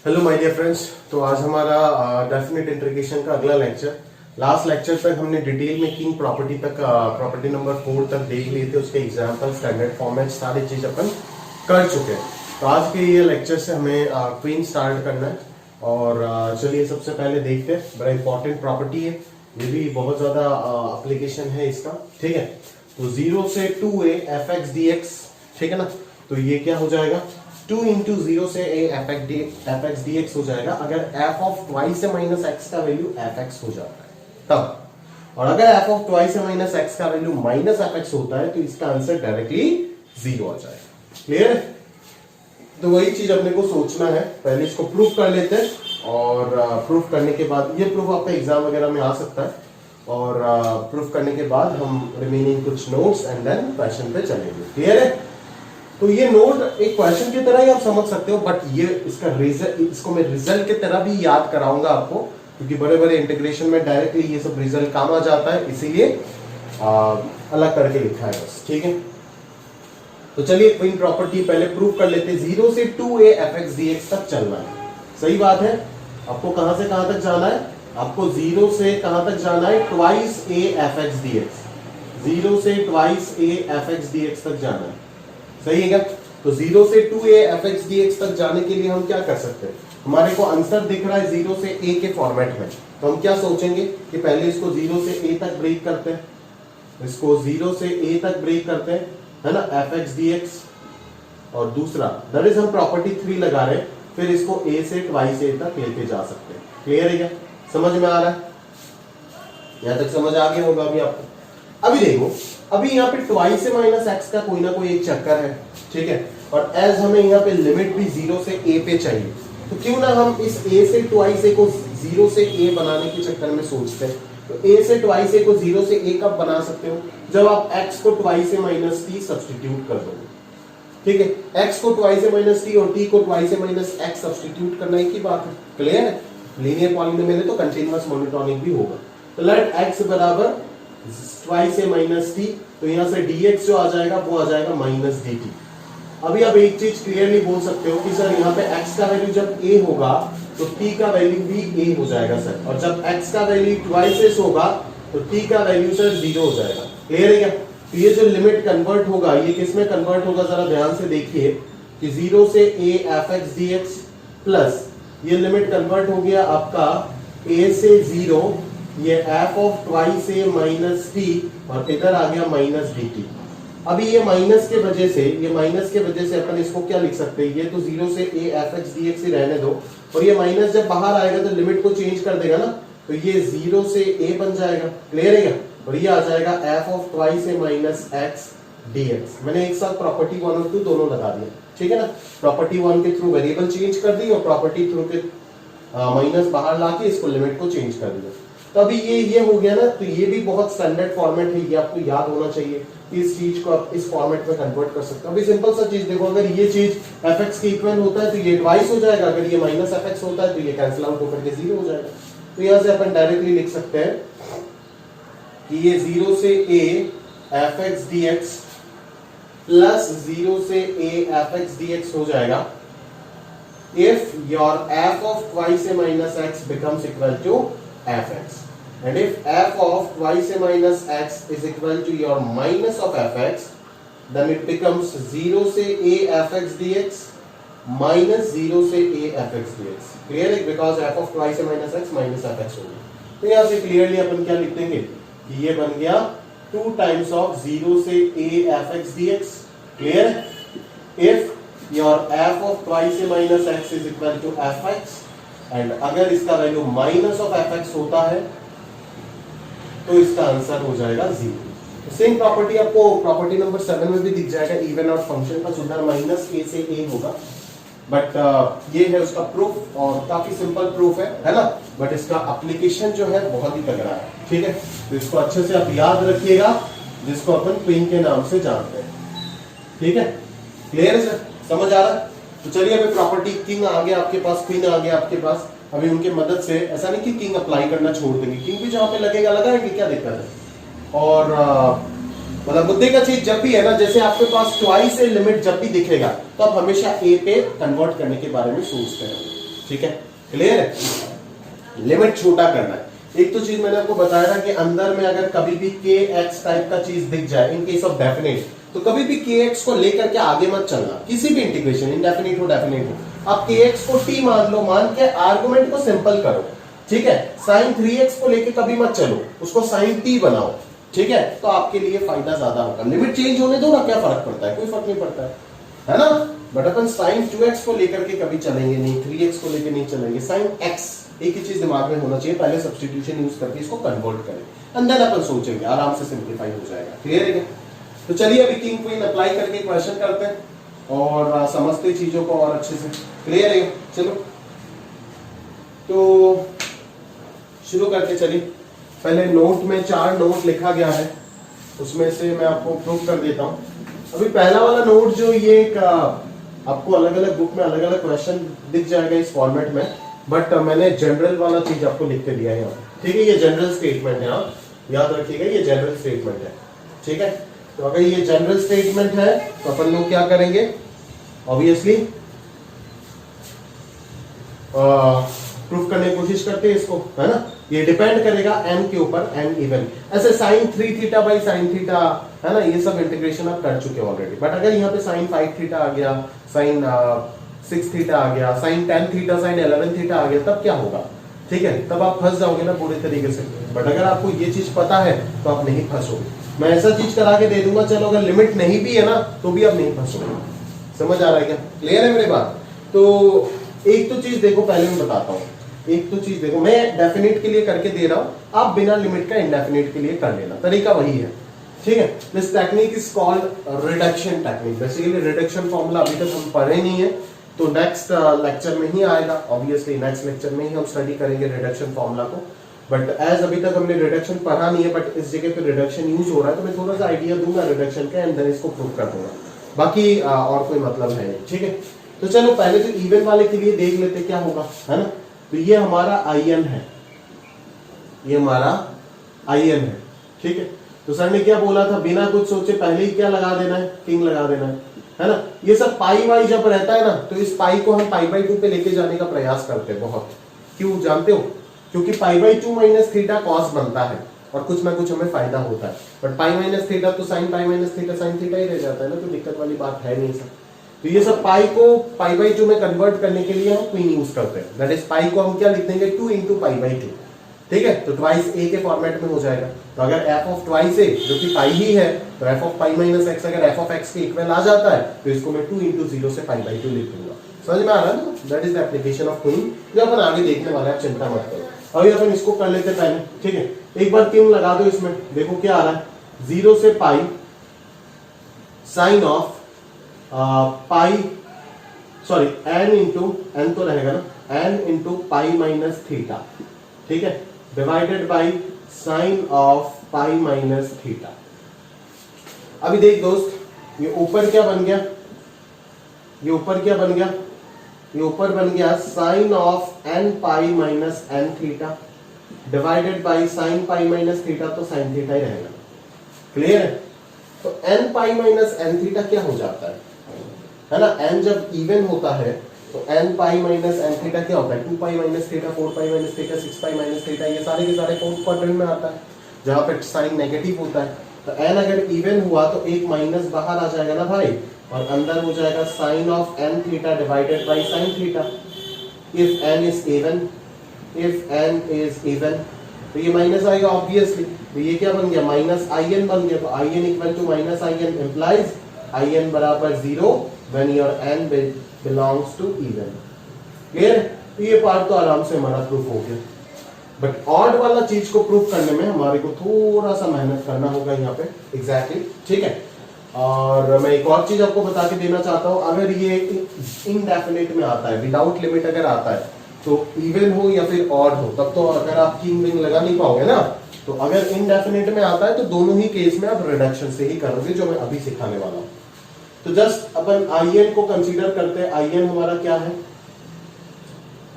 Hello my dear friends. तो आज हमारा डेफिनेट इंटीग्रेशन का अगला लेक्चर। लास्ट लेक्चर तक हमने डिटेल में किंग प्रॉपर्टी तक प्रॉपर्टी नंबर 4 तक देख लिए थे। उसके एग्जांपल, स्टैंडर्ड फॉर्मेट, सारी चीज अपन कर चुके हैं। तो आज के ये लेक्चर से हमें क्वीन स्टार्ट करना है। और चलिए सबसे पहले देखते हैं। बड़ा इंपॉर्टेंट प्रॉपर्टी है, ये भी बहुत ज्यादा एप्लीकेशन है इसका। ठीक है, तो 0 से 2a fx dx, ठीक है ना। तो ये क्या हो जाएगा, 2 इंटू 0 से a fx dx हो जाएगा अगर f ऑफ ट्वाइस से माइनस एक्स का वैल्यू fx हो जाता है तब। और अगर f ऑफ ट्वाइस से माइनस एक्स का वैल्यू माइनस fx होता है तो इसका आंसर डायरेक्टली 0 आ जाएगा। क्लियर है? तो वही चीज अपने को सोचना है। पहले इसको प्रूफ कर लेते हैं और प्रूफ करने के बाद, ये प्रूफ आपका एग्जाम वगैरह में आ सकता है। और प्रूफ करने के बाद हम रिमेनिंग कुछ नोट्स एंड देन क्वेश्चन पे चलेंगे। क्लियर है? तो ये नोट एक क्वेश्चन की तरह ही आप समझ सकते हो, बट ये इसका रिजल्ट, इसको मैं रिजल्ट की तरह भी याद कराऊंगा आपको, क्योंकि बड़े बड़े इंटीग्रेशन में डायरेक्टली ये सब रिजल्ट काम आ जाता है, इसीलिए अलग करके लिखा है बस। ठीक है, तो चलिए क्वीन प्रॉपर्टी पहले प्रूफ कर लेते हैं। 0 से 2a fx dx तक चलना है। सही बात है। आपको कहां से कहां तक जाना है? आपको 0 से कहां तक जाना है? Twice a fx dx। 0 से ट्वाइस a fx dx तक जाना है। सही है क्या? तो 0 से 2a fx dx तक जाने के लिए हम क्या कर सकते हैं? हमारे को आंसर दिख रहा है 0 से a के फॉर्मेट में, तो हम क्या सोचेंगे कि पहले इसको 0 से a तक ब्रेक करते हैं, इसको 0 से a तक ब्रेक करते हैं, है ना, fx dx। और दूसरा दैट इज हम प्रॉपर्टी 3 लगा रहे हैं, फिर इसको a से ट्वाइस a तक लेके जा सकते हैं। क्लियर है क्या? समझ में आ रहा है? यहां तक समझ आ गया होगा अभी आपको। अभी देखो, अभी यहाँ पे ट्वाइस से माइनस एक्स का कोई ना कोई एक चक्कर है। ठीक है, और एज हमें यहाँ पे लिमिट भी 0 से a पे चाहिए, तो क्यों ना हम इस a से ट्वाइस a को 0 से a बनाने के चक्कर में सोचते हैं। तो a से ट्वाइस a को 0 से a कब बना सकते हो? जब आप x को ट्वाइस से माइनस t सब्सटीट्यूट कर दोगे। ठीक है, x को ट्वाइस से माइनस t और t को ट्वाइस से माइनस x सब्सटीट्यूट करना एक ही बात है। क्लियर है? लीनियर पॉलिनोमियल है तो कंटीन्यूअस मोनोटोनिक भी होगा। तो लेट x बराबर ट्वाइस से माइनस टी, तो यहां से dx जो आ जाएगा वो आ जाएगा माइनस dt। अभी आप एक चीज क्लियरली बोल सकते हो कि सर यहाँ पे x का वैल्यू जब a होगा तो t का वैल्यू भी a हो जाएगा सर, और जब x का वैल्यू ट्वाइस होगा तो t का वैल्यू सर 0 हो जाएगा। क्लियर है क्या? तो ये जो लिमिट कन्वर्ट होगा, ये किस में कन्वर्ट होगा जरा ध्यान से देखिए कि 0 से a fx dx प्लस ये लिमिट कन्वर्ट हो गया आपका a से 0, ये f of twice a minus T, और इधर आ गया माइनस dt। अभी ये माइनस के वजह से, ये माइनस के वजह से अपन इसको क्या लिख सकते हैं? ये तो 0 से a fx dx ही रहने दो, और ये माइनस जब बाहर आएगा तो लिमिट को चेंज कर देगा ना, तो ये 0 से a बन जाएगा। क्लियर है क्या? और ये आ जाएगा f of twice a minus x dx। मैंने एक साथ प्रॉपर्टी 1 और 2 दोनों लगा दिया। ठीक है ना, प्रॉपर्टी 1 के थ्रू वेरिएबल चेंज कर दी और प्रॉपर्टी थ्रू के माइनस बाहर लाके इसको लिमिट को चेंज कर दिया। तो अभी ये हो गया ना, तो ये भी बहुत स्टैंडर्ड फॉर्मेट है, ये आपको याद होना चाहिए कि इस चीज को आप इस फॉर्मेट में कन्वर्ट कर सकते हो। अभी सिंपल सा चीज देखो, अगर ये चीज fx के इक्वल होता है तो ये ट्वाइस हो जाएगा, अगर ये माइनस fx होता है तो ये कैंसिल आउट होकर के 0 हो जाएगा। तो यहां से अपन डायरेक्टली लिख सकते हैं कि ये 0 से a fx dx प्लस 0 से a fx dx हो जाएगा if your f of twice a minus x becomes equal to fx, and if f of twice a minus x is equal to your minus of fx, then it becomes 0 से a fx dx minus 0 से a fx dx। clear है? because f of twice a minus x minus fx हो गया। तो यहाँ से clearly अपन क्या लिख देंगे कि ये बन गया 2 times of 0 से a fx dx। clear है? if your f of twice a minus x is equal to fx, and अगर इसका वैल्यू माइनस ऑफ fx होता है तो इसका आंसर हो जाएगा 0। सेम प्रॉपर्टी आपको प्रॉपर्टी नंबर 7 में भी दिख जाएगा। इवन और फंक्शन का उधर माइनस a से a होगा, बट ये है उसका प्रूफ, और काफी सिंपल प्रूफ है ना, बट इसका एप्लीकेशन जो है बहुत ही तगड़ा है। ठीक है, तो इसको अच्छे से आप याद रखिएगा, जिसको अपन क्वीन के नाम से जानते हैं। ठीक है, क्लियर है सर? समझ आ रहा है? तो चलिए अभी प्रॉपर्टी किंग आ गया आपके पास, क्वीन आ गया आपके पास। अभी उनके मदद से, ऐसा नहीं कि किंग अप्लाई करना छोड़ देंगे, किंग भी जहां पे लगेगा लगाएंगे, क्या दिक्कत है। और मतलब मुद्दे का चीज जब भी है ना, जैसे आपके पास ट्वाइस ए लिमिट जब भी दिखेगा तो आप हमेशा ए पे कन्वर्ट करने के बारे में सोचते हैं। ठीक है, क्लियर है? लिमिट छोटा करना है। एक तो चीज मैंने आपको बताया था कि अंदर में अगर कभी भी के एक्स टाइप का चीज दिख जाए इन केस ऑफ डेफिनेट, तो कभी भी के एक्स को लेकर के आगे मत चलना, किसी भी इंटीग्रेशन, इनडेफिनिट हो डेफिनेट हो। आप के एक्स को टी मान लो, मान के आर्गुमेंट को सिंपल करो, ठीक है। साइन 3x को लेके कभी मत चलो, उसको साइन टी बनाओ, ठीक है, तो आपके लिए फायदा ज्यादा होगा। लिमिट चेंज होने दो ना, क्या फर्क पड़ता है, कोई फर्क नहीं पड़ता है ना। बट अपन साइन 2x को लेकर के कभी चलेंगे नहीं, 3x को लेकर नहीं चलेंगे, साइन x। एक ही चीज दिमाग में होना चाहिए, पहले सब्स्टिट्यूशन यूज करके इसको कन्वर्ट करें, अंदर अपन सोचेंगे, आराम से सिंप्लीफाई हो जाएगा। क्लियर है? तो चलिए अभी किंग क्वीन अप्लाई करके क्वेश्चन करते हैं और समझते चीजों को और अच्छे से। क्लियर है? चलो तो शुरू करके चलिए। पहले नोट में 4 नोट लिखा गया है, उसमें से मैं आपको प्रूव कर देता हूं। अभी पहला वाला नोट जो ये एक आपको अलग अलग बुक में अलग अलग क्वेश्चन दिख जाएगा इस फॉर्मेट में, बट मैंने जनरल वाला चीज आपको लिख के दिया है यहाँ, ठीक है। ये जनरल स्टेटमेंट है, आप याद रखिएगा, ये जनरल स्टेटमेंट है, ठीक है। तो अगर ये जनरल स्टेटमेंट है तो अपन लोग क्या करेंगे, ऑब्वियसली प्रूफ करने की कोशिश करते हैं इसको, है ना। ये डिपेंड करेगा n के ऊपर, n इवन। ऐसे sine 3 theta by sine theta, है ना, ये सब इंटीग्रेशन आप कर चुके हो ऑलरेडी। बट अगर यहाँ पे साइन 5 थीटा आ गया, साइन 6 थीटा आ गया, साइन 10 थीटा, साइन 11 थीटा आ गया, तब क्या होगा, ठीक है, तब आप फंस जाओगे ना पूरे तरीके से। बट अगर आपको ये चीज पता है तो आप नहीं फंसोगे। मैं ऐसा चीज करा के दे दूंगा, चलो अगर लिमिट नहीं भी है ना तो भी आप नहीं फंसोगे। समझ आ रहा है क्या? क्लियर है मेरी बात? तो एक तो चीज देखो, पहले मैं बताता हूँ, एक तो चीज देखो, मैं डेफिनेट के लिए करके दे रहा हूं, आप बिना लिमिट का इनडेफिनेट के लिए कर लेना, तरीका वही है, ठीक है। This technique is called reduction technique. Basically reduction formula अभी तक हम पढ़े नहीं है, तो नेक्स्ट लेक्चर में ही आएगा, ऑब्वियसली नेक्स्ट लेक्चर में ही हम स्टडी करेंगे रिडक्शन फॉर्मूला को। बट एज अभी तक हमने रिडक्शन पढ़ा नहीं है, बट इस जगह पे रिडक्शन यूज हो रहा है, तो मैं थोड़ा सा आइडिया दूंगा रिडक्शन का एंड देन इसको प्रूव कर दूंगा, बाकी और कोई मतलब है नहीं, ठीक है। तो चलो पहले तो इवन वाले के लिए देख लेते क्या होगा, है ना। तो ये हमारा IN है, ये हमारा IN है, ठीक है। तो सर ने क्या बोला था, बिना कुछ सोचे पहले ही क्या लगा देना है, किंग लगा देना है ना। ये सब पाई वाई जब रहता है ना, तो इस पाई को हम π/2 पे लेके जाने का प्रयास करते हैं बहुत। क्यों जानते हो? क्योंकि π/2 माइनस थीटा कॉस बनता है और कुछ ना कुछ हमें फायदा होता है। बट पाई माइनस थीटा तो sine pi minus theta sine theta ही रह जाता है ना, तो दिक्कत वाली बात है नहीं सर। तो ये सब पाई को π/2 में कन्वर्ट करने के लिए हम क्वीन यूज करते हैं। दैट इज पाई को हम क्या लिख देंगे, 2 into π/2, ठीक है। तो ट्वाइस a के फॉर्मेट में हो जाएगा। तो अगर f ऑफ ट्वाइस a जो कि पाई ही है, तो f of pi minus x अगर f ऑफ x के इक्वल आ जाता है, तो इसको मैं 2 into 0 से π/2 लिख दूंगा। समझ में आ रहा है ना? That is the application of queen, जो अपन आगे देखने वाले हैं, आप चिंता मत करो। अभी अपन इसको कर लेते पहले, ठीक है। एक बार क्यों लगा दो इसमें, देखो क्या आ रहा है, 0 से pi sign of pi, sorry n into n तो रहेगा ना, n into pi minus theta, ठीक है, divided by sign of pi minus theta. अभी देख दोस्त, ये ऊपर क्या बन गया, ये ऊपर क्या बन गया, ये ऊपर बन गया sine of n pi minus n theta divided by sine pi minus theta, तो साइन थीटा ही रहेगा। क्लियर है? तो n pi minus n theta क्या हो जाता है ना। n जब इवन होता है तो n pi minus n theta क्या होता है, 2 पाई माइनस थीटा, 4 पाई माइनस थीटा, 6 पाई माइनस थीटा, ये सारे के सारे फोर्थ क्वाड्रेंट में आता है, जहां पे साइन नेगेटिव होता है। तो n अगर इवन हुआ तो एक माइनस बाहर आ जाएगा ना भाई, और अंदर हो जाएगा sine of n theta divided by sine theta. If n is even, if n is even, तो ये माइनस आएगा ऑब्वियसली। तो ये क्या बन गया, माइनस IN बन गया। तो IN equal to minus IN implies IN बराबर 0 when your n belongs to even. Clear? तो ये पार्ट तो आराम से हमारा प्रूफ हो गया। बट ऑड वाला चीज को प्रूफ करने में हमारे को थोड़ा सा मेहनत करना होगा यहाँ पे, एग्जैक्टली, ठीक है। और मैं एक और चीज आपको बता के देना चाहता हूँ, अगर ये इनडेफिनेट में आता है, विदाउट लिमिट अगर आता है, तो इवन हो या फिर ऑड हो, तब तो अगर आप किंग विंग लगा नहीं पाओगे ना। तो अगर इनडेफिनेट में आता है तो दोनों ही केस में आप रिडक्शन से ही करोगे, जो मैं अभी सिखाने वाला हूँ। तो जस्ट अपन IN को कंसीडर करते हैं। IN हमारा क्या है,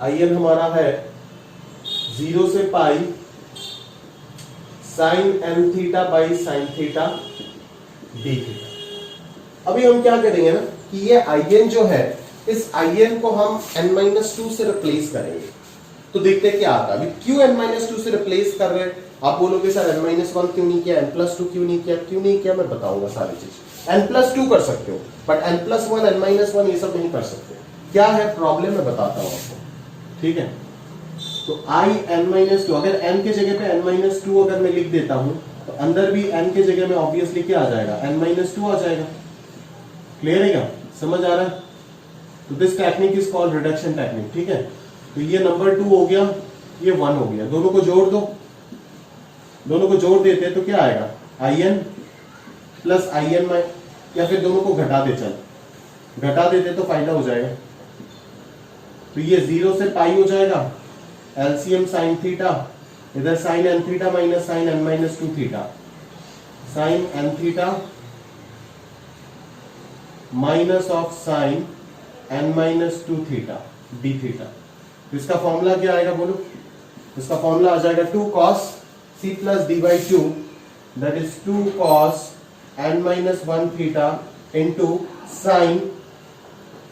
IN हमारा है 0 से pi sign n theta by sine theta D theta. अभी हम क्या करेंगे ना कि ये IN जो है इस in को हम n-2 से रिप्लेस करेंगे तो देखते हैं क्या आता है। अभी क्यों n-2 से रिप्लेस कर रहे हैं? आप बोलोगे सर n-1 क्यों नहीं किया, n+2 क्यों नहीं किया, मैं बताऊंगा सारी चीज। n+2 कर सकते हो बट n+1 n-1 ये सब नहीं कर सकते। क्या है प्रॉब्लम, मैं बताता हूं आपको, ठीक है। तो i n-2, अगर n के जगह पे n-2 अगर मैं लिख देता हूं तो अंदर भी n के जगह में ऑब्वियसली क्या आ जाएगा, n-2 आ जाएगा। क्लियर है क्या, समझ आ रहा है? तो this technique is called reduction technique, ठीक है। तो ये नंबर 2 हो गया, ये 1 हो गया, दोनों को जोड़ दो, दोनों को जोड़ देते हैं तो क्या आएगा, in प्लस in में, या फिर दोनों को घटा दे, चल घटा देते तो फायदा हो जाएगा। तो ये 0 से पाई हो जाएगा, एलसीएम साइन थीटा, इधर sine n theta minus sine n-2 theta, sine n theta minus of sine n-2 theta D theta. इसका फॉर्मूला क्या आएगा बोलो, इसका फॉर्मूला आ जाएगा 2 cos c plus D by 2 that is 2 cos n-1 theta into sign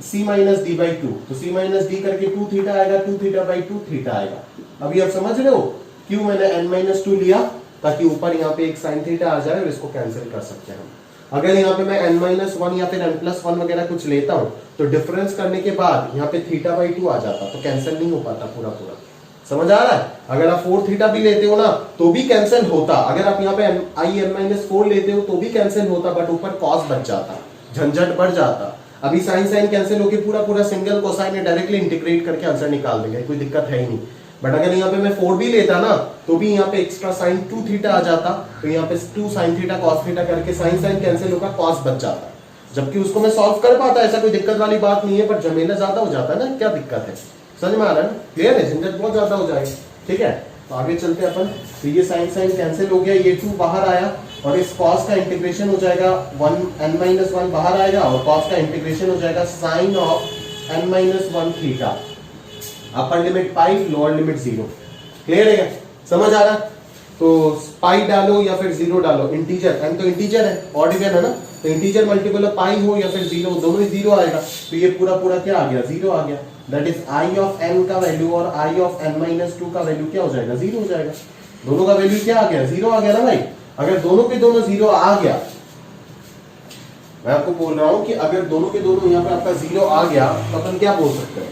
c minus D by 2। तो c minus D करके 2 theta आएगा, 2 theta by 2 theta आएगा। अभी आप समझ रहे हो क्यों मैंने n-2 लिया, ताकि ऊपर यहाँ पे एक साइन थीटा आ जाए और इसको कैंसिल कर सकते हैं हम। अगर यहाँ पे मैं n-1 या फिर n+1 वगैरह कुछ लेता हूं तो डिफरेंस करने के बाद यहाँ पे थीटा बाई 2 आ जाता, तो कैंसिल नहीं हो पाता पूरा पूरा। समझ आ रहा है? अगर आप 4 थीटा भी लेते हो ना तो भी कैंसिल होता, अगर आप यहाँ पे i n-4 लेते हो तो भी कैंसिल होता, बट ऊपर कॉस बच जाता, झंझट बढ़ जाता। अभी साइन साइन कैंसिल होके पूरा पूरा सिंगल कोसाइन डायरेक्टली इंटीग्रेट करके आंसर निकाल देंगे, कोई दिक्कत है ही नहीं। बट अगर यहाँ पे मैं 4 भी लेता ना तो भी यहाँ पे एक्स्ट्रा साइन 2 थीटा आ जाता, तो यहाँ पे 2 साइन थीटा कॉस थीटा करके साइन साइन कैंसिल होकर कॉस बच जाता, जबकि उसको मैं सॉल्व कर पाता, ऐसा कोई दिक्कत वाली बात नहीं है, पर झमेला ज्यादा हो जाता है ना, क्या दिक्कत है, समझ में आ रहा है ना? क्लियर है, झंझट बहुत ज्यादा हो जाएगा, ठीक है। तो आगे चलते हैं अपन। तो ये साइन साइन कैंसिल हो गया, ये 2 बाहर आया और इस कॉस का इंटीग्रेशन हो जाएगा 1 बाहर आएगा और कॉस का इंटीग्रेशन हो जाएगा sine of n-1 theta, upper limit pi lower limit 0। Clear है क्या, समझ आ रहा? तो पाई डालो या फिर 0 डालो, इंटीजर n तो इंटीजर है, ऑड इवन है ना, तो इंटीजर मल्टीपल ऑफ पाई हो या फिर 0, दोनों ही 0 आएगा। तो ये पूरा पूरा क्या आ गया, 0 आ गया। That is i of n का वैल्यू और i ऑफ n-2 का वैल्यू क्या हो जाएगा, 0 हो जाएगा। दोनों का वैल्यू क्या आ गया, 0 आ गया ना भाई। अगर दोनों के दोनों 0 आ गया, मैं आपको बोल रहा हूं कि अगर दोनों के दोनों यहाँ पे आपका 0 आ गया तो अपन क्या बोल सकते हैं,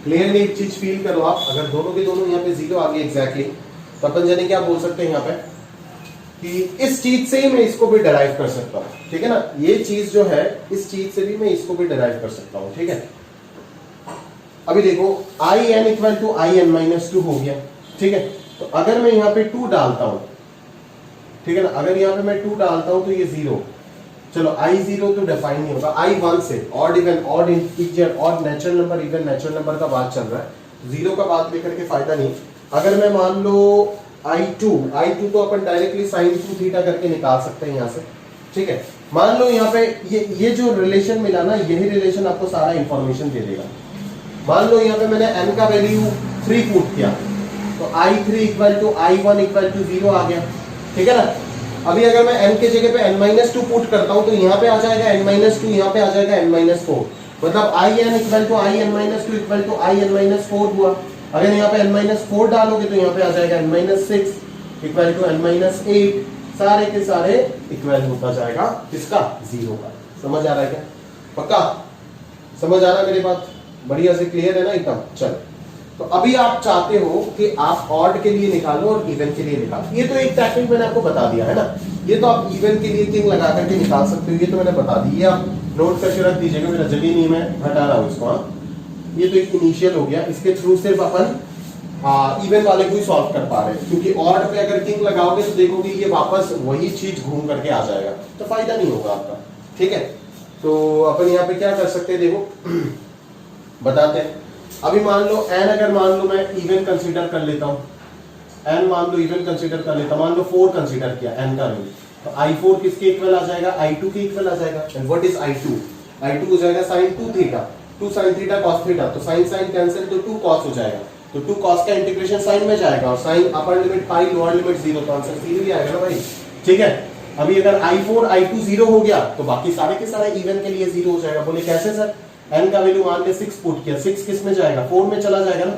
क्लियरली एक चीज फील करो आप, अगर दोनों के दोनों यहाँ पे 0 आ गया एग्जैक्टली, तो अपन जाने क्या बोल सकते हैं यहाँ पे कि इस चीज से ही मैं इसको भी डिराइव कर सकता हूँ, ठीक है ना। ये चीज जो है इस चीज से भी मैं इसको भी डिराइव कर सकता हूँ, ठीक है। अभी देखो in इक्वल टू in-2 हो गया, ठीक है। तो अगर मैं यहाँ पे 2 डालता हूं, ठीक है ना, अगर यहाँ पे मैं 2 डालता हूं तो ये 0, चलो i0 तो डिफाइन नहीं होगा, i1 से odd even odd integer odd natural number even natural number का बात चल रहा है, 0 का बात लेकर के फायदा नहीं। अगर मैं मान लो i2 तो अपन डायरेक्टली साइन 2 थीटा करके निकाल सकते हैं यहाँ से, ठीक है। मान लो यहाँ पे ये जो रिलेशन मिला ना, यही रिलेशन आपको सारा इंफॉर्मेशन दे देगा। मान लो यहाँ पे मैंने n का वैल्यू 3 पुट किया तो i3 equal to i1 equal to 0 आ गया, ठीक है ना। अभी अगर मैं n के जगह पे n-2 पुट करता हूं तो यहाँ पे आ जाएगा n-2, यहाँ पे आ जाएगा n-4, मतलब in equal to in-2 equal to in-4 हुआ। अगर यहाँ पे n-4 डालोगे तो यहाँ पे आ जाएगा n-6 इक्वल टू n-8, सारे के सारे इक्वल होता जाएगा किसका, 0 का। समझ आ रहा है क्या, पक्का समझ आ रहा है मेरी बात, बढ़िया से क्लियर है ना एकदम। चलो, तो अभी आप चाहते हो कि आप ऑड के लिए निकालो और इवन के लिए निकालो, ये तो एक टेक्निक मैंने आपको बता दिया है ना। ये तो आप इवन के लिए किंग लगा करके निकाल सकते हो, ये तो मैंने बता दी, ये आप नोट करके रख दीजिएगा, मेरा जगह नहीं, मैं हटा रहा हूं इसको। हाँ, ये तो एक इनिशियल हो गया, इसके थ्रू सिर्फ अपन इवन वाले को ही सॉल्व कर पा रहे हैं, क्योंकि ऑड पे अगर किंग लगाओगे तो देखोगे ये वापस वही चीज घूम करके आ जाएगा, तो फायदा नहीं होगा आपका, ठीक है। तो अपन यहाँ पे क्या कर सकते हैं, देखो बताते हैं। अभी मान लो n, अगर मान लो मैं इवन कंसीडर कर लेता हूं, n मान लो इवन कंसीडर कर लेता हूं, मान लो 4 कंसीडर किया n का वैल्यू, तो i4 किसके इक्वल आ जाएगा, i2 के इक्वल आ जाएगा। And what is i2, i2 हो जाएगा sin 2 theta, 2 sin theta cos theta, तो sin sin कैंसिल तो 2 cos हो जाएगा, तो 2 cos का इंटीग्रेशन sin में जाएगा और sin अपर लिमिट पाई लोअर लिमिट 0, तो आंसर 0 ही आएगा ना भाई, ठीक है। अभी अगर I4 I2 0 हो गया तो बाकी सारे के सारे इवन के लिए 0 हो जाएगा। बोले कैसे सर? n का वैल्यू मान के 6 पुट किया, 6 किस में जाएगा? 4 में चला जाएगा ना,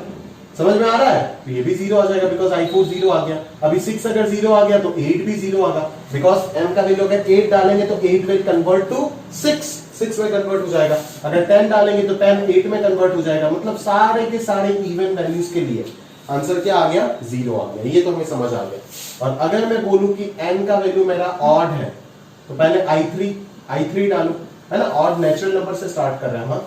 समझ में आ रहा है? तो ये भी 0 आ जाएगा बिकॉज I4 0 आ गया। अभी 6 अगर 0 आ गया तो 8 भी 0 आएगा बिकॉज m का वैल्यू अगर 8 डालेंगे तो 8 विल कन्वर्ट टू 6 में कन्वर्ट हो जाएगा। अगर 10 डालेंगे तो 10 8 में कन्वर्ट हो जाएगा। मतलब सारे के सारे इवन वैल्यूज के लिए आंसर क्या आ गया? 0 आ गया। ये तो हमें समझ आ गया। और अगर मैं बोलूं कि n का वैल्यू मेरा ऑड है तो पहले I3 डालू, है ना? ऑड नेचुरल नंबर से स्टार्ट कर रहे हैं हम,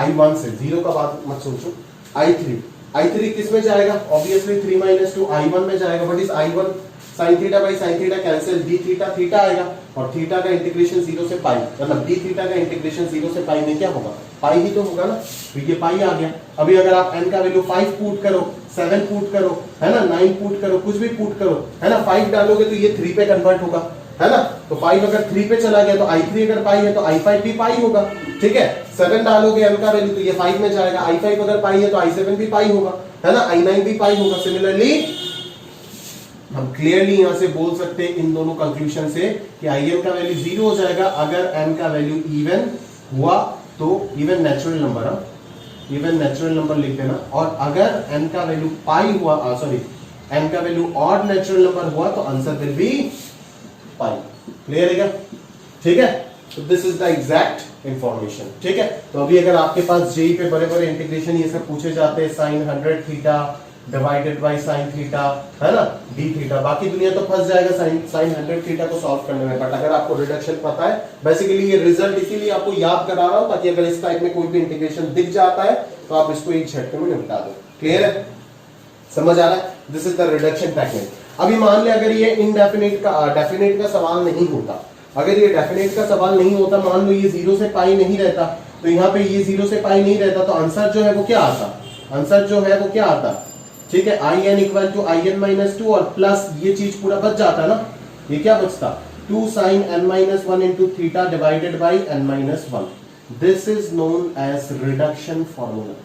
I1 से, 0 का बात मत सोचो। I3 किस में जाएगा? ऑब्वियसली 3 - 2 I1 में जाएगा। What is I1? sin theta by sin theta cancel, d theta आएगा और थीटा का इंटीग्रेशन 0 से पाई, मतलब d थीटा का इंटीग्रेशन 0 से पाई में क्या होगा? पाई ही तो होगा ना, तो ये पाई आ गया। अभी अगर आप n का वैल्यू 5 पुट करो, 7 पुट करो, है ना, 9 पुट करो, कुछ भी पुट करो, है ना, 5 डालोगे तो ये 3 पे कन्वर्ट होगा, है ना? तो 5 अगर 3 पे चला गया तो I3 अगर पाई है तो I5 भी पाई होगा, ठीक है? 7 डालोगे n का वैल्यू तो ये 5 में जाएगा, I5 अगर पाई है तो I7 भी पाई होगा, है ना, I9 भी पाई होगा। सिमिलरली हम क्लियरली यहां से बोल सकते हैं इन दोनों कंक्लूजन से कि In का वैल्यू 0 हो जाएगा अगर n का वैल्यू इवन हुआ तो, इवन नेचुरल नंबर लिख देना, और अगर n का वैल्यू पाई हुआ, सॉरी n का वैल्यू ऑड नेचुरल नंबर हुआ तो answer will B pi. Clear है क्या? ठीक है, तो this is the exact information. ठीक है, तो अभी अगर आपके पास जेई पे बड़े बड़े इंटीग्रेशन ये सब पूछे जाते हैं, sine 100 theta divided by sine theta, है ना, डी थीटा, बाकी दुनिया तो फंस जाएगा साइन 100 थीटा को सॉल्व करने में। बट अगर आपको रिडक्शन पता है, बेसिकली ये रिजल्ट इसीलिए आपको याद करा रहा हूं ताकि अगर इस टाइप में कोई भी इंटीग्रेशन दिख जाता है तो आप इसको एक झटके में निपटा दो। क्लियर है? समझ आ रहा है? This is the reduction technique. अभी मान ले अगर ये इनडेफिनिट का सवाल नहीं होता, अगर ये डेफिनेट का सवाल नहीं होता, मान लो ये 0 से पाई नहीं रहता, तो यहाँ पे ये 0 से पाई नहीं रहता तो आंसर जो है वो क्या आता? आंसर जो है वो क्या आता? ठीक है, in इक्वल टू in-2 और प्लस ये चीज पूरा बच जाता ना, ये क्या बचता? 2 sin n-1 into theta divided by n-1। This is known as reduction formula,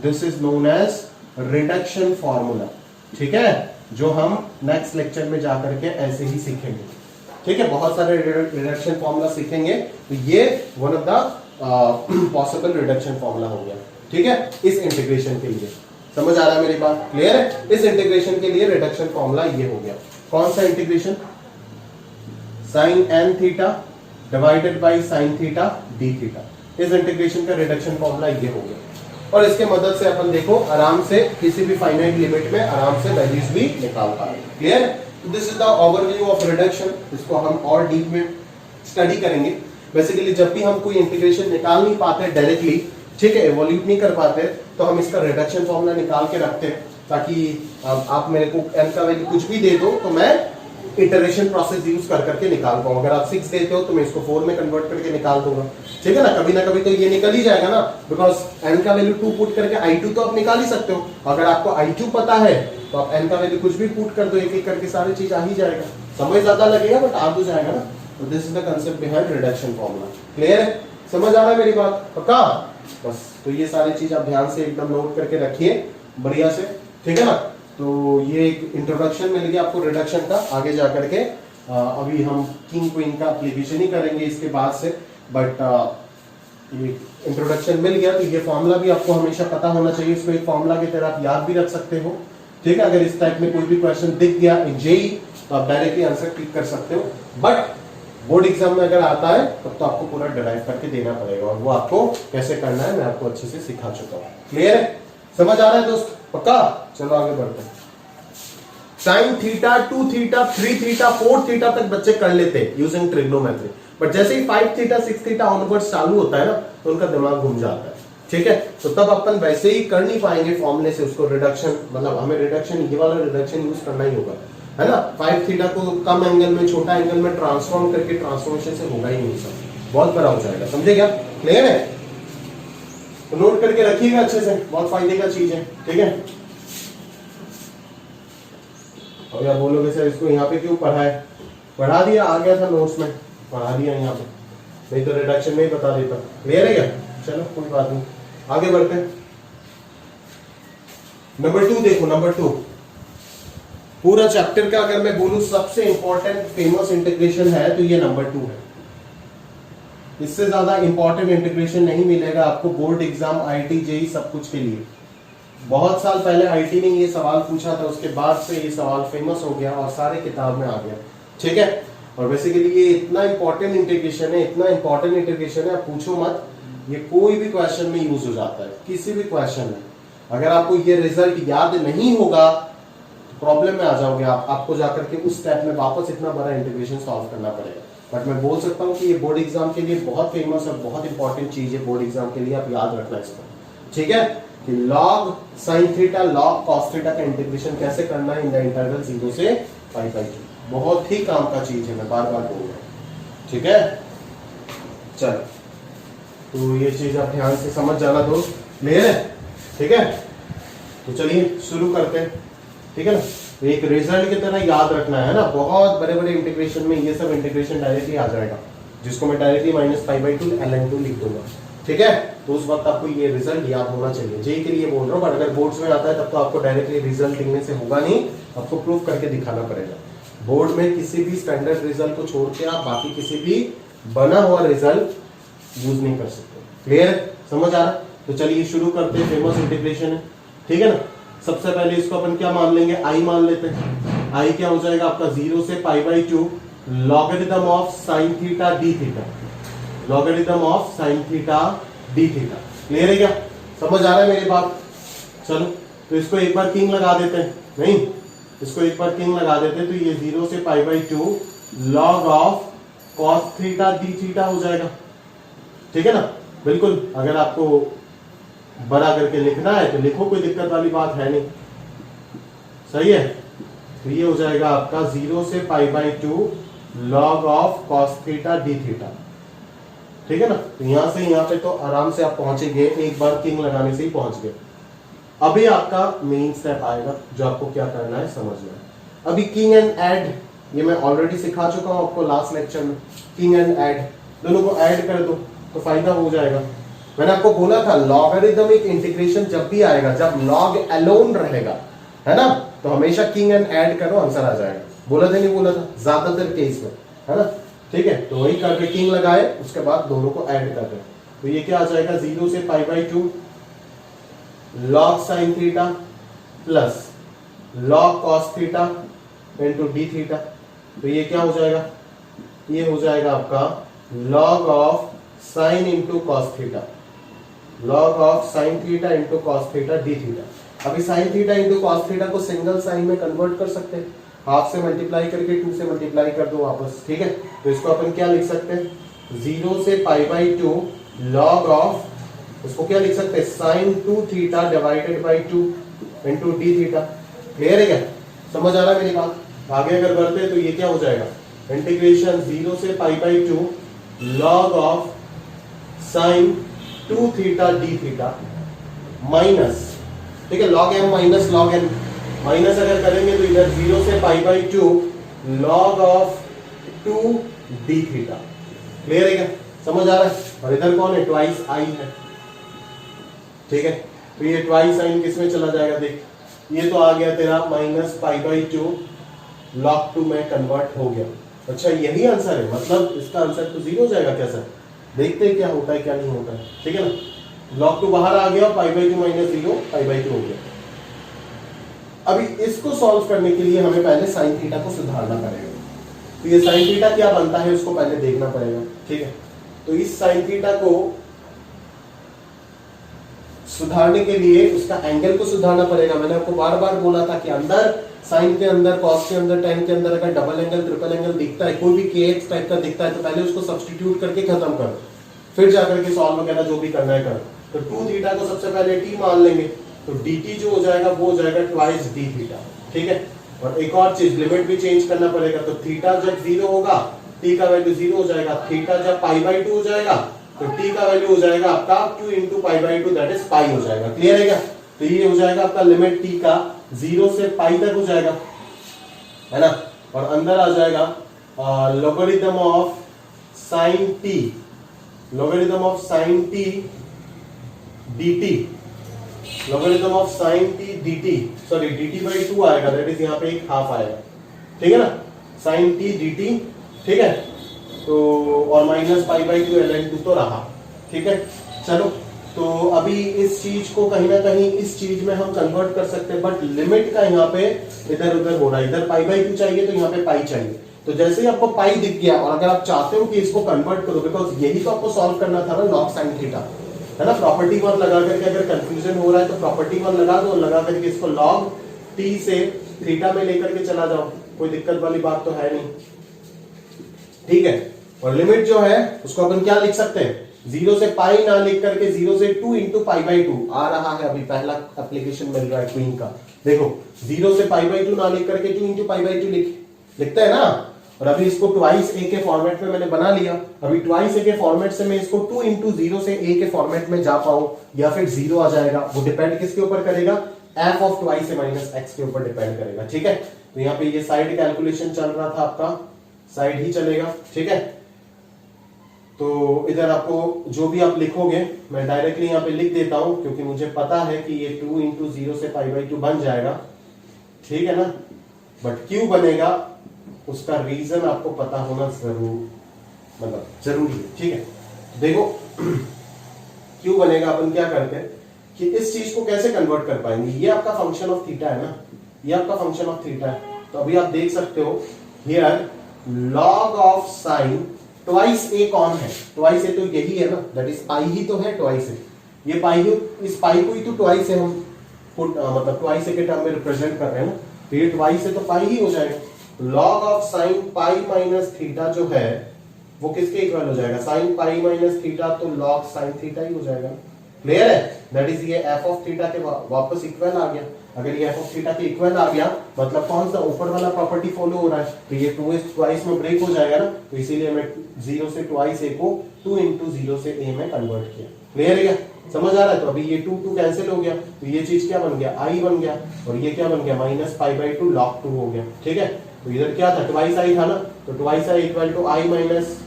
this is known as reduction formula. ठीक है, जो हम नेक्स्ट लेक्चर में जाकर के ऐसे ही सीखेंगे। ठीक है, बहुत सारे रिडक्शन फॉर्मूला सीखेंगे, तो ये one of the possible reduction formula हो गया। ठीक है, इस इंटीग्रेशन के लिए समझ आ रहा है मेरी बात? क्लियर है? इस इंटीग्रेशन के लिए रिडक्शन फॉर्मूला ये हो गया। कौन सा integration? Sine n theta divided by sine theta D theta, इस इंटीग्रेशन का रिडक्शन फॉर्मूला ये हो गया। और इसके मदद से अपन देखो आराम से किसी भी फाइनाइट लिमिट में आराम से वैल्यूज भी निकाल पाए। Clear? This is the overview of reduction. इसको हम और डीप में स्टडी करेंगे। बेसिकली जब भी हम कोई इंटीग्रेशन निकाल नहीं पाते डायरेक्टली, ठीक है, एवोल्यूट नहीं कर पाते, तो हम इसका रिडक्शन फॉर्मूला निकाल के रखते हैं ताकि आप मेरे को n का वैल्यू कुछ भी दे दो तो मैं इटरेशन प्रोसेस यूज कर करके निकाल पाऊं। अगर आप 6 देते हो तो मैं इसको 4 में कन्वर्ट करके निकाल दूंगा। ठीक है ना कभी तो ये निकल ही जाएगा ना, बिकॉज n का वैल्यू 2 पुट करके I2 तो आप निकाल ही सकते हो। अगर आपको I2 पता है तो आप n का वैल्यू कुछ भी पुट कर दो, एक एक करके सारी चीज आ ही जाएगा। समय ज्यादा लगेगा बट आ तो जाएगा ना। तो this is the concept behind reduction formula. Clear है? समझ आ रहा है मेरी बात? पक्का? बस तो ये सारी चीज आप ध्यान से एकदम नोट करके रखिए बढ़िया से। ठीक है ना? तो ये एक इंट्रोडक्शन मिल गया आपको रिडक्शन का। आगे जाकर के अभी हम किंग क्वीन का एप्लीकेशन ही करेंगे इसके बाद से, बट ये इंट्रोडक्शन मिल गया तो ये फॉर्मूला भी आपको हमेशा पता होना चाहिए। इसको एक फॉर्मूला की तरह आप याद भी रख सकते हो। ठीक है, अगर इस टाइप में कोई भी क्वेश्चन दिख गया इन जेई तो आप डायरेक्टली आंसर क्लिक कर सकते हो। बट बोर्ड एग्जाम में अगर आता है तब तो आपको पूरा डिराइव करके देना पड़ेगा, और वो आपको कैसे करना है मैं आपको अच्छे से सिखा चुका हूँ। क्लियर है? समझ आ रहा है दोस्त? पक्का? चलो आगे बढ़ते हैं। Sine theta 2 theta 3 theta 4 theta तक बच्चे कर लेते हैं यूजिंग ट्रिग्नोमेट्री, बट जैसे ही 5 थीटा 6 थीटा ऑनवर्ड्स चालू होता है ना तो उनका दिमाग घूम जाता है। ठीक है, तो तब अपन वैसे ही कर नहीं पाएंगे फॉर्मूले से उसको रिडक्शन, मतलब हमें रिडक्शन ये वाला रिडक्शन यूज करना ही होगा, है ना। 5 थीटा को कम एंगल में छोटा एंगल में ट्रांसफॉर्म करके ट्रांसफॉर्मेशन से होगा ही नहीं सब, बहुत बड़ा हो जाएगा। समझे क्या? क्लियर है? तो नोट करके रखिएगा अच्छे से, बहुत फायदे का चीज है। ठीक है, और आप बोलोगे सर इसको यहाँ पे क्यों पढ़ा है? पढ़ा दिया, आ गया था नोट्स में, पढ़ा दिया यहाँ पे, नहीं तो रिडक्शन में ही बता देता। क्लियर है क्या? चलो कोई बात नहीं, आगे बढ़ते हैं। नंबर 2 देखो, नंबर 2 पूरा चैप्टर का अगर मैं बोलूं सबसे इंपॉर्टेंट फेमस इंटीग्रेशन है तो ये नंबर 2 है। इससे ज्यादा इंपॉर्टेंट इंटीग्रेशन नहीं मिलेगा आपको बोर्ड एग्जाम, आईटी, जेई सब कुछ के लिए। बहुत साल पहले आईटी ने ये सवाल पूछा था, उसके बाद से ये सवाल फेमस हो गया और सारे किताब में आ गया। ठीक है, और बेसिकली ये इतना इंपॉर्टेंट इंटीग्रेशन है, इतना इंपॉर्टेंट इंटीग्रेशन है, आप पूछो मत, ये कोई भी क्वेश्चन में यूज हो जाता है, किसी भी क्वेश्चन में। अगर आपको ये रिजल्ट याद नहीं होगा तो प्रॉब्लम में आ जाओगे आप, आपको जाकर के उस स्टेप में वापस इतना बड़ा इंटीग्रेशन सॉल्व करना पड़ेगा। बट मैं बोल सकता हूँ कि ये बोर्ड एग्जाम के लिए बहुत फेमस और बहुत इंपॉर्टेंट चीज है बोर्ड एग्जाम के लिए, आप याद रखना इसको। ठीक है, कि log sin theta log cos theta का इंटीग्रेशन कैसे करना है इन द इंटरवल 0 से π/2, बहुत ही काम का चीज है, मैं बार बार बोल रहा हूं। ठीक है, चल तो ये चीज आप ध्यान से समझ जाना दोस्त, क्लियर है? ठीक है, तो चलिए शुरू करते हैं। ठीक है ना, तो एक रिजल्ट की तरह याद रखना है ना, बहुत बड़े बड़े इंटीग्रेशन में ये सब इंटीग्रेशन डायरेक्टली आ जाएगा, जिसको मैं डायरेक्टली -π/2 ln2 लिख दूंगा। ठीक है, तो उस वक्त आपको ये रिजल्ट याद होना चाहिए। जेई के लिए बोल रहा हूँ, बट अगर बोर्ड्स में आता है तब तो आपको डायरेक्टली रिजल्ट लिखने से होगा नहीं, आपको प्रूफ करके दिखाना पड़ेगा। बोर्ड में किसी भी स्टैंडर्ड रिजल्ट को छोड़ के आप बाकी किसी भी बना हुआ रिजल्ट यूज नहीं कर सकते। क्लियर, समझ आ रहा? तो चलिए शुरू करते हैं, फेमस इंटीग्रेशन है। ठीक है ना, सबसे पहले इसको अपन क्या मान लेंगे, आई मान लेते हैं। आई क्या हो जाएगा आपका 0 से π/2 logarithm of sine theta D theta, logarithm of sine theta D theta. Clear है क्या, समझ आ रहा है मेरी बात? चलो तो इसको एक बार किंग लगा देते हैं, नहीं इसको एक बार किंग लगा देते हैं, तो ये 0 से π/2 log of cos theta D theta हो जाएगा। ठीक है ना, बिल्कुल, अगर आपको बड़ा करके लिखना है तो लिखो, कोई दिक्कत वाली बात है नहीं। सही है, तो ये हो जाएगा आपका 0 से π/2 log of cos theta D theta. ठीक है ना, तो यहां से यहां पे तो आराम से आप पहुंचेंगे, एक बार किंग लगाने से ही पहुंच गए। अभी आपका मेन स्टेप आएगा जो आपको क्या करना है, समझना है। अभी किंग एंड ऐड ये मैं ऑलरेडी सिखा चुका हूं आपको लास्ट लेक्चर में। किंग एंड ऐड दोनों को ऐड कर दो तो फायदा हो जाएगा। मैंने आपको बोला था लॉगरिथमिक इंटीग्रेशन जब भी आएगा, जब लॉग अलोन रहेगा, है ना, तो हमेशा किंग एंड ऐड करो, आंसर आ जाएगा। बोला था नहीं बोला था, ज्यादातर केस में, है ना। ठीक है, तो वही करके किंग लगाए, उसके बाद दोनों को ऐड कर दे, तो ये क्या आ जाएगा 0 से π/2 log sine theta plus log cos theta into D theta. तो ये क्या हो जाएगा, ये हो जाएगा आपका log of sine into cos theta, log of sine theta into cos theta D theta. अभी sine theta into cos theta को सिंगल साइन में कन्वर्ट कर सकते हैं, हाफ से मल्टीप्लाई करके 2 से मल्टीप्लाई कर दो वापस। ठीक है, तो इसको अपन क्या लिख सकते हैं, 0 से π/2 लॉग ऑफ, इसको क्या लिख सकते हैं, sine 2 theta divided by 2 into D theta. Clear है क्या, समझ आ रहा है मेरी बात? आगे अगर बढ़ते हैं तो ये क्या हो जाएगा, इंटीग्रेशन 0 से π/2 log of sine 2 theta D theta minus, ठीक है, log M minus log N, minus अगर करेंगे तो इधर 0 से π/2 log of 2 D theta. Clear है क्या, समझ आ रहा है? और इधर कौन है, ट्वाइस आई है। ठीक है, तो ये ट्वाइस साइन किसमें चला जाएगा, देख ये तो आ गया तेरा -π/2 log 2 में कन्वर्ट हो गया। अच्छा यही आंसर है, मतलब इसका आंसर तो 0 हो जाएगा क्या सर? देखते हैं क्या होता है क्या नहीं होता है। ठीक है ना, log 2 बाहर आ गया, π/2 माइनस 0 π/2 हो गया। अभी इसको सॉल्व करने के लिए हमें पहले साइन थीटा को सुधारना पड़ेगा। तो ये साइन थीटा क्या बनता है उसको पहले देखना पड़ेगा। ठीक है, तो इस साइन थीटा को सुधारने के लिए उसका एंगल को सुधारना पड़ेगा। मैंने आपको बार बार बोला था कि अंदर साइन के अंदर, कॉस के अंदर, टेन के अंदर अगर डबल एंगल, ट्रिपल एंगल दिखता है, कोई भी kx टाइप का दिखता है, तो पहले उसको सब्स्टिट्यूट करके खत्म करो, फिर जाकर के सॉल्व वगैरह जो भी करना है करो। तो 2 थीटा को सबसे पहले t मान लेंगे, तो dt जो हो जाएगा वो हो जाएगा ट्वाइस d थीटा। ठीक है, और एक और चीज, लिमिट भी चेंज करना पड़ेगा। तो थीटा जब 0 होगा t का वैल्यू 0 हो जाएगा, थीटा जब π/2 हो जाएगा तो t का वैल्यू हो जाएगा आपका 2 इंटू π/2 दैट इज पाई हो जाएगा। क्लियर है क्या? तो ये हो जाएगा आपका लिमिट t का 0 से पाई तक हो जाएगा, है ना, और अंदर आ जाएगा logarithm of sine t, logarithm of sine t dt। Logarithm of sign T dt, sorry dt by 2 आएगा, दैट इज यहाँ पे एक हाफ आएगा, ठीक है ना, साइन टी dt, ठीक है, तो और माइनस पाई बाई 2 ln2 तो रहा, ठीक है। चलो तो अभी इस चीज को कहीं ना कहीं इस चीज में हम कन्वर्ट कर सकते हैं, बट लिमिट का यहाँ पे इधर उधर हो रहा है, इधर पाई बाई 2 चाहिए तो यहाँ पे पाई चाहिए, तो जैसे ही आपको पाई दिख गया और अगर आप चाहते हो कि इसको कन्वर्ट करो, बिकॉज यही तो आपको सॉल्व करना था ना, लॉग साइन थीटा, है ना, प्रॉपर्टी वन लगा करके अगर कंफ्यूजन हो रहा है तो प्रॉपर्टी वन लगा दो, लगा करके इसको लॉग टी से थीटा में लेकर के चला जाओ, कोई दिक्कत वाली बात तो है नहीं, ठीक है। और लिमिट जो है उसको अपन क्या लिख सकते हैं, 0 से पाई ना लिख करके 0 से 2 इंटू पाई बाई 2 आ रहा है, अभी पहला एप्लीकेशन मिल रहा है क्वीन का, देखो 0 से पाई बाई 2 ना लिख करके 2 इंटू पाई बाई 2 लिखते हैं ना, और अभी इसको ट्वाइस ए के फॉर्मेट में मैंने बना लिया, अभी ट्वाइस ए के फॉर्मेट से मैं इसको 2 इंटू 0 से ए के फॉर्मेट में जा पाऊं या फिर 0 आ जाएगा, वो डिपेंड किसके ऊपर करेगा, F of twice A minus x के ऊपर डिपेंड करेगा, ठीक है। तो यहाँ पे ये साइड कैलकुलेशन चल रहा था आपका, साइड ही चलेगा, ठीक है। तो इधर आपको जो भी आप लिखोगे मैं डायरेक्टली यहाँ पे लिख देता हूं, क्योंकि मुझे पता है कि ये 2 इंटू 0 से पाई बाई 2 बन जाएगा, ठीक है ना, बट क्यों बनेगा उसका रीजन आपको पता होना जरूरी है, ठीक है। देखो क्यों बनेगा, अपन क्या करते हैं कि इस चीज को कैसे कन्वर्ट कर पाएंगे, ये आपका फंक्शन ऑफ थीटा है ना, ये आपका फंक्शन ऑफ थीटा है, तो अभी आप देख सकते हो here log of sine twice A कौन है, ट्वाइस ए तो यही है ना, दैट इज पाई ही तो है ट्वाइस ए, ये पाई ही, इस पाई को ही तो ट्वाइस ए हम मतलब ट्वाइस ए के टर्म में रिप्रेजेंट कर रहे हैं ना, तो ये ट्वाइस ए तो पाई ही हो जाएगा, log of sign pi minus theta जो है वो किसके इक्वल हो जाएगा, साइन पाई माइनस थीटा, तो लॉग साइन थीटा ही हो जाएगा, क्लियर है, दैट इज ये एफ ऑफ थीटा के वापस इक्वल आ गया, अगर ये एफ ऑफ थीटा के इक्वल आ गया मतलब कौन सा ऊपर वाला प्रॉपर्टी फॉलो हो रहा है, तो ये 2 ट्वाइस में ब्रेक हो जाएगा ना, तो इसीलिए मैं 0 से ट्वाइस ए को 2 इंटू 0 से ए में कन्वर्ट किया, क्लियर है क्या, समझ आ रहा है। तो अभी ये 2 2 कैंसिल हो गया, तो ये चीज क्या बन गया, आई बन गया, और ये क्या बन गया, माइनस पाई बाई 2 लॉग 2 हो गया, ठीक है। तो इधर क्या था, ट्वाइस आई था ना, तो twice I equal to I minus,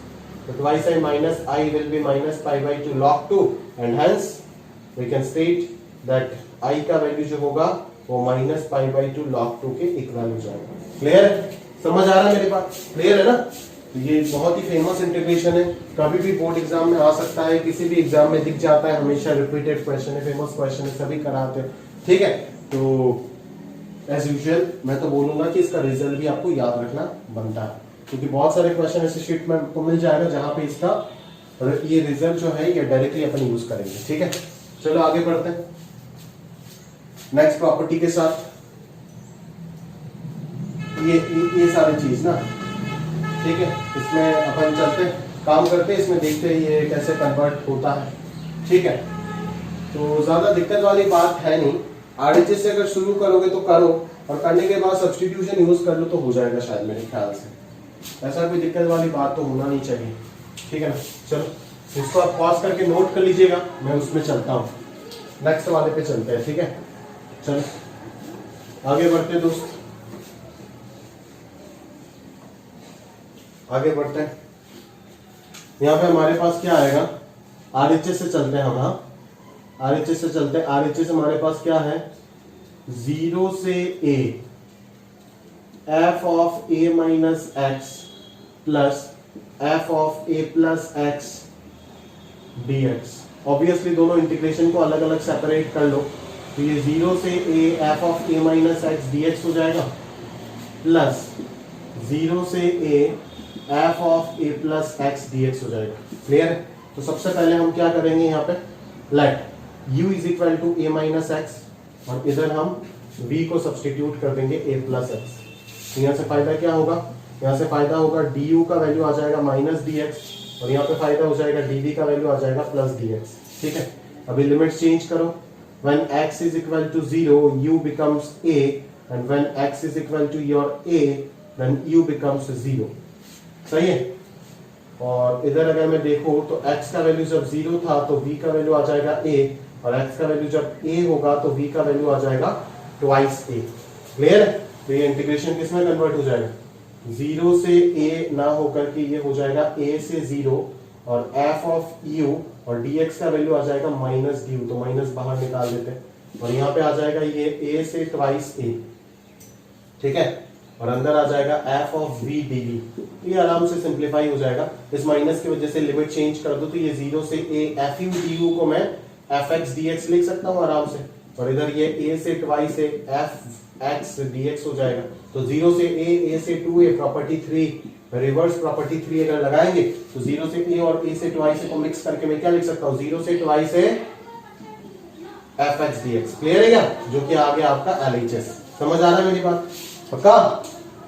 तो twice I minus I will be minus pi by 2 log 2, and hence we can state that I का वैल्यू जो होगा वो माइनस पाई बाई 2 log 2 के इक्वल हो जाएगा, क्लियर है, समझ आ रहा है मेरे पास, क्लियर है ना। तो ये बहुत ही फेमस इंटीग्रेशन है, कभी भी बोर्ड एग्जाम में आ सकता है, किसी भी एग्जाम में दिख जाता है, हमेशा रिपीटेड क्वेश्चन है, फेमस क्वेश्चन है, सभी कराते हैं, ठीक है। तो एज यूजुअल मैं तो बोलूंगा कि इसका रिजल्ट भी आपको याद रखना बनता है, क्योंकि बहुत सारे क्वेश्चन ऐसे शीट में आपको मिल जाएगा जहां पे इसका ये रिजल्ट जो है ये डायरेक्टली अपन यूज करेंगे, ठीक है। चलो आगे बढ़ते हैं नेक्स्ट प्रॉपर्टी के साथ, ये सारी चीज ना, ठीक है, इसमें अपन चलते काम करते हैं, इसमें देखते हैं ये कैसे कन्वर्ट होता है, ठीक है। तो ज्यादा दिक्कत वाली बात है नहीं, आरएचएस से अगर शुरू करोगे तो करो, और करने के बाद सब्स्टिट्यूशन यूज कर लो तो हो जाएगा शायद मेरे ख्याल से, ऐसा कोई दिक्कत वाली बात तो होना नहीं चाहिए, ठीक है ना। चलो इसको आप पॉज करके नोट कर लीजिएगा, मैं उसमें चलता हूँ, नेक्स्ट वाले पे चलते हैं, ठीक है। चलो आगे बढ़ते दोस्त, आगे बढ़ते हैं। यहाँ पे हमारे पास क्या आएगा, आरएचएस से चलते हैं हम, हाँ आरएचएस से चलते हैं, आरएचएस हमारे पास क्या है, 0 से a f of a minus x plus f of a plus x dx, obviously दोनों इंटीग्रेशन को अलग अलग सेपरेट कर लो, तो ये 0 से a f of a minus x dx हो जाएगा, प्लस 0 से a f of a plus x dx हो जाएगा, क्लियर है। तो सबसे पहले हम क्या करेंगे, यहाँ पे let u is equal to a minus x, और इधर हम v को सब्सटीट्यूट कर देंगे a प्लस एक्स, यहाँ से फायदा क्या होगा, यहाँ से फायदा होगा du का वैल्यू आ जाएगा माइनस dx, और यहाँ पे फायदा हो जाएगा dv का वैल्यू आ जाएगा प्लस dx, ठीक है। अभी लिमिट चेंज करो, when x is equal to 0 u becomes a, and when x is equal to your a then u becomes 0, सही है। और इधर अगर मैं देखूं तो x का वैल्यू जब 0 था तो v का वैल्यू आ जाएगा a, और x का वैल्यू जब a होगा तो v का वैल्यू आ जाएगा ट्वाइस a, क्लियर है। तो ये इंटीग्रेशन किसमें कन्वर्ट हो जाएगा, 0 से a ना होकर के ये हो जाएगा a से 0, और f ऑफ u और dx का वैल्यू आ जाएगा माइनस ड्यू, तो माइनस बाहर निकाल देते हैं, और यहाँ पे आ जाएगा ये ए से ट्वाइस ए, ठीक है, और अंदर आ जाएगा f of v d v. ये आराम से सिंप्लीफाई हो जाएगा, इस माइनस की वजह से लिमिट चेंज कर दो तो ये 0 से A F U D you को मैं एफ एक्स डी एक्स लिख सकता हूँ आराम से, और इधर ये ए से twice A F X D x हो जाएगा। तो 0 से ए से 2a प्रॉपर्टी 3, रिवर्स प्रॉपर्टी 3 अगर लगाएंगे तो 0 से ए और ए से ट्वाइस ए को मिक्स करके मैं क्या लिख सकता हूँ, 0 से twice A F X D X. Clear है क्या, जो कि आ गया आपका एलएचएस। समझ आ रहा है मेरी बात, पक्का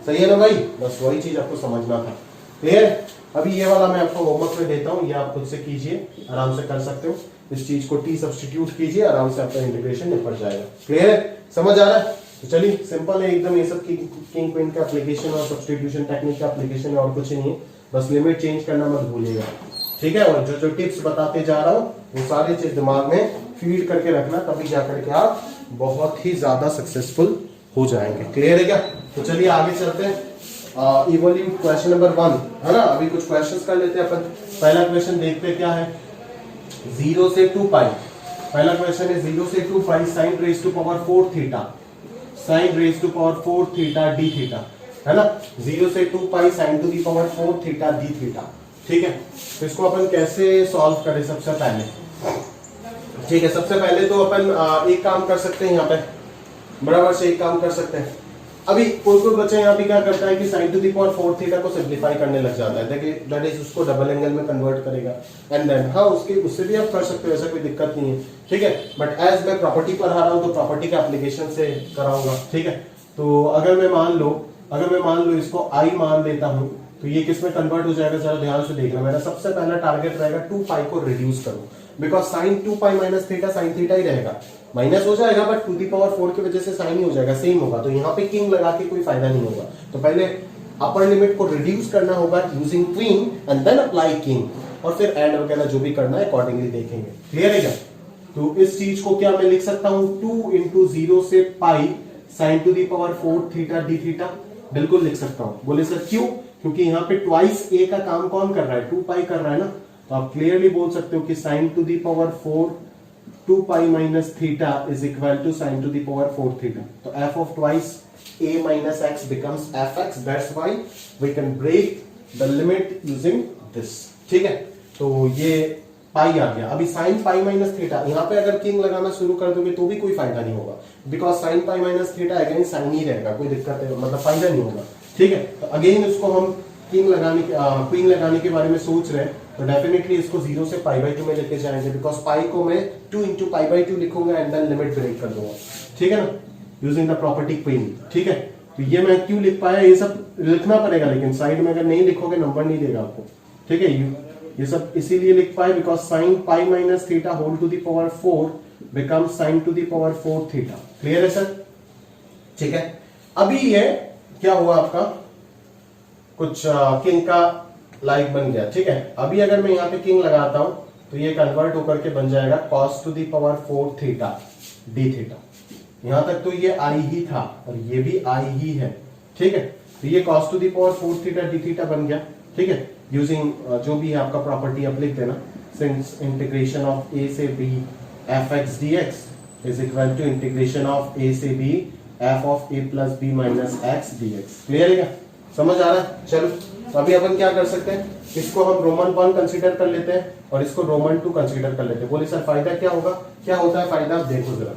सही है ना भाई, बस वही चीज आपको समझना था। क्लियर है, अभी ये वाला मैं आपको होमवर्क में देता हूँ, ये आप खुद से कीजिए, आराम से कर सकते हो। इस चीज को टी सब्स्टिट्यूट कीजिए, आराम से आपका इंटीग्रेशन निपट जाएगा। क्लियर है, समझ आ रहा है, तो चलिए सिंपल है एकदम, ये सब किंग क्वीन का एप्लीकेशन और सब्स्टिट्यूशन टेक्निक का एप्लीकेशन है, और कुछ नहीं है, बस लिमिट चेंज करना मत भूलिएगा, ठीक है। और जो जो टिप्स बताते जा रहा हूँ वो सारी चीज दिमाग में फीड करके रखना, तभी जाकर के आप बहुत ही ज्यादा सक्सेसफुल हो जाएंगे। क्लियर है क्या, तो चलिए आगे चलते हैं। इवोल्यूट क्वेश्चन नंबर 1 है ना, अभी कुछ क्वेश्चंस कर लेते हैं अपन। पहला क्वेश्चन देखते हैं क्या है, 0 से 2 पाई। पहला क्वेश्चन है 0 से 2 pi sine raise to power 4 theta, sine raise to power 4 theta D theta, है ना। 0 से 2 pi sine to the power 4 theta D theta, ठीक है। तो इसको अपन कैसे सॉल्व करें सबसे पहले, ठीक है। सबसे पहले तो अपन एक काम कर सकते हैं, यहाँ पे बराबर से एक काम कर सकते हैं। अभी कोई बच्चा यहाँ पे क्या करता है कि sine to the power 4 theta को सिंप्लीफाई करने लग जाता है, देखिए दैट इज उसको डबल एंगल में कन्वर्ट करेगा, एंड देन हाँ उससे भी आप कर सकते हो, ऐसा कोई दिक्कत नहीं है, ठीक है। बट एज मैं प्रॉपर्टी पढ़ा रहा हूँ तो प्रॉपर्टी का एप्लीकेशन से कराऊंगा, ठीक है। तो अगर मैं मान लो इसको आई मान लेता हूँ तो ये किस में कन्वर्ट हो जाएगा, जरा ध्यान से देखना। मेरा सबसे पहला टारगेट रहेगा 2 पाई को रिड्यूस करूं, because sine 2 pi minus theta sine theta ही रहेगा, माइनस हो जाएगा बट टू दी पावर 4 की वजह से साइन ही हो जाएगा, सेम होगा। तो यहाँ पे किंग लगा के कोई फायदा नहीं होगा, तो पहले अपर लिमिट को रिड्यूस करना होगा using queen and then apply king, और फिर एंड वगैरह जो भी करना है अकॉर्डिंगली देखेंगे। क्लियर है क्या, तो इस चीज को क्या मैं लिख सकता हूं, 2 इंटू 0 से pi sine to the power 4 theta D theta, बिल्कुल लिख सकता हूं। बोले सर क्यों, क्योंकि यहाँ पे ट्वाइस ए का काम कौन कर रहा है, 2 पाई कर रहा है ना, तो आप क्लियरली बोल सकते हो कि sine to the power 4 2 pi minus theta is equal to sine to the power 4 theta. तो F of twice A minus X becomes F X, that's why we can break the limit using this, ठीक है। तो ये पाई आ गया। अभी sign pi minus theta, यहाँ पे अगर किंग लगाना शुरू कर दोगे तो भी कोई फायदा नहीं होगा, because sine pi minus theta again sine ही रहेगा, कोई दिक्कत है मतलब फायदा नहीं होगा, ठीक है। तो अगेन उसको हम किंग लगाने क्वीन लगाने के बारे में सोच रहे हैं, तो डेफिनेटली इसको 0 से पाई बाई 2 में लेके जाएंगे, बिकॉज पाई को मैं 2 इंटू पाई बाई 2 लिखूंगा एंड देन लिमिट ब्रेक कर दूंगा, ठीक है ना, यूजिंग द प्रॉपर्टी क्वीन, ठीक है। तो ये मैं क्यों लिख पाया, ये सब लिखना पड़ेगा, लेकिन साइड में अगर नहीं लिखोगे नंबर नहीं देगा आपको, ठीक है। ये सब इसीलिए लिख पाए because sine pi minus theta whole to the power 4 become sine to the power 4 theta. Clear है सर, ठीक है। अभी ये क्या हुआ आपका, कुछ किंग का लाइक बन गया, ठीक है। अभी अगर मैं यहाँ पे किंग लगाता हूं तो ये कन्वर्ट होकर के बन जाएगा cos to the power 4 theta D theta. यहां तक तो ये आई ही था और ये भी आई ही है, ठीक है। तो ये cos to the power 4 theta D theta बन गया, ठीक है। यूजिंग जो भी है आपका प्रॉपर्टी आप लिख देना, सिंस इंटीग्रेशन ऑफ ए से B F X D X is equal to integration of A से B F of A plus B minus X D X. Clear है क्या, समझ आ रहा है। चलो तो अभी अपन क्या कर सकते हैं, इसको हम रोमन 1 कंसीडर कर लेते हैं और इसको रोमन 2 कंसीडर कर लेते हैं। बोले सर फायदा क्या होगा, क्या होता है फायदा, आप देखो जरा,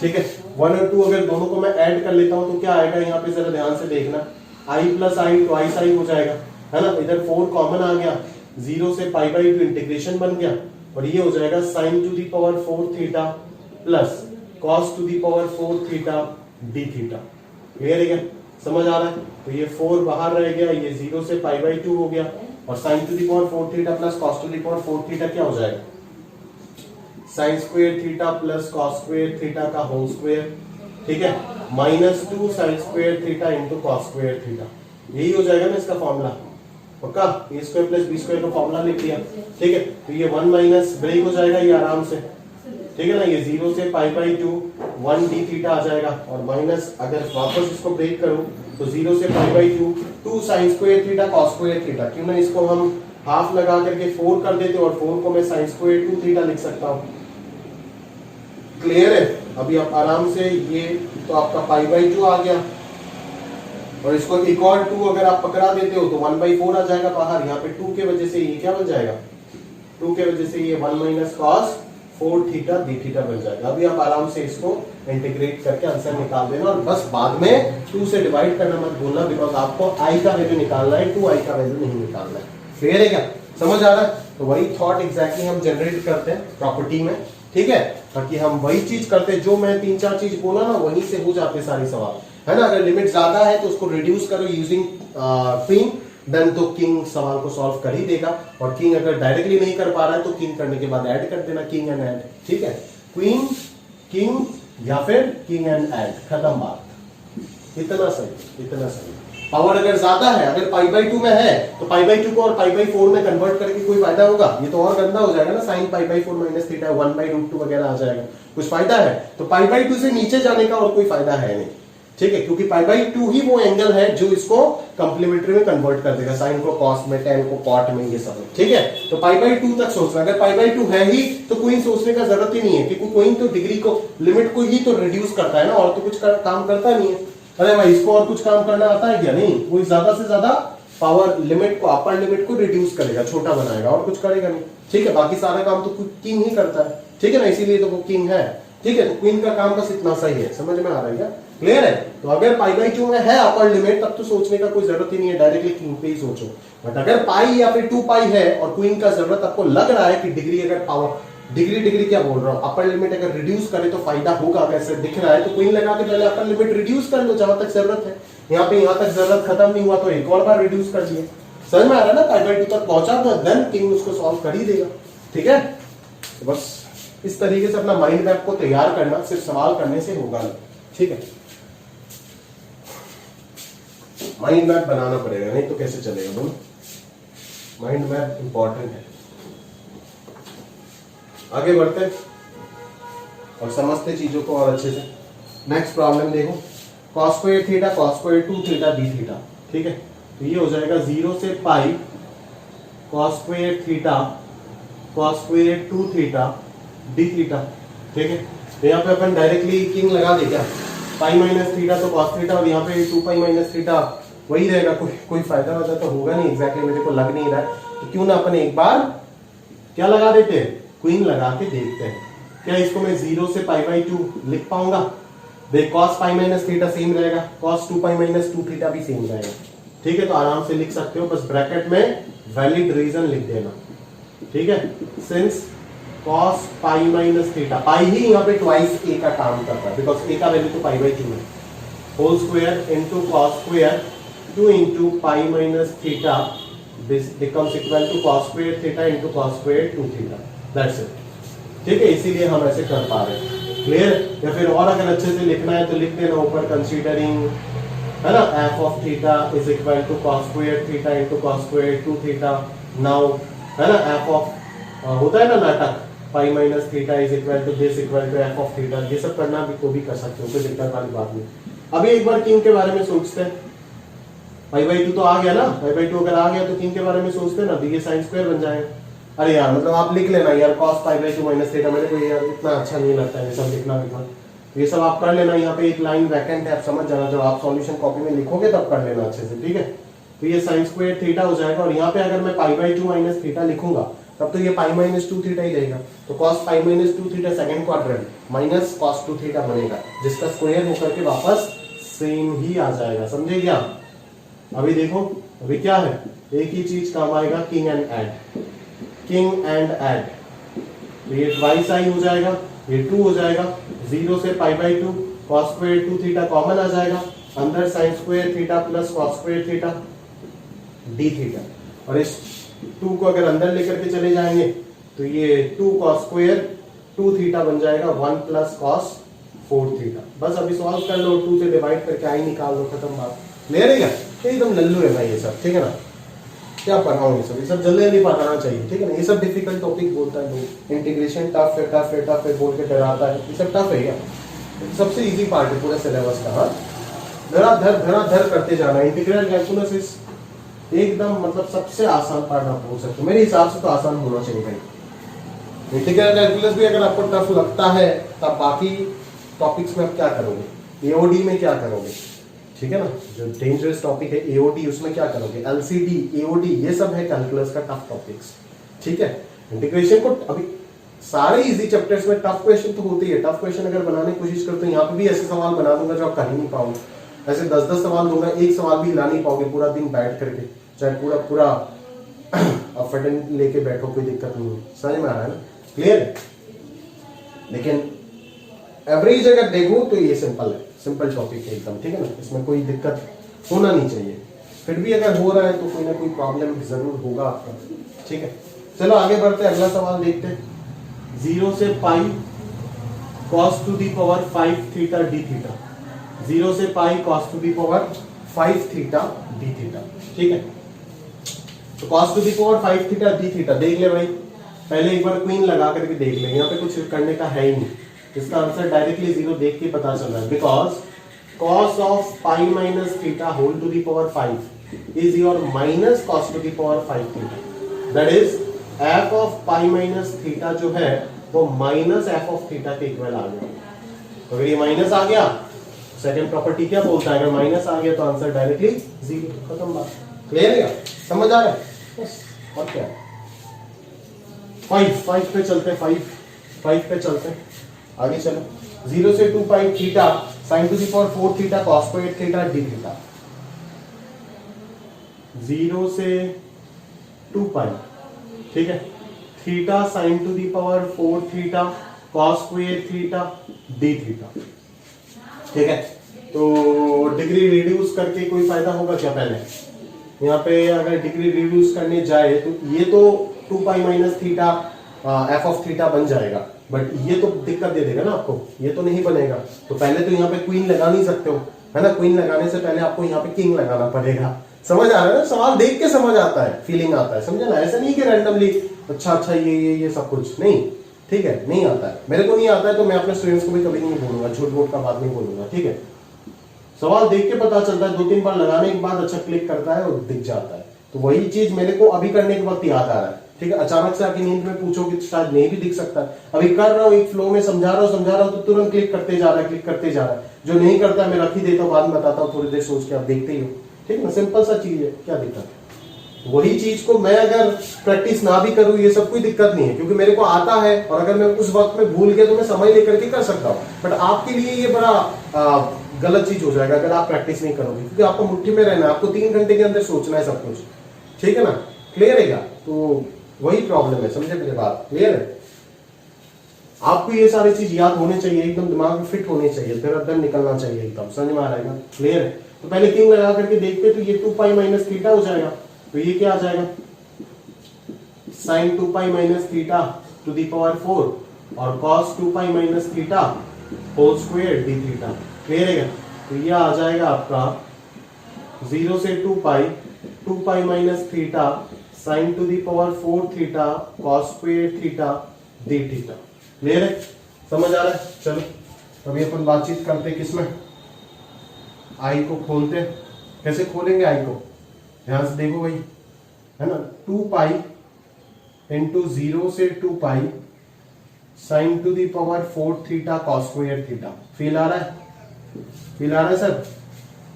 ठीक है। 1 और 2 अगर दोनों को मैं ऐड कर लेता हूं तो क्या आएगा, यहाँ पे जरा ध्यान से देखना, आई प्लस आई ट्वाइस आई हो जाएगा, है ना। इधर 4 कॉमन आ गया, 0 से पाई बाई 2 इंटीग्रेशन बन गया, और ये हो जाएगा sine to the power 4 theta plus cos to the power 4 theta D theta. Clear है क्या, समझ आ रहा है। तो ये 4 बाहर रह गया, ये 0 से पाई बाई 2 हो गया, और sine to the power 4 theta plus cos to the power 4 theta क्या हो जाएगा, sine square theta plus cos square theta का होल स्क्वायर, ठीक है, -2 sine square theta into cos square theta. यही हो जाएगा ना इसका फॉर्मूला, पक्का। A square plus b square का फॉर्मूला लिख दिया, ठीक है। तो ये 1 माइनस ब्रेक हो जाएगा ये आराम से, ठीक है ना। ये 0 से पाई बाई 2 1 डी थीटा आ जाएगा, और माइनस अगर वापस इसको ब्रेक करूं तो 0 से pi by 2 sine square theta cos square theta. क्यों ना इसको हम हाफ लगा करके 4 कर देते, और 4 को मैं साइन स्क्वायर 2 थीटा लिख सकता हूं, क्लियर है? अभी आप आराम से ये तो आपका π/2 आ गया, और इसको एक और 2 अगर आप पकड़ा देते हो तो 1/4 आ जाएगा बाहर। यहाँ पे 2 के वजह से ये क्या बन जाएगा, 2 के वजह से ये 1 - cos 4 थीटा d थीटा बन जाएगा। अभी आप आराम से इसको इंटीग्रेट करके आंसर निकाल देना, और बस बाद में 2 से डिवाइड करना मत भूलना, बिकॉज आपको i का वैल्यू निकालना है, 2i का वैल्यू नहीं निकालना है। क्लियर है क्या? समझ आ रहा है? तो वही थॉट एग्जैक्टली हम जनरेट करते हैं प्रॉपर्टी में, ठीक है, ताकि हम वही चीज करते हैं जो मैं 3-4 चीज बोला ना, वहीं से हो जाते सारे सवाल, है ना। अगर लिमिट ज्यादा है तो उसको रिड्यूस करो यूजिंग क्वीन, देन तो किंग सवाल को सॉल्व कर ही देगा। और किंग अगर डायरेक्टली नहीं कर पा रहा है तो किंग करने के बाद ऐड कर देना, किंग एंड ऐड, ठीक है। क्वीन, किंग या फिर किंग एंड ऐड, खत्म बात। इतना सही, इतना सही। पावर अगर ज्यादा है, अगर π/2 में है तो π/2 को और π/4 में कन्वर्ट करके कोई फायदा होगा? ये तो और गंदा हो जाएगा ना, sin π/4 - थीटा 1/√2 वगैरह आ जाएगा, कुछ फायदा है? तो π/2 से नीचे जाने का और कोई फायदा है नहीं, ठीक है, क्योंकि π/2 ही वो एंगल है जो इसको कंप्लीमेंट्री में कन्वर्ट कर देगा, साइन को कॉस में, tan को कॉट में, ये सब, ठीक है। तो π/2 तक सोचना, अगर π/2 है ही तो कोई सोचने का जरूरत ही नहीं है, क्योंकि कोई तो डिग्री को, लिमिट को ही तो रिड्यूस करता है ना, और तो कुछ काम करता नहीं है। अरे भाई इसको और कुछ काम करना आता है क्या? नहीं, कोई ज्यादा से ज्यादा पावर लिमिट को, अपर लिमिट को रिड्यूस करेगा, छोटा बनाएगा, और कुछ करेगा नहीं, ठीक है। बाकी सारा काम तो किंग ही करता है, ठीक है ना, इसीलिए तो वो किंग है, ठीक है। तो क्वीन का काम बस इतना सही है, समझ में आ रहा है क्या? क्लियर है? तो अगर π/2 में है अपर लिमिट, तब तो सोचने का कोई जरूरत ही नहीं है, डायरेक्टली किंग पे ही सोचो। बट अगर पाई या फिर 2π है और क्वीन का जरूरत आपको लग रहा है कि डिग्री, अगर पावर डिग्री क्या बोल रहा हूं, अपर लिमिट अगर रिड्यूस करे तो फायदा होगा, वैसे दिख रहा है, तो क्वीन लगा के पहले अपर लिमिट रिड्यूस कर लो जहां तक जरूरत है। यहाँ पे, यहाँ तक जरूरत खत्म नहीं हुआ तो एक और बार रिड्यूस कर दिए। समझ में आ रहा है ना? π/2 तक पहुंचा तो देन किंग उसको सॉल्व कर ही देगा, ठीक है। तो बस इस तरीके से अपना माइंड मैप को तैयार करना सिर्फ सवाल करने से होगा नहीं, ठीक है। माइंड मैप बनाना पड़ेगा, नहीं तो कैसे चलेगा बोलो? माइंड मैप इंपॉर्टेंट है। आगे बढ़ते और समझते चीजों को और अच्छे से। नेक्स्ट प्रॉब्लम देखो, cos square theta, cos square 2 theta d theta, ठीक है। तो ये हो जाएगा 0 से pi cos square theta, cos square 2 theta d theta, ठीक है। तो यहाँ पे अपन डायरेक्टली किंग लगा दे क्या, π - थीटा तो cos थीटा, और यहाँ पे 2π - थीटा वही रहेगा, कोई फायदा वादा तो होगा नहीं, एग्जैक्टली मेरे को लग नहीं रहा है। तो क्यों ना अपन एक बार क्या लगा देते हैं, क्वीन लगा के देखते हैं। क्या इसको मैं 0 से π/2 लिख पाऊंगा? देख, cos π - थीटा सेम रहेगा, cos 2π - 2 थीटा भी सेम रहेगा, ठीक है। तो आराम से लिख सकते हो, बस ब्रैकेट में वैलिड रीजन लिख देना, ठीक है। सिंस cos π - थीटा, पाई ही यहाँ पे ट्वाइस a का काम करता है, बिकॉज a का वैल्यू तो π/2 है, whole square into cos square 2 into π - theta becomes equal to cos square theta into cos square 2 theta, that's it, ठीक है। इसीलिए हम ऐसे कर पा रहे हैं, क्लियर। या फिर और अगर अच्छे से लिखना है तो लिख देना ऊपर, कंसीडरिंग, है ना, f of theta is equal to cos square theta into cos square 2 theta. Now, है ना, f of होता है ना नाटक, π - theta is equal to this equal to f of theta, ये सब करना भी तो भी कर सकते हो, कोई दिक्कत वाली बात नहीं। अभी एक बार किंग के बारे में सोचते हैं। π/2 तो आ गया ना, π/2 अगर आ गया तो किंग के बारे में सोचते हैं ना, तो ये साइन स्क्वायर बन जाएगा। अरे यार, मतलब आप लिख लेना यार, cos π/2 - थीटा, मेरे को यार इतना अच्छा नहीं लगता है ये सब लिखना। ये सब आप कर लेना, यहाँ पे एक लाइन वैकेंट है, आप समझ जाना, जब आप सॉल्यूशन कॉपी में लिखोगे तब कर लेना अच्छे से, ठीक है। तो ये साइन स्क्वायर थीटा हो जाएगा, और यहाँ पे अगर मैं π/2 - थीटा लिखूंगा तब तो ये π - 2 थीटा ही रहेगा। तो cos π - 2 theta second quadrant minus cos 2 theta बनेगा, जिसका स्क्वायर होकर के वापस सेम ही आ जाएगा, समझे क्या? अभी देखो, अभी क्या है, एक ही चीज काम आएगा, king and add, king and add. तो ये ट्वाइस आई हो जाएगा, ये 2 हो जाएगा, 0 से π/2 cos स्क्वायर 2 थीटा कॉमन आ जाएगा, अंदर sin square theta plus cos square theta d theta, और इस 2 को अगर अंदर लेकर के चले जाएंगे तो ये 2 cos स्क्वायर 2 थीटा बन जाएगा 1 प्लस cos 4 थीटा। बस अभी सॉल्व कर लो, 2 से डिवाइड करके आई निकाल लो, खत्म बात। क्लियर है क्या? एकदम लल्लू है भाई ये सब, ठीक है ना। क्या पढ़ाऊं ये सब जल्दी जल्दी पढ़ाना चाहिए, ठीक है ना। ये सब डिफिकल्ट टॉपिक बोलता है लोग, इंटीग्रेशन टफ है, टफ है, टफ है बोल के डराता है, ये सब टफ है क्या? सबसे इजी पार्ट है पूरा सिलेबस का। हाँ, धराधर करते जाना। इंटीग्रल कैलकुलस एकदम मतलब सबसे आसान पार्ट आप बोल सकते हो, मेरे हिसाब से तो आसान होना चाहिए भाई। इंटीग्रल कैलकुलस भी अगर आपको टफ लगता है तब बाकी टॉपिक्स में आप क्या करोगे, एओडी में क्या करोगे, ठीक है ना, जो डेंजरस टॉपिक है एओडी उसमें क्या करोगे, एलसीडी एओडी ये सब है कैलकुलस का टफ टॉपिक्स, ठीक है। इंटीग्रेशन को अभी सारे इजी चैप्टर्स में टफ क्वेश्चन तो होते ही है, टफ क्वेश्चन अगर बनाने की कोशिश करते हैं यहाँ पे भी ऐसे सवाल बना दूंगा जो आप कर ही नहीं पाओगे, ऐसे 10-10 सवाल दूंगा, एक सवाल भी हिला नहीं पाओगे पूरा दिन बैठ करके, चाहे पूरा पूरा अफर्ट लेके बैठो, कोई दिक्कत नहीं है, समझ में आ रहा है ना, क्लियर है। लेकिन एवरेज अगर देखो तो ये सिंपल है, सिंपल टॉपिक है एकदम, ठीक है ना, इसमें कोई दिक्कत होना नहीं चाहिए, फिर भी अगर हो रहा है तो कोई ना कोई प्रॉब्लम जरूर होगा आपका, ठीक है। चलो आगे बढ़ते हैं, अगला सवाल देखते हैं। 0 से pi cos to the power 5 theta D theta, 0 से pi cos to the power 5 theta D theta, ठीक है। तो cos to the power 5 theta D theta देख ले भाई, पहले एक बार क्वीन लगा करके देख ले, यहाँ पे कुछ करने का है ही नहीं, इसका आंसर डायरेक्टली 0 देख के पता चल रहा है, because cos of pi minus theta whole to the power 5 is your minus cos to the power 5 theta, that is f of pi minus theta जो है वो माइनस f ऑफ थीटा के इक्वल आ गया। तो अगर ये माइनस आ गया, सेकंड प्रॉपर्टी क्या बोलता है, अगर माइनस आ गया तो आंसर डायरेक्टली 0, खत्म बात, क्लियर है, समझ आ रहा है बस, और क्या है। 5 पे चलते हैं, 5 पे चलते हैं, आगे चलो। 0 से 2 pi theta sine to the power 4 theta cos square theta D theta, 0 से 2 पाई, ठीक है, theta sine to the power 4 theta cos square theta D theta, ठीक है। तो डिग्री रिड्यूस करके कोई फायदा होगा क्या, पहले यहाँ पे अगर डिग्री रिड्यूस करने जाए तो ये तो 2 pi minus theta F of theta बन जाएगा, बट ये तो दिक्कत दे देगा ना आपको, ये तो नहीं बनेगा। तो पहले तो यहाँ पे क्वीन लगा नहीं सकते हो, है ना, क्वीन लगाने से पहले आपको यहाँ पे किंग लगाना पड़ेगा, समझ आ रहा है ना, सवाल देख के समझ आता है, फीलिंग आता है, समझे ना, ऐसा नहीं कि रैंडमली अच्छा ये सब कुछ नहीं, ठीक है, नहीं आता है, मेरे को नहीं आता है तो मैं अपने स्टूडेंट्स को भी कभी नहीं बोलूंगा, झूठ बोट का बात नहीं बोलूंगा, ठीक है। सवाल देख के पता चलता है, 2-3 बार लगाने के बाद अच्छा क्लिक करता है और दिख जाता है, तो वही चीज मेरे को अभी करने के वक्त याद आ रहा है, ठीक है। अचानक से आके नींद में पूछोगे तो शायद नहीं भी दिख सकता है, अभी कर रहा हूँ एक फ्लो में समझा रहा हूँ तो तुरंत क्लिक करते जा रहा है, जो नहीं करता है मैं रख ही देता हूँ, बाद में बताता हूँ, थोड़ी देर सोच के आप देखते ही हो, ठीक है ना, सिंपल सा चीज है, क्या दिक्कत है। वही चीज को मैं अगर प्रैक्टिस ना भी करूं ये सब कोई दिक्कत नहीं है, क्योंकि मेरे को आता है, और अगर मैं उस वक्त में भूल गया तो मैं समय लेकर के कर सकता हूं, बट आपके लिए ये बड़ा गलत चीज हो जाएगा अगर आप प्रैक्टिस नहीं करोगे, क्योंकि आपको मुट्ठी में रहना है, आपको 3 घंटे के अंदर सोचना है सब कुछ, ठीक है ना, क्लियर है क्या। तो वही प्रॉब्लम है, समझे मेरी बात, क्लियर है। आपको ये सारी चीज याद होने चाहिए, एकदम दिमाग में फिट होने चाहिए, फिर अंदर निकलना चाहिए एकदम, समझ में आ रहा है, क्लियर है। तो पहले किंग लगा करके देखते तो ये 2 पाई माइनस थीटा हो जाएगा, तो ये क्या आ जाएगा, sine 2 pi minus theta to the power 4 और cos 2 pi minus theta whole square d theta, clear है। तो ये आ जाएगा आपका 0 से 2 pi minus theta sine to the power 4 theta cos square theta D theta, clear है, समझ आ रहा है। चलो अभी अपन बातचीत करते किसमें, आई को खोलते, कैसे खोलेंगे आई को, ध्यान से देखो भाई, है ना, 2 पाई इंटू 0 से 2 pi sine to the power 4 theta cos square theta, feel आ रहा है, फील आ रहा है सर,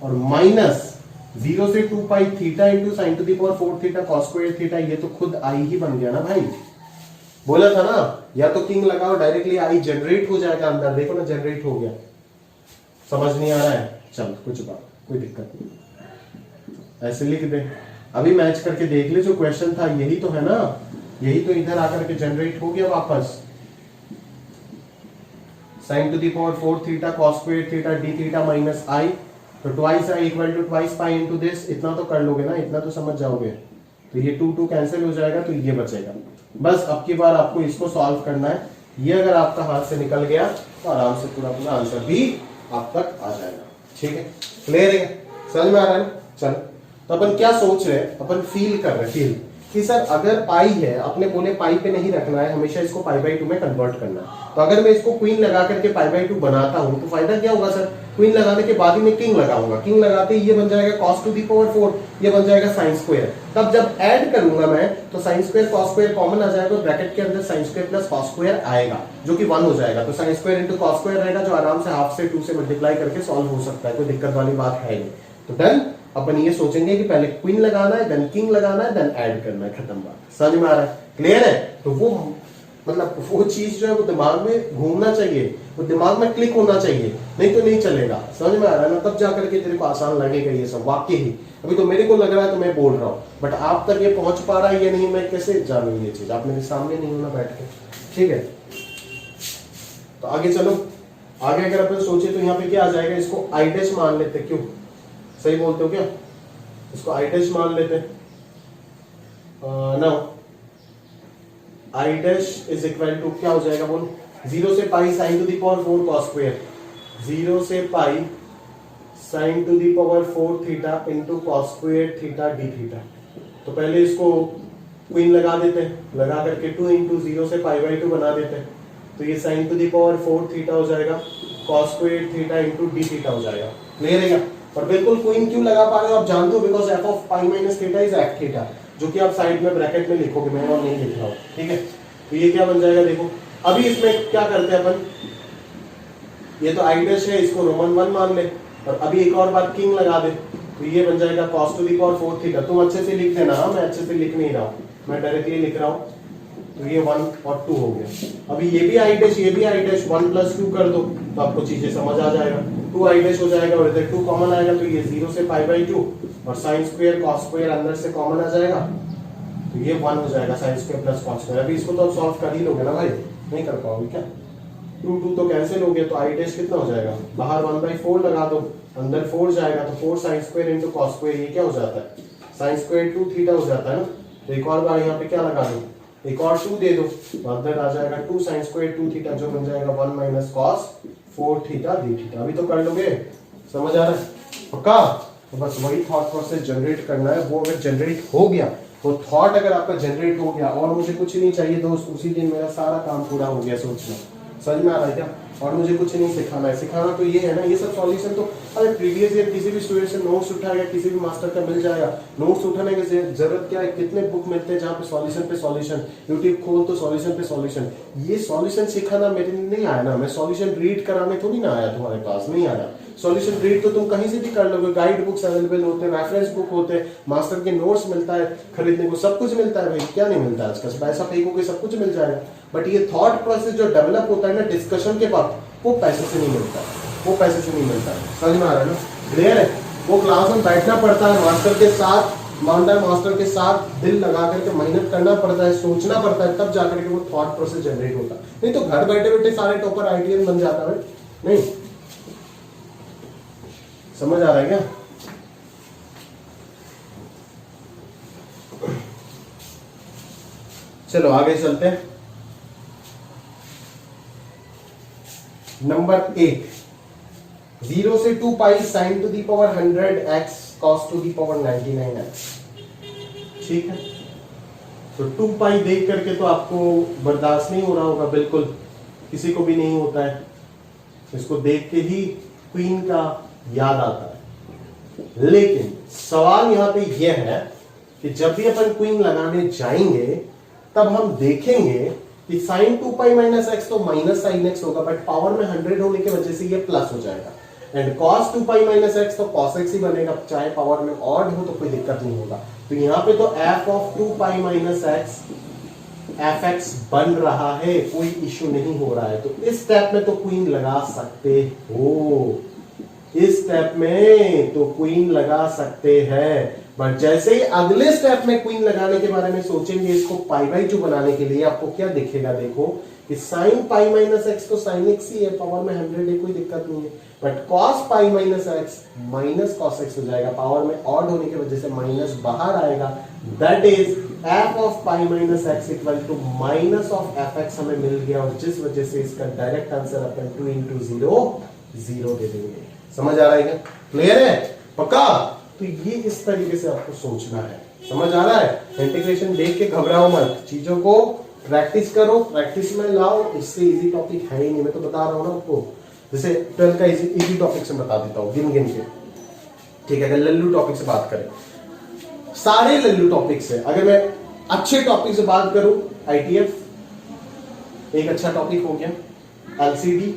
और माइनस 0 से 2 pi theta into sine to the power 4 theta cos square theta, ये तो खुद आई ही बन गया ना भाई, बोला था ना, या तो किंग लगाओ डायरेक्टली आई जनरेट हो जाएगा अंदर, देखो ना जनरेट हो गया, समझ नहीं आ रहा है, चल कुछ बात कोई दिक्कत नहीं, ऐसे लिख दे, अभी मैच करके देख ले, जो क्वेश्चन था यही तो है ना, यही तो इधर आकर के जनरेट हो गया वापस, sine to the power 4 theta cos square theta D theta minus I, तो twice I equal to twice pi into this, इतना तो कर लोगे ना, इतना तो समझ जाओगे, तो ये 2 कैंसिल हो जाएगा, तो ये बचेगा, बस अब की बार आपको इसको सॉल्व करना है, ये अगर आपका हाथ से निकल गया तो आराम से पूरा पूरा आंसर भी आप तक आ जाएगा, ठीक है, क्लियर है, समझ में आ रहा है। चलो तो अपन क्या सोच रहे हैं, अपन फील कर रहे हैं, फील कि सर अगर पाई है, अपने बोले पाई पे नहीं रखना है, हमेशा इसको पाई बाई 2 में कन्वर्ट करना है, तो अगर मैं इसको क्वीन लगा करके पाई बाई 2 बनाता हूं तो फायदा क्या होगा सर, क्वीन लगाने के बाद ही मैं किंग लगाऊंगा, किंग लगाते ही ये बन जाएगा cos टू दी पावर 4, ये बन जाएगा sin स्क्वायर। तब जब ऐड करूंगा मैं तो sin square cos square common आ जाएगा, ब्रैकेट के अंदर sin square plus cos square आएगा जो कि 1 हो जाएगा। तो sin square into cos square रहेगा जो आराम से हाफ से 2 से मल्टीप्लाई करके सॉल्व हो सकता है, कोई दिक्कत वाली बात है नहीं। तो डन, अपन ये सोचेंगे कि पहले क्वीन लगाना है, देन किंग लगाना है, देन ऐड करना है, खत्म बात। समझ में आ रहा है? क्लियर है? तो वो मतलब वो चीज जो है वो दिमाग में घूमना चाहिए, वो दिमाग में क्लिक होना चाहिए, नहीं तो नहीं चलेगा। समझ में आ रहा है ना? तब जाकर के तेरे को आसान लगेगा ये सब। वाकई ही अभी तो मेरे को लग रहा है तो मैं बोल रहा हूँ, बट आप तक ये पहुंच पा रहा है या नहीं मैं कैसे जानू ये चीज? आप मेरे सामने नहीं होना बैठ के, ठीक है? तो आगे चलो, आगे अगर अपन सोचे तो यहाँ पे क्या आ जाएगा, इसको आई डैश मान लेते। क्यों सही बोलते हो क्या? इसको आई डैश मान लेते ना। I dash is equal to क्या हो जाएगा बोलो? 0 से pi sine to the power 4 cos square, 0 से pi sine to the power 4 theta into cos square theta D theta. तो पहले इसको क्वीन लगा देते हैं, लगा करके 2 इंटू 0 से पाई बाई 2 बना देते हैं। तो ये sine to the power 4 theta हो जाएगा, cos square theta into D theta हो जाएगा। क्लियर है क्या? और बिल्कुल क्वीन क्यों लगा पा रहे हो आप जानते हो? Because F of pi minus theta is F theta, जो कि आप साइड में ब्रैकेट में लिखोगे, मैं और नहीं लिख रहा हूं, ठीक है? तो ये क्या बन जाएगा देखो। अभी इसमें क्या करते हैं अपन, ये तो आई डैश है, इसको रोमन 1 मान ले, और अभी एक और बार किंग लगा दे, तो ये बन जाएगा cos to the power 4 theta. तुम अच्छे से लिख देना, मैं अच्छे से लिख नहीं रहा हूं, मैं डायरेक्टली लिख रहा हूं। तो ये 1 और 2 हो गया। अभी ये भी आई डैश, ये भी आई डैश, 1 प्लस 2 कर दो तो आपको चीजें समझ आ जाएगा। 2 आई डैश हो जाएगा और इधर 2 कॉमन आएगा, तो ये 0 से पाई बाई 2 और साइन स्क्वायर cos स्क्वायर अंदर से कॉमन आ जाएगा, तो ये 1 हो जाएगा sine square plus cos square. अभी इसको तो आप सॉल्व कर ही लोगे ना भाई? नहीं कर पाओगे क्या? 2 तो कैंसिल हो गया, तो आई डैश कितना हो जाएगा? बाहर 1/4 लगा दो, अंदर 4 जाएगा, तो 4 sine square into cos square, ये क्या हो जाता है? साइन स्क्वायर 2 थीटा हो जाता है ना। तो एक और बार यहाँ पे क्या लगा दो, एक और 2 दे दो, तो अंदर आ जाएगा 2 साइन स्क्वायर 2 थीटा, जो बन जाएगा 1 minus cos 4 theta D theta. अभी तो कर लोगे, समझ आ रहा है? पक्का? तो बस वही थॉट प्रोसेस जनरेट करना है। वो अगर जनरेट हो गया, वो थॉट अगर आपका जनरेट हो गया और मुझे कुछ नहीं चाहिए दोस्त, उसी दिन मेरा सारा काम पूरा हो गया सोचना। समझ में आ रहा है क्या? और मुझे कुछ नहीं सिखाना है। सिखाना तो ये है ना, ये सब सॉल्यूशन तो अरे प्रीवियस ईयर किसी भी स्टूडेंट से नोट्स उठाएगा, किसी भी मास्टर का मिल जाएगा। नोट्स उठाने की जरूरत क्या है? कितने बुक मिलते हैं जहाँ पे सॉल्यूशन, यूट्यूब खोल तो सॉल्यूशन। ये सॉल्यूशन सिखाना मेरे लिए नहीं आया ना, मैं सॉल्यूशन रीड कराने थोड़ी ना आया तुम्हारे पास, नहीं आया। सॉल्यूशन रीड तो तुम कहीं से भी कर लोगे, गाइड बुक्स अवेलेबल होते हैं, रेफरेंस बुक होते हैं, मास्टर के नोट्स मिलता है खरीदने को, सब कुछ मिलता है भाई। क्या नहीं मिलता है आजकल? पैसा फेंकोगे सब कुछ मिल जाएगा। बट ये थॉट प्रोसेस जो डेवलप होता है ना डिस्कशन के वक्त, वो पैसे से नहीं मिलता, वो पैसे से नहीं मिलता। समझ में आ रहा है ना? क्लियर है? वो क्लास में बैठना पड़ता है मास्टर के साथ, ईमानदार मास्टर के साथ दिल लगा करके मेहनत करना पड़ता है, सोचना पड़ता है, तब जाकर के वो थॉट प्रोसेस जनरेट होता है। नहीं तो घर बैठे बैठे सारे टॉपर आईटीएन बन जाता है। नहीं समझ आ रहा है क्या? चलो आगे चलते हैं। नंबर 8, 0 से 2 pi sine to the power 100x cos to the power 99x। ठीक है, तो 2 पाई देख करके तो आपको बर्दाश्त नहीं हो रहा होगा, बिल्कुल किसी को भी नहीं होता है। इसको देख के ही क्वीन का याद आता है। लेकिन सवाल यहां पे यह है कि जब भी अपन क्वीन लगाने जाएंगे तब हम देखेंगे कि साइन 2 पाई माइनस एक्स तो माइनस साइन एक्स होगा, बट पावर में 100 होने की वजह से ये प्लस हो जाएगा। And cos 2 pi minus x तो cos x ही बनेगा, चाहे पावर में ऑड हो तो कोई दिक्कत नहीं होगा। तो यहाँ पे तो f of 2 pi minus x fx बन रहा है, कोई इश्यू नहीं हो रहा है। तो इस स्टेप में तो क्वीन लगा सकते हो, इस स्टेप में तो क्वीन लगा सकते हैं। बट जैसे ही अगले स्टेप में क्वीन लगाने के बारे में सोचेंगे, इसको पाई बाई 2 बनाने के लिए आपको क्या दिखेगा? देखो कि साइन पाई माइनस एक्स तो साइन एक्स ही है, पावर में 100 है, कोई दिक्कत नहीं है। But cos pi minus x minus cos x हो जाएगा, पावर में ऑड होने की वजह से माइनस बाहर आएगा। That is f of pi minus x equal to minus of f x हमें मिल गया, और जिस वजह से इसका डायरेक्ट आंसर अपन 2 इंटू 0 दे देंगे। समझ आ रहा है क्या? क्लियर है? पक्का? तो ये इस तरीके से आपको सोचना है। समझ आ रहा है? इंटीग्रेशन देख के घबराओ मत, चीजों को प्रैक्टिस करो, प्रैक्टिस में लाओ। इससे इजी टॉपिक है ही नहीं, मैं तो बता रहा हूं ना आपको। जैसे 12 का इजी टॉपिक से बता देता हूँ गिन गिन के, ठीक है। अगर लल्लू टॉपिक से बात करें, सारे लल्लू टॉपिक से अगर मैं अच्छे टॉपिक से बात करूं, आईटीएफ एक अच्छा टॉपिक हो गया, एलसीडी,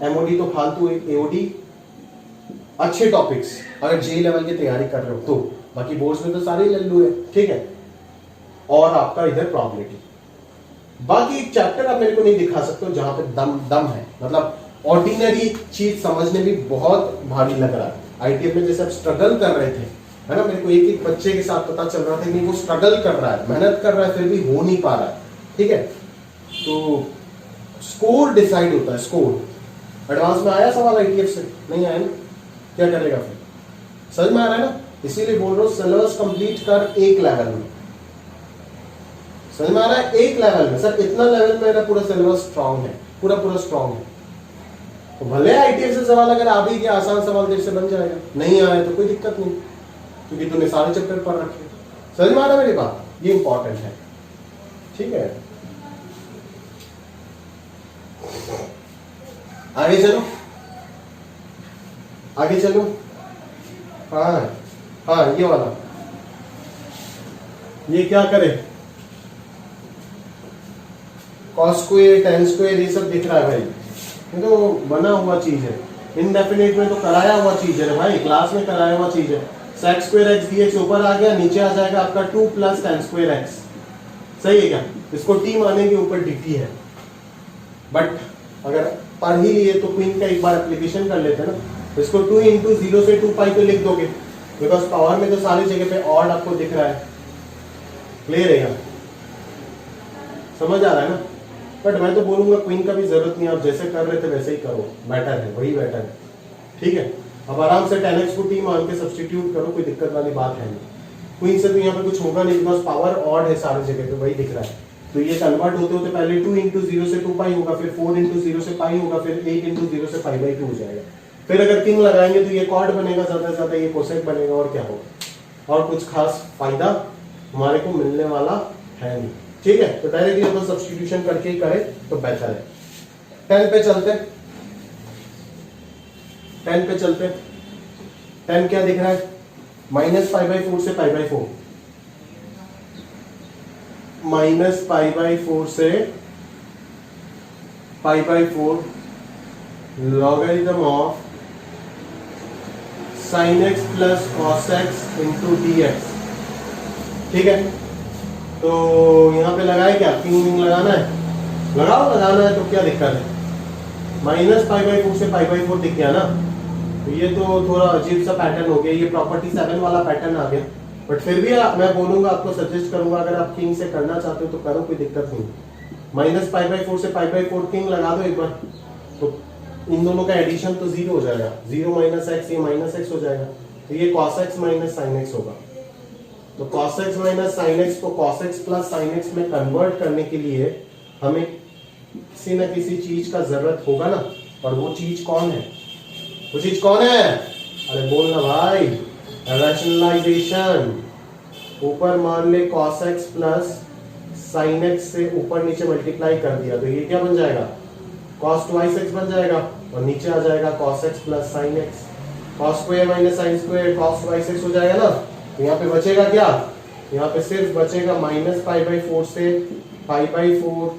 एमओडी तो फालतू है, एओडी अच्छे टॉपिक्स अगर जे लेवल की तैयारी कर रहे हो तो। बाकी बोर्ड्स में तो सारे लल्लू है, ठीक है। और आपका इधर प्रॉबिलिटी, बाकी एक चैप्टर आप मेरे को नहीं दिखा सकते हो जहां पे दम है, मतलब ऑर्डिनरी चीज समझने में बहुत भारी लग रहा है। आईटीएफ में जैसे आप स्ट्रगल कर रहे थे, है ना, मेरे को एक एक बच्चे के साथ पता चल रहा था कि वो स्ट्रगल कर रहा है, मेहनत कर रहा है, फिर भी हो नहीं पा रहा है, ठीक है। तो स्कोर डिसाइड होता है, स्कोर। एडवांस में आया सवाल आईटीएफ से? नहीं आया ना, क्या करेगा फिर? समझ में आ रहा है ना, इसीलिए बोल रहा हूं सिलेबस कंप्लीट कर एक लेवल में। समझ में आ रहा है? एक लेवल में सर, इतना लेवल मेरा पूरा सिलेबस स्ट्रांग है, पूरा स्ट्रांग है। तो भले आईटीएफ से सवाल अगर आ भी गया, आसान सवाल देर से बन जाएगा, नहीं आया तो कोई दिक्कत नहीं, क्योंकि तूने सारे चैप्टर पढ़ रखे। समझ में आ रहा है मेरी बात? ये इंपॉर्टेंट है, ठीक है। आगे चलो, आगे चलो। हाँ हाँ, ये वाला, ये क्या करे, कॉस स्क्वायर, tan स्क्वायर, ये सब दिख रहा है भाई, ये तो बना हुआ चीज है। इनडेफिनेट में तो कराया हुआ चीज है भाई, क्लास में कराया हुआ चीज है। सेक्स स्क्वायर एक्स dx ऊपर आ गया, नीचे आ जाएगा आपका 2 + tan स्क्वायर एक्स, सही है क्या? इसको t माने के ऊपर dt है। बट अगर पढ़ ही लिए तो क्वीन का एक बार एप्लीकेशन कर लेते हैं ना, इसको 2 × 0 से 2 पाई पे लिख दोगे, बिकॉज पावर में तो सारी जगह पे ऑड आपको दिख रहा है। क्लियर है क्या? समझ आ रहा है ना? बट मैं तो बोलूंगा क्वीन का भी जरूरत नहीं, आप जैसे कर रहे थे वैसे ही करो, बेटर है, वही बेटर है, ठीक है। अब आराम से tan x को t मान के सब्स्टिट्यूट करो, कोई दिक्कत वाली बात है नहीं। क्वीन से तो यहाँ पे कुछ होगा नहीं, बिकॉज पावर ऑड है सारी जगह पे, वही दिख रहा है। तो ये कन्वर्ट होते होते पहले 2 × 0 से 2 पाई होगा, फिर 4 × 0 से पाई होगा, फिर 8 × 0 से π/2 हो जाएगा। फिर अगर किंग लगाएंगे तो ये कॉर्ड बनेगा, ज्यादा से ज्यादा ये कोसेक बनेगा, और क्या होगा, और कुछ खास फायदा हमारे को मिलने वाला है नहीं, ठीक है। तो डायरेक्टली अपन सब्स्टिट्यूशन करके ही करें तो बेहतर है। 10 पे चलते, 10 पे चलते। 10 क्या दिख रहा है? -π/4 से π/4, -π/4 से π/4 logarithm of sin x + cos x × dx, ठीक है। तो यहाँ पे लगाए क्या, किंग लगाना है, लगाओ, लगाना है तो क्या दिक्कत है। -π/4 से π/4 दिख गया ना, तो ये तो थोड़ा अजीब सा पैटर्न हो गया, ये प्रॉपर्टी 7 वाला पैटर्न आ गया। बट फिर भी मैं बोलूंगा, आपको सजेस्ट करूंगा, अगर आप किंग से करना चाहते हो तो करो, कोई दिक्कत नहीं। -π/4 से π/4 किंग लगा दो एक बार, तो इन दोनों का एडिशन तो 0 हो जाएगा, 0 - x, ये -x हो जाएगा, तो ये cos x - sin x होगा। तो cos x - sin x को cos x + sin x में कन्वर्ट करने के लिए हमें किसी न किसी चीज का जरूरत होगा ना, और वो चीज कौन है? वो चीज कौन है? अरे बोलना भाई, रैशनलाइजेशन। ऊपर मान ले cos x + sin x से ऊपर नीचे मल्टीप्लाई कर दिया, तो ये क्या बन जाएगा, cos 2x बन जाएगा, और नीचे आ जाएगा cos x + sin x, cos square - sin square cos 2x हो जाएगा ना। तो यहाँ पे बचेगा क्या, यहाँ पे सिर्फ बचेगा -π/4 से π/4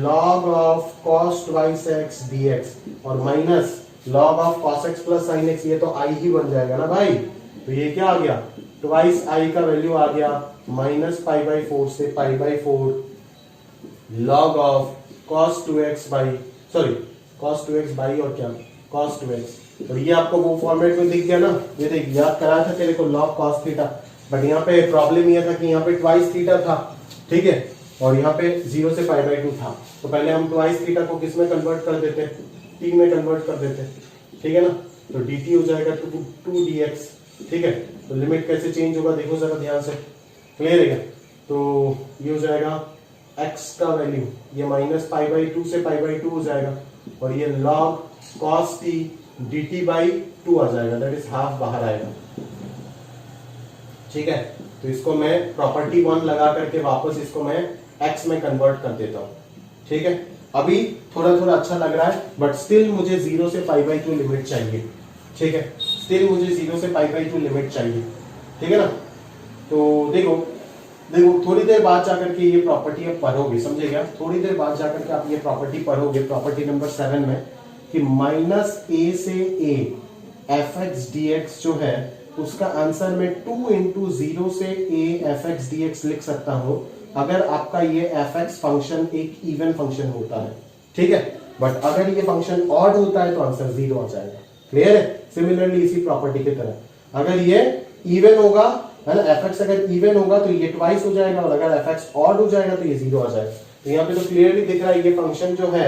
log of cos 2x dx, और minus log of cos x + sin x, ये तो i ही बन जाएगा ना भाई। तो ये क्या आ गया, 2i का वैल्यू आ गया -π/4 से π/4 log of cos 2x by और क्या cos 2x। और ये आपको वो फॉर्मेट में दिख गया ना, ये देख, याद कराया था तेरे को log cos थीटा, बट यहाँ पे प्रॉब्लम ये था कि यहाँ पे ट्वाइस थीटा था, ठीक है, और यहाँ पे 0 से π/2 था। तो पहले हम ट्वाइस थीटा को किस में कन्वर्ट कर देते, t में कन्वर्ट कर देते, ठीक है ना। तो dt हो जाएगा 2 dx, ठीक है। तो लिमिट कैसे चेंज होगा देखो जरा ध्यान से, क्लियर है क्या? तो ये हो जाएगा x का वैल्यू, ये -π/2 से π/2 हो जाएगा, और ये log cos t dt/2 आ जाएगा, दैट इज हाफ बाहर आएगा, ठीक है। तो इसको मैं प्रॉपर्टी 1 लगा करके वापस इसको मैं x में कन्वर्ट कर देता हूं, ठीक है। अभी थोड़ा थोड़ा अच्छा लग रहा है, बट स्टिल मुझे 0 से पाई बाई 2 लिमिट चाहिए, ठीक है, स्टिल मुझे 0 से पाई बाई 2 लिमिट चाहिए, ठीक है ना। तो देखो देखो थोड़ी देर बाद जाकर के ये प्रॉपर्टी आप पढ़ोगे, समझे क्या, थोड़ी देर बाद जाकर के आप ये प्रॉपर्टी पढ़ोगे, प्रॉपर्टी नंबर 7 में, कि माइनस ए से A F X D x जो है उसका आंसर मैं 2 इंटू 0 से A F X D x लिख सकता हूं अगर आपका ये एफ एक्स फंक्शन एक इवन फंक्शन होता है, ठीक है। बट अगर ये फंक्शन ऑड होता है तो आंसर 0 आ जाएगा, क्लियर है। सिमिलरली इसी प्रॉपर्टी की तरह अगर ये इवन होगा, है ना, एफ एक्स अगर इवन होगा तो ये ट्वाइस हो जाएगा, और अगर एफ एक्स ऑड हो जाएगा तो ये 0 आ जाएगा। तो यहाँ पे तो क्लियरली दिख रहा है ये फंक्शन जो है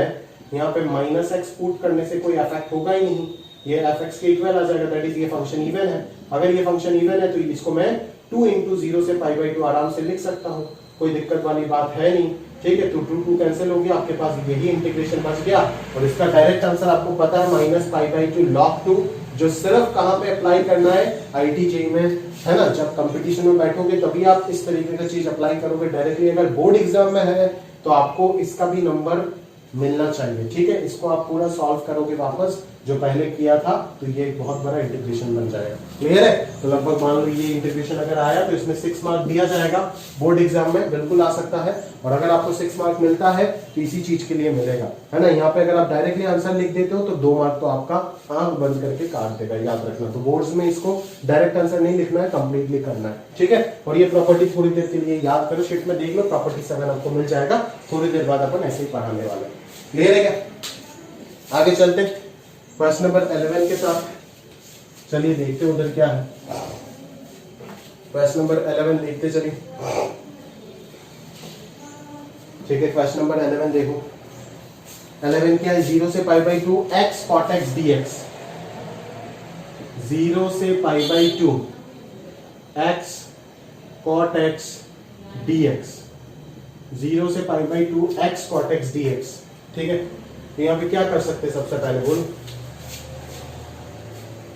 यहाँ पे माइनस एक्स पुट करने से कोई इफेक्ट होगा ही नहीं, ये एफ एक्स के इक्वल आ जाएगा, दैट इज ये फंक्शन इवन है। अगर ये फंक्शन इवन है तो इसको मैं 2 इंटू 0 से पाई बाई 2 आराम से लिख सकता हूँ, कोई दिक्कत वाली बात है नहीं, ठीक है। तो 2 कैंसिल हो गया, आपके पास यही इंटीग्रेशन बच गया, और इसका डायरेक्ट आंसर आपको पता है माइनस पाई बाई 2 log 2, जो सिर्फ कहां पे अप्लाई करना है, IIT-JEE में, है ना। जब कंपटीशन में बैठोगे तभी आप इस तरीके का चीज अप्लाई करोगे डायरेक्टली, अगर बोर्ड एग्जाम में है तो आपको इसका भी नंबर मिलना चाहिए, ठीक है। इसको आप पूरा सॉल्व करोगे वापस जो पहले किया था, तो ये एक बहुत बड़ा इंटीग्रेशन बन जाएगा, क्लियर है। तो लगभग मान लो ये इंटीग्रेशन अगर आया तो इसमें 6 मार्क दिया जाएगा, बोर्ड एग्जाम में बिल्कुल आ सकता है, और अगर आपको 6 मार्क मिलता है तो इसी चीज के लिए मिलेगा, है ना। यहाँ पे अगर आप डायरेक्टली आंसर लिख देते हो तो 2 मार्क तो आपका आंख बंद करके काट देगा, याद रखना। तो बोर्ड्स में इसको डायरेक्ट आंसर नहीं लिखना है, कंप्लीटली करना है, ठीक है। और ये प्रॉपर्टी थोड़ी देर के लिए याद करो, शीट में देख लो, प्रॉपर्टी 7 आपको मिल जाएगा, थोड़ी देर बाद अपन ऐसे ही पढ़ाने वाले हैं, क्लियर है क्या। आगे चलते क्वेश्चन नंबर 11 के साथ, चलिए देखते हैं उधर क्या है। क्वेश्चन नंबर 11 देखते चलिए, ठीक है। क्वेश्चन नंबर 11 देखो, 11 क्या है, 0 से pi by 2 x cot x D x, 0 से pi by 2 x cot x D x, 0 से pi by 2 x cot x D x, ठीक है। तो यहाँ पे क्या कर सकते हैं, सबसे पहले बोलो,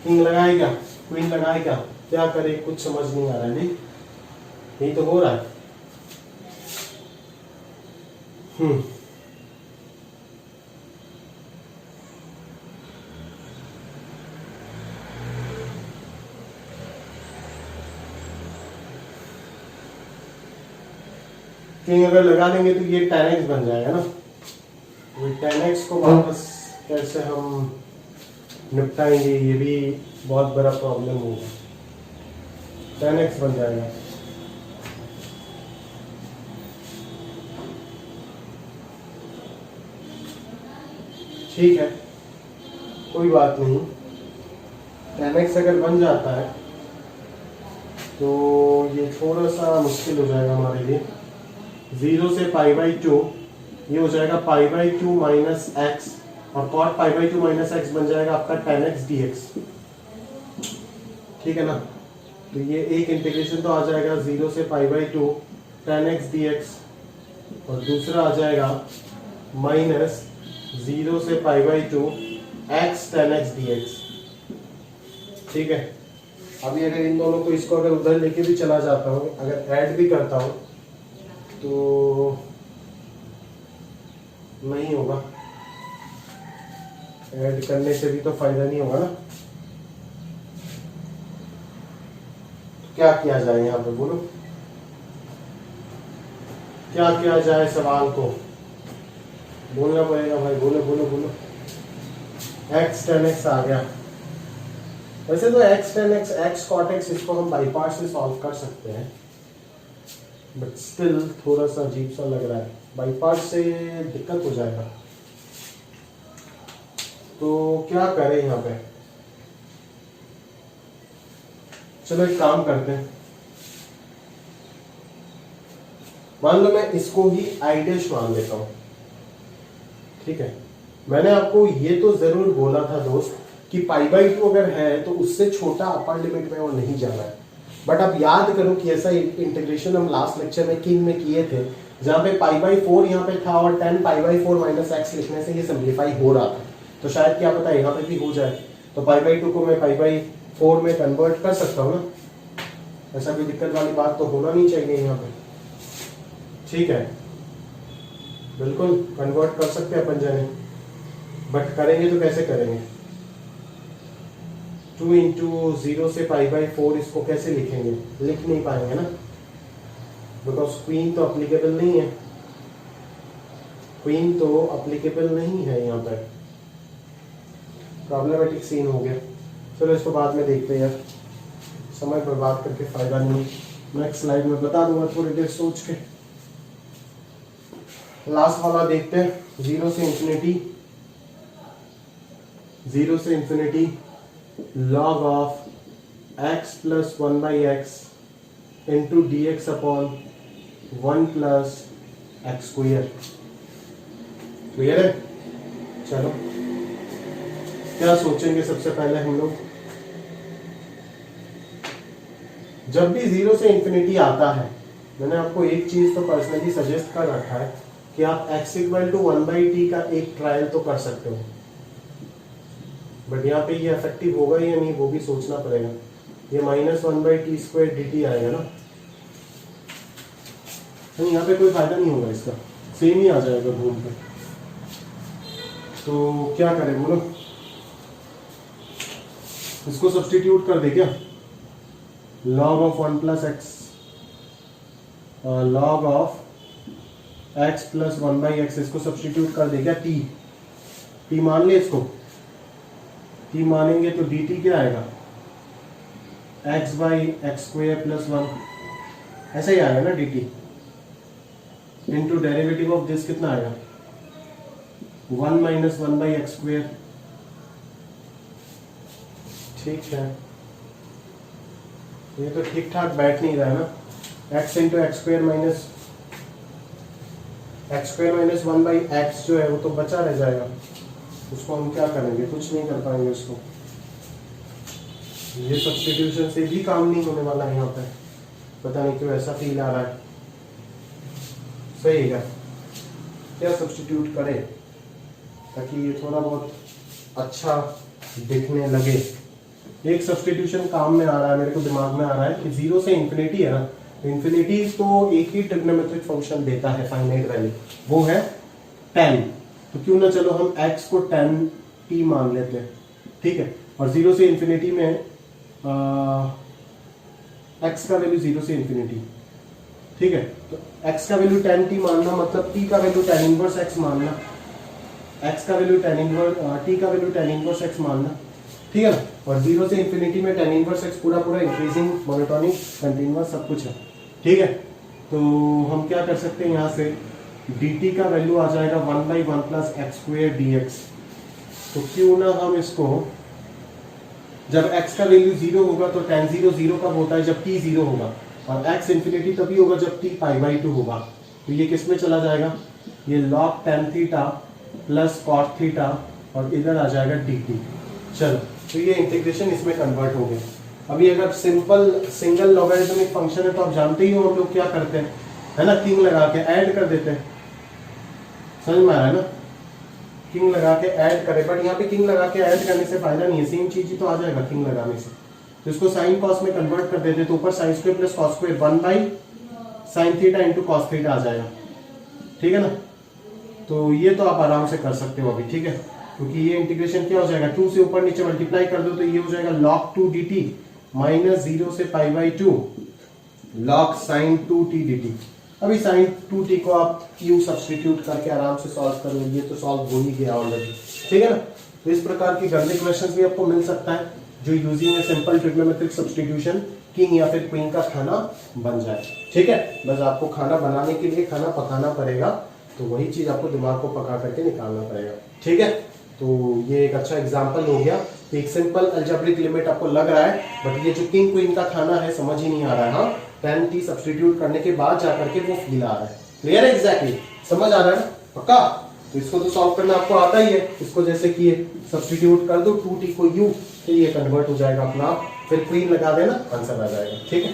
किंग लगाए क्या, क्वीन लगाए क्या करे, कुछ समझ नहीं आ रहा है जी, यही तो हो रहा है। किंग अगर लगा देंगे तो ये 10x बन जाएगा ना, तो 10x को वापस कैसे हम निपटाएंगे, ये भी बहुत बड़ा प्रॉब्लम होगा। 10x बन जाएगा, ठीक है, कोई बात नहीं। 10x अगर बन जाता है तो ये थोड़ा सा मुश्किल हो जाएगा हमारे लिए। 0 से पाई बाई 2 ये हो जाएगा पाई बाई 2 माइनस एक्स, और cot pi by 2 minus x बन जाएगा आपका 10x dx, ठीक है ना। तो ये एक इंटीग्रेशन तो आ जाएगा 0 से पाई बाई 2 10x dx, और दूसरा आ जाएगा माइनस 0 से pi by 2 x 10x dx, ठीक है। अभी अगर इन दोनों को, इसको अगर उधर लेके भी चला जाता हूँ, अगर ऐड भी करता हूँ तो नहीं होगा, ऐड करने से भी तो फायदा नहीं होगा ना। क्या किया जाए यहाँ पे, बोलो क्या किया जाए, सवाल को बोलना पड़ेगा भाई, बोलो बोलो बोलो। x 10x आ गया, वैसे तो x 10x x cot x इसको हम बाई पार्ट से सॉल्व कर सकते हैं, बट स्टिल थोड़ा सा अजीब सा लग रहा है, बाई पार्ट से दिक्कत हो जाएगा। तो क्या करें यहाँ पे, चलो एक काम करते हैं, मान लो मैं इसको ही आई डैश मान लेता हूं, ठीक है। मैंने आपको ये तो जरूर बोला था दोस्त कि पाई बाई 2 अगर है तो उससे छोटा अपर लिमिट में और नहीं जाना है, बट अब याद करो कि ऐसा इंटीग्रेशन हम लास्ट लेक्चर में किंग में किए थे, जहां पे पाई बाई 4 यहाँ पे था और 10 पाई बाई 4 माइनस एक्स लिखने से ये सिंप्लीफाई हो रहा था, तो शायद क्या पता यहाँ पे भी हो जाए। तो पाई बाई 2 को मैं पाई बाई 4 में कन्वर्ट कर सकता हूँ ना, ऐसा कोई दिक्कत वाली बात तो होना नहीं चाहिए यहाँ पे, ठीक है। बिल्कुल कन्वर्ट कर सकते हैं अपन जाने, बट करेंगे तो कैसे करेंगे? 2 इंटू 0 से π/4 इसको कैसे लिखेंगे? लिख नहीं पाएंगे ना, बिकॉज क्वीन तो अप्लीकेबल नहीं है, क्वीन तो अप्लीकेबल नहीं है यहाँ पर, प्रॉब्लमेटिक सीन हो गया। चलो इसको बाद में देखते हैं यार, समय बर्बाद करके फायदा नहीं। नेक्स्ट स्लाइड में बता दूंगा थोड़ी देर सोच के। लास्ट वाला देखते हैं, 0 से infinity log of x plus 1/x into dx upon 1 plus x square. Clear है? चलो क्या सोचेंगे सबसे पहले हम लोग, जब भी 0 से इंफिनिटी आता है, मैंने आपको एक चीज तो पर्सनली सजेस्ट कर रखा है कि आप x इक्वल टू 1/t का एक ट्रायल तो कर सकते हो, बट यहाँ पे ये इफेक्टिव होगा या नहीं वो भी सोचना पड़ेगा। ये -1/t² dt आएगा ना, तो यहाँ पे कोई फायदा नहीं होगा इसका, सेम ही आ जाएगा घूम पे। तो क्या करें बोलो, इसको सब्स्टिट्यूट कर दे क्या? log of 1 plus x, log of x plus 1/x, इसको सब्स्टिट्यूट कर दे क्या? t मान ले, इसको t मानेंगे तो dt क्या आएगा? x/x² प्लस 1, ऐसा ही आएगा ना dt, into derivative of this कितना आएगा? 1 माइनस 1/x²। ठीक है, ये तो ठीक ठाक बैठ नहीं रहा है ना। x into x² minus 1/x जो है वो तो बचा रह जाएगा, उसको हम क्या करेंगे? कुछ नहीं कर पाएंगे उसको। ये सब्स्टिट्यूशन से भी काम नहीं होने वाला है यहाँ पे, पता नहीं क्यों ऐसा फील आ रहा है। सही है, क्या सब्स्टिट्यूट करें ताकि ये थोड़ा बहुत अच्छा दिखने लगे। एक सब्स्टिट्यूशन काम में आ रहा है, मेरे को दिमाग में आ रहा है कि 0 से इंफिनिटी है ना, तो इंफिनिटी तो एक ही ट्रिग्नोमेट्रिक फंक्शन देता है फाइनाइट वैल्यू, वो है tan। तो क्यों ना चलो हम x को tan t मान लेते हैं, ठीक है। और 0 से इंफिनिटी में x का वैल्यू 0 से इंफिनिटी, ठीक है। तो x का वैल्यू tan t मानना मतलब t का वैल्यू tan इनवर्स x मानना, x का वैल्यू tan इनवर्स t का वैल्यू tan इनवर्स x मानना, ठीक है ना। और 0 से इंफिनिटी में tan इनवर्स x पूरा इंक्रीजिंग मोनोटोनिक कंटीन्यूअस सब कुछ है, ठीक है। तो हम क्या कर सकते हैं, यहाँ से dt का वैल्यू आ जाएगा 1/1 प्लस x² dx। तो क्यों ना हम इसको, जब x का वैल्यू 0 होगा तो tan 0 0 कब होता है? जब t 0 होगा, और x इंफिनिटी तभी होगा जब t π/2 होगा। तो ये किस में चला जाएगा? ये log tan theta plus cot theta, और इधर आ जाएगा dt। चलो, तो ये इंटीग्रेशन इसमें कन्वर्ट हो गया। अभी अगर सिंपल सिंगल लॉगरिथमिक फंक्शन है तो आप जानते ही हो हम लोग क्या करते हैं, है ना, किंग लगा के ऐड कर देते हैं। समझ में आ रहा है ना, किंग लगा के ऐड करें, बट यहाँ पे किंग लगा के ऐड करने से फायदा नहीं है, सेम चीज ही तो आ जाएगा किंग लगाने से। तो इसको साइन कॉस में कन्वर्ट कर देते, तो ऊपर sin square plus cos square 1/sin theta into cos theta आ जाएगा, ठीक है ना। तो ये तो आप आराम से कर सकते हो अभी, ठीक है, क्योंकि ये इंटीग्रेशन क्या हो जाएगा, 2 से ऊपर नीचे मल्टीप्लाई कर दो तो ये हो जाएगा log 2 dt माइनस 0 से π/2 log sin 2t dt। अभी sin 2t को आप u सब्स्टिट्यूट करके आराम से सॉल्व कर लो, ये तो सॉल्व हो ही गया ऑलरेडी, ठीक है ना। तो इस प्रकार की गंदे क्वेश्चंस भी आपको मिल सकता है जो using a simple trigonometric substitution king या फिर क्वीन का खाना बन जाए, ठीक है। बस आपको खाना बनाने के लिए खाना पकाना पड़ेगा, तो वही चीज आपको दिमाग को पका करके निकालना पड़ेगा, ठीक है। तो ये एक अच्छा एग्जांपल हो गया, एक सिंपल अलजेब्रिक लिमिट आपको लग रहा है, बट ये जो किंग क्वीन का खाना है समझ ही नहीं आ रहा है। हाँ, tan t सब्स्टिट्यूट करने के बाद जाकर के वो फील आ रहा है। क्लियर है? एग्जैक्टली समझ आ रहा है ना, पक्का। तो इसको तो सॉल्व करना आपको आता ही है, इसको जैसे कि सब्स्टिट्यूट कर दो 2t को u, तो ये कन्वर्ट हो जाएगा अपना आप, फिर क्वीन लगा देना, आंसर आ जाएगा, ठीक है।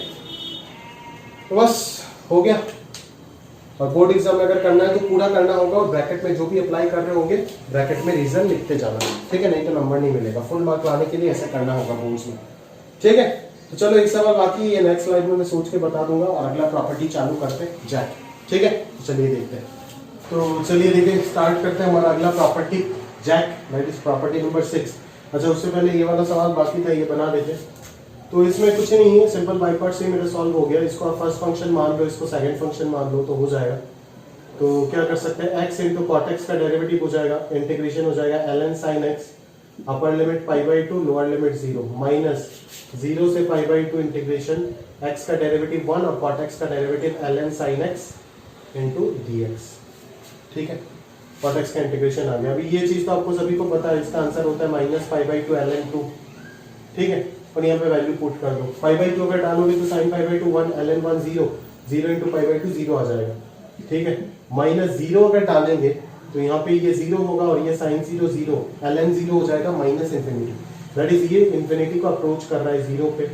तो बस हो गया। और बोर्ड एग्जाम में अगर करना है तो पूरा करना होगा, और ब्रैकेट में जो भी अप्लाई कर रहे होंगे ब्रैकेट में रीजन लिखते जाना, ठीक है, नहीं तो नंबर नहीं मिलेगा। फुल मार्क लाने के लिए ऐसा करना होगा बोर्ड्स में, ठीक है। तो चलो एक सवाल बाकी, ये नेक्स्ट स्लाइड में मैं सोच के बता दूंगा, और अगला प्रॉपर्टी चालू करते जाए, ठीक है। तो चलिए देखते हैं। तो चलिए देखिए स्टार्ट करते हैं हमारा अगला प्रॉपर्टी जैक, दैट इज प्रॉपर्टी नंबर 6। अच्छा उससे पहले ये वाला सवाल बाकी था, ये बना देते। तो इसमें कुछ नहीं है, सिंपल बाई पार्ट से मेरा सॉल्व हो गया। इसको आप फर्स्ट फंक्शन मान लो, इसको सेकंड फंक्शन मान लो तो हो जाएगा। तो क्या कर सकते हैं, x इंटू कॉट एक्स का डेरिवेटिव हो जाएगा, इंटीग्रेशन हो जाएगा ln sin x, upper limit π/2 lower limit 0 minus 0 से π/2 इंटीग्रेशन x का डेरिवेटिव 1 और cot x का derivative ln sin x into dx। ठीक है, cot x का इंटीग्रेशन आ गया। अभी ये चीज तो आपको सभी को पता है, इसका आंसर होता है माइनस π/2 ln 2। ठीक है, और यहाँ पे वैल्यू पुट कर दो, π/2 अगर डालोगे तो sin π/2 1 ln 1 0, 0 इंटू π/2 0 आ जाएगा। ठीक है, माइनस 0 अगर डालेंगे तो यहाँ पे ये 0 होगा और ये sin 0 0, ln 0 हो जाएगा माइनस इंफिनिटी। दैट इज ये इंफिनिटी को अप्रोच कर रहा है 0 पे,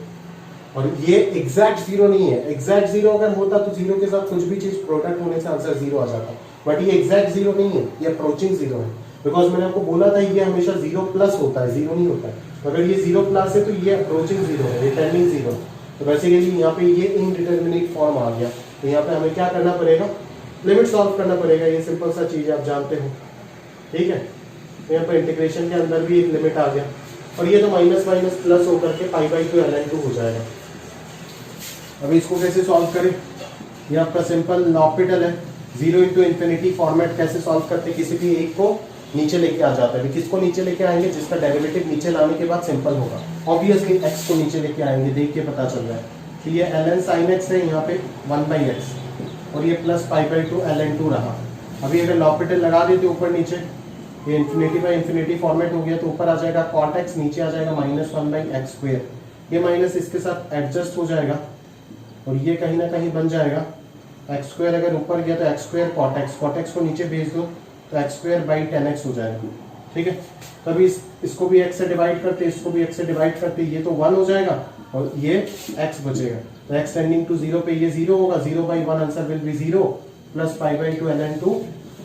और ये एग्जैक्ट 0 नहीं है। एग्जैक्ट 0 अगर होता तो 0 के साथ कुछ भी चीज प्रोडक्ट होने से आंसर 0 आ जाता, बट ये एग्जैक्ट 0 नहीं है, ये अप्रोचिंग 0 है। बिकॉज मैंने आपको बोला था ये हमेशा 0 प्लस होता है, 0 नहीं होता है। अगर ये 0 प्लस है तो ये अप्रोचिंग 0 है, ये टेंडिंग 0। तो बेसिकली यहाँ पे ये इनडिटरमिनेट फॉर्म आ गया। तो यहाँ पे हमें क्या करना पड़ेगा, लिमिट सॉल्व करना पड़ेगा। ये सिंपल सा चीज आप जानते हो। ठीक है, तो यहाँ पर इंटीग्रेशन के अंदर भी एक लिमिट आ गया, और ये तो माइनस माइनस प्लस होकर के π/2 ln 2 हो जाएगा। अभी इसको कैसे सॉल्व करें, ये आपका सिंपल लॉपिटल है। 0 इंटू इन्फिनिटी फॉर्मेट कैसे सॉल्व करते, किसी भी एक को नीचे लेके आ जाता है। किसको नीचे लेके आएंगे, जिसका डेरिवेटिव नीचे लाने के बाद सिंपल होगा। ऑब्वियसली x को नीचे लेके आएंगे, देख के पता चल रहा है कि ये ln sin x है, यहाँ पे 1/x, और ये प्लस π/2 ln 2 रहा। अभी अगर लॉपिटल लगा देते ऊपर नीचे, ये इन्फिनिटी बाई इन्फिनिटी फॉर्मेट हो गया, तो ऊपर आ जाएगा cot x, नीचे आ जाएगा माइनस 1/x²। ये माइनस इसके साथ एडजस्ट हो जाएगा और ये कहीं ना कहीं बन जाएगा x²। अगर ऊपर गया तो x² cot x को नीचे भेज दो तो x²/10x हो जाएगा। ठीक है, तभी इसको भी x से डिवाइड करते, इसको भी x से डिवाइड करते, ये तो 1 हो जाएगा और ये x बचेगा। तो x टेंडिंग टू 0 पे ये 0 होगा, 0/1 answer will be 0 plus π/2 ln 2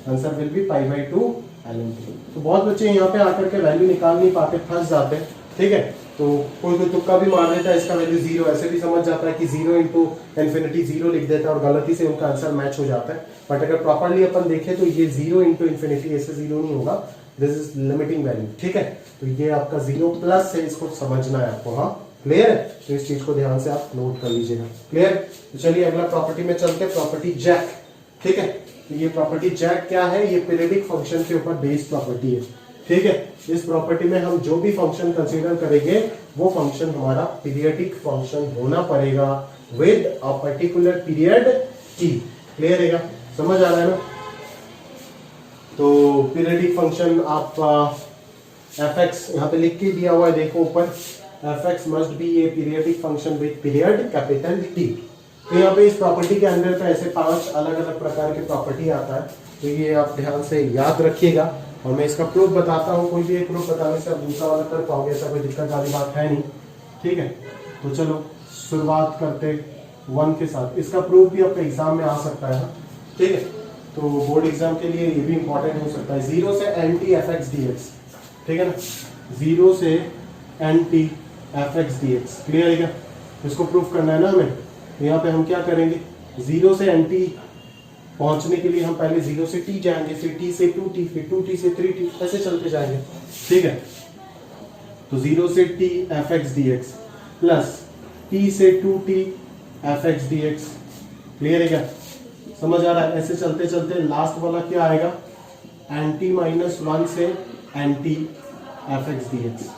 answer will be π/2 ln 2। तो बहुत बच्चे यहाँ पे आकर के वैल्यू निकाल नहीं पाते, फंस जाते हैं। ठीक है, तो कोई तुक्का भी मार देता है, इसका वैल्यू 0 ऐसे भी समझ जाता है कि 0 इंटू इन्फिनिटी 0 लिख देता है और गलती से उनका आंसर मैच हो जाता है। बट अगर प्रॉपर्ली अपन देखें तो ये 0 इंटू इन्फिनिटी ऐसे 0 नहीं होगा, दिस इज लिमिटिंग वैल्यू। ठीक है, तो ये आपका 0 प्लस है, इसको समझना है आपको। हाँ क्लियर है, तो इस चीज को ध्यान से आप नोट कर लीजिएगा। क्लियर, तो चलिए अगला प्रॉपर्टी में चलते हैं, प्रॉपर्टी जैक। ठीक है, तो ये प्रॉपर्टी जैक क्या है, ये पीरियडिक फंक्शन के ऊपर बेस्ड प्रॉपर्टी है। ठीक है, इस प्रॉपर्टी में हम जो भी फंक्शन कंसीडर करेंगे वो फंक्शन हमारा पीरियडिक फंक्शन होना पड़ेगा with a particular period T. Clear है, समझ आ रहा है ना। तो पीरियडिक फंक्शन आप fx यहाँ पे लिख के दिया हुआ है, देखो ऊपर, fx must be A periodic function with period capital T. तो यहाँ पे इस प्रॉपर्टी के अंदर तो ऐसे 5 अलग अलग प्रकार के प्रॉपर्टी आता है, तो ये आप ध्यान से याद रखिएगा। और मैं इसका प्रूफ बताता हूँ, कोई भी एक प्रूफ बताने से आप दूसरा वाला कर पाओगे, ऐसा कोई दिक्कत वाली बात है नहीं। ठीक है, तो चलो शुरुआत करते 1 के साथ। इसका प्रूफ भी आपका एग्जाम में आ सकता है। ठीक है, तो बोर्ड एग्जाम के लिए ये भी इंपॉर्टेंट हो सकता है। 0 से एंटी fx dx। ठीक है ना, 0 से एंटी fx dx। क्लियर है क्या, इसको प्रूफ करना है ना हमें। तो यहाँ पे हम क्या करेंगे, 0 से एंटी पहुंचने के लिए हम पहले 0 से t जाएंगे, फिर t से 2t, फिर 2t से 3t, ऐसे चलते जाएंगे। ठीक है, तो 0 से t fx dx plus t से 2t fx dx। क्लियर है क्या, समझ आ रहा है। ऐसे चलते चलते लास्ट वाला क्या आएगा, एंटी -1 से एंटी fx dx।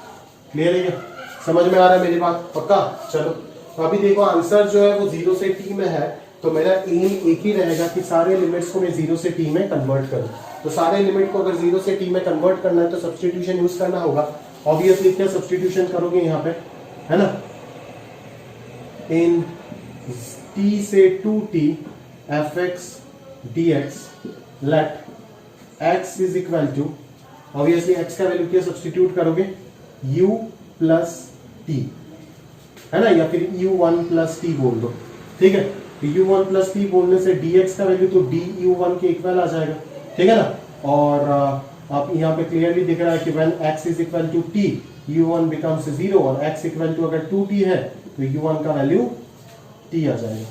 क्लियर है क्या, समझ में आ रहा है मेरी बात, पक्का। चलो तो अभी देखो आंसर जो है वो 0 से t में है, तो मेरा एम एक ही रहेगा कि सारे लिमिट्स को मैं 0 से t में कन्वर्ट करूं। तो सारे लिमिट को अगर 0 से t में कन्वर्ट करना है तो सब्स्टिट्यूशन यूज करना होगा। ऑब्वियसली क्या सब्स्टिट्यूशन करोगे यहाँ पे, है ना, इन t से 2t fx dx let x is equal to, obviously x का वैल्यू क्या सब्स्टिट्यूट करोगे, u प्लस t, है ना, या फिर u1 प्लस t बोल दो। ठीक है, u1 प्लस t बोलने से dx का वैल्यू तो du1 के इक्वल आ जाएगा। ठीक है ना, और आप यहाँ पे क्लियरली दिख रहा है कि when x is equal to t u1 becomes 0 और x equal to अगर 2t है तो u1 का वैल्यू t आ जाएगा।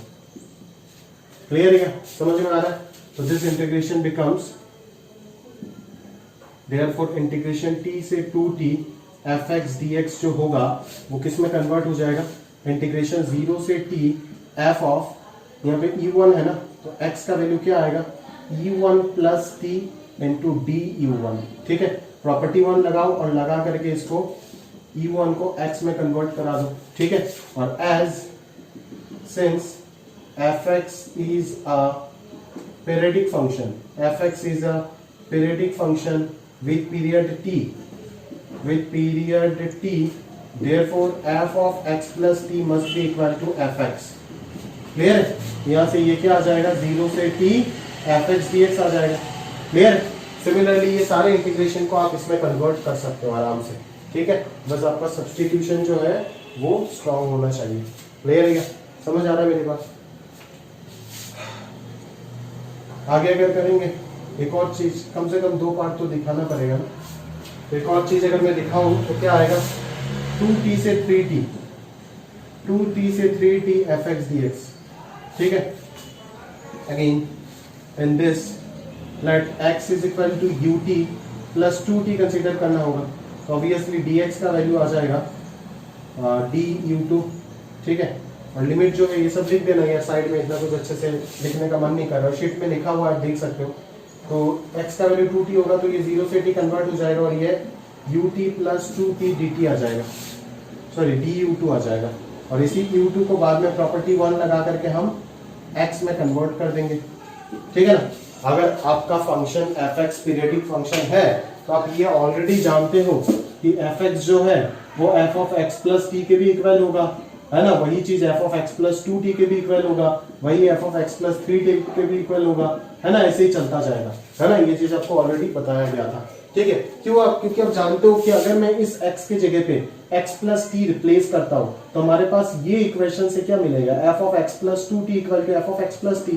क्लियर है क्या, समझ में आ रहा है। तो this integration becomes therefore integration t से 2t fx dx जो होगा वो किस में कन्वर्ट हो जाएगा, इंटीग्रेशन 0 से t f ऑफ, यहाँ पे e1 है ना, तो x का वैल्यू क्या आएगा, e1 plus t into D u1। ठीक है, प्रॉपर्टी 1 लगाओ और लगा करके इसको e1 को x में कन्वर्ट करा दो। ठीक है, और as since fx is a periodic function, fx is a periodic function with period t, therefore f of x plus t must be equal to fx। Clear है, यहां से ये क्या आ जाएगा, 0 से t fx dx आ जाएगा। क्लियर है, सिमिलरली ये सारे इंटीग्रेशन को आप इसमें कन्वर्ट कर सकते हो आराम से। ठीक है, बस आपका सब्स्टिट्यूशन जो है वो स्ट्रांग होना चाहिए। क्लियर है क्या, समझ आ रहा है मेरी बात। आगे अगर करेंगे एक और चीज, कम से कम 2 पार्ट तो दिखाना पड़ेगा ना। तो एक और चीज अगर मैं दिखाऊं तो क्या आएगा, 2t से 3t, 2t से 3t fx dx। ठीक है, again in this let x is equal to ut plus 2t consider करना होगा, तो ऑब्वियसली dx का वैल्यू आ जाएगा du2। ठीक है, और लिमिट जो है ये सब लिख देना यार साइड में, इतना कुछ अच्छे से लिखने का मन नहीं कर रहा, शीट में लिखा हुआ आप देख सकते हो। तो x का वैल्यू 2t होगा तो ये 0 से t कन्वर्ट हो जाएगा और ये ut प्लस 2t dt आ जाएगा, सॉरी du2 आ जाएगा। और इसी u2 को बाद में प्रॉपर्टी 1 लगा करके हम x में कन्वर्ट कर देंगे। ठीक है ना, अगर आपका फंक्शन fx पीरियडिक फंक्शन है तो आप ये ऑलरेडी जानते हो कि fx जो है वो f of x plus t के भी इक्वल होगा, है ना, वही चीज f of x plus 2t के भी इक्वल होगा, वही f of x plus 3t के भी इक्वल होगा, है ना, ऐसे ही चलता जाएगा, है ना। ये चीज आपको ऑलरेडी बताया गया था। ठीक है, क्यों आप, क्योंकि आप जानते हो कि अगर मैं इस x के जगह पे x प्लस t रिप्लेस करता हूं तो हमारे पास ये इक्वेशन से क्या मिलेगा, f of x plus 2t equal to f of x plus t,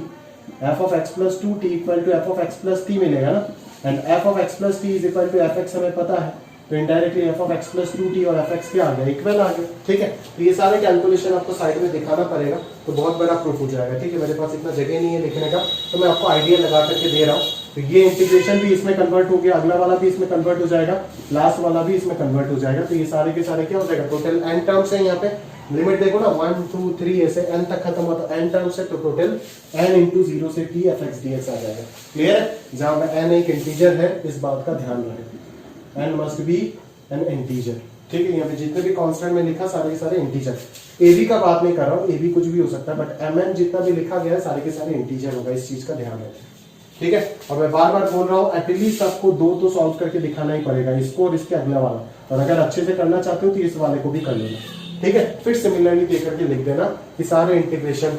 f of x plus 2t equal to f of x plus t मिलेगा ना, and f of x plus t is equal to fx हमें पता है, तो indirectly f of x plus 2t और fx क्या आ गया, equal आ गया। ठीक है, तो ये सारे कैलकुलेशन आपको साइड में दिखाना पड़ेगा तो बहुत बड़ा प्रूफ हो जाएगा। ठीक है, मेरे पास इतना जगह नहीं है लिखने का, तो मैं आपको आइडिया लगा करके दे रहा हूँ। तो ये इंटीग्रेशन भी इसमें कन्वर्ट हो गया, अगला वाला भी इसमें कन्वर्ट हो जाएगा, लास्ट वाला भी इसमें कन्वर्ट हो जाएगा। तो ये सारे के सारे क्या हो जाएगा, टोटल n टर्म्स है, यहाँ पे लिमिट देखो ना 1 2 3 ऐसे n तक खत्म होता है, n टर्म्स है, तो टोटल n इंटू 0 से t fx dx आ जाएगा। क्लियर है, जहां पे n एक इंटीजर है इस बात का ध्यान रखें, n must be N integer. ठीक है, यहाँ पे जितने भी कांस्टेंट में लिखा सारे के सारे इंटीजर, ए बी का बात नहीं कर रहा हूँ, ए बी कुछ भी हो सकता है, बट एम एन जितना भी लिखा गया है सारे के सारे इंटीजर होगा, इस चीज का ध्यान रखें। ठीक है, और मैं बार बार बोल रहा हूँ एटलीस्ट आपको 2 तो सॉल्व करके दिखाना ही पड़ेगा, इसको और इसके अगला वाला, और अगर अच्छे से करना चाहते हो तो इस वाले को भी कर लेना। ठीक है, फिर सिमिलरली दे करके लिख देना कि सारे इंटीग्रेशन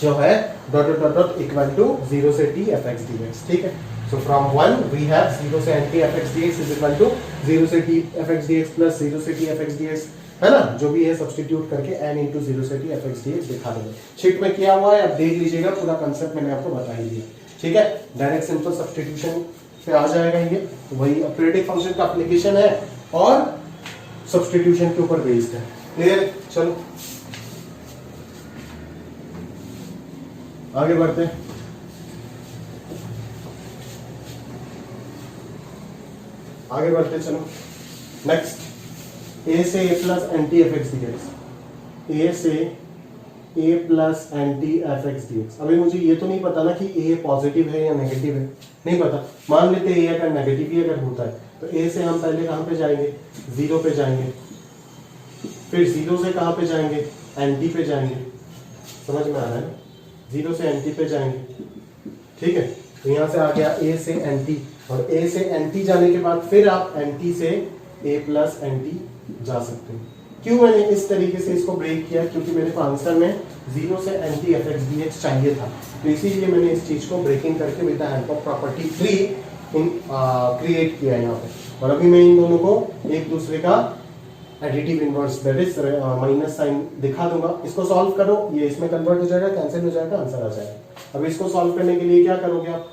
जो है dot dot dot equal to 0 से t fx dx। ठीक है, so from 1 we have 0 से t fx dx is equal to 0 से t fx dx plus 0 से t fx dx, है ना, जो भी है सब्स्टिट्यूट करके n into 0 से t fx dx दिखा देंगे। शीट में किया हुआ है, आप देख लीजिएगा, पूरा कंसेप्ट मैंने आपको बता ही दिया। ठीक है, डायरेक्ट सिंपल सब्स्टिट्यूशन पे आ जाएगा, ये वही पीरियडिक फंक्शन का एप्लीकेशन है और सब्स्टिट्यूशन के ऊपर बेस्ड है। क्लियर, चलो आगे बढ़ते हैं। आगे बढ़ते चलो, नेक्स्ट a से a plus anti F x dx, a से a plus anti F x dx। अभी मुझे ये तो नहीं पता ना कि a पॉजिटिव है या नेगेटिव है, नहीं पता। मान लेते हैं a अगर नेगेटिव ही अगर होता है तो a से हम पहले कहां पे जाएंगे, 0 पे जाएंगे, फिर 0 से कहां पे जाएंगे, एंटी पे जाएंगे। समझ में आ रहा है, 0 से एंटी पे जाएंगे। ठीक है, तो यहां से आ गया a से एंटी, और a से एंटी जाने के बाद फिर आप एंटी से a प्लस एंटी जा सकते हैं। क्यों मैंने इस तरीके से इसको ब्रेक किया, क्योंकि मेरे को आंसर में 0 से anti F X D x चाहिए था, तो इसीलिए मैंने इस चीज को ब्रेकिंग करके with the help of property 3 create किया है यहाँ पे। और अभी मैं इन दोनों को एक दूसरे का additive inverse that is minus sign दिखा दूंगा। इसको सॉल्व करो, ये इसमें कन्वर्ट हो जाएगा, कैंसिल हो जाएगा, आंसर आ जाएगा। अब इसको सॉल्व करने के लिए क्या करोगे आप,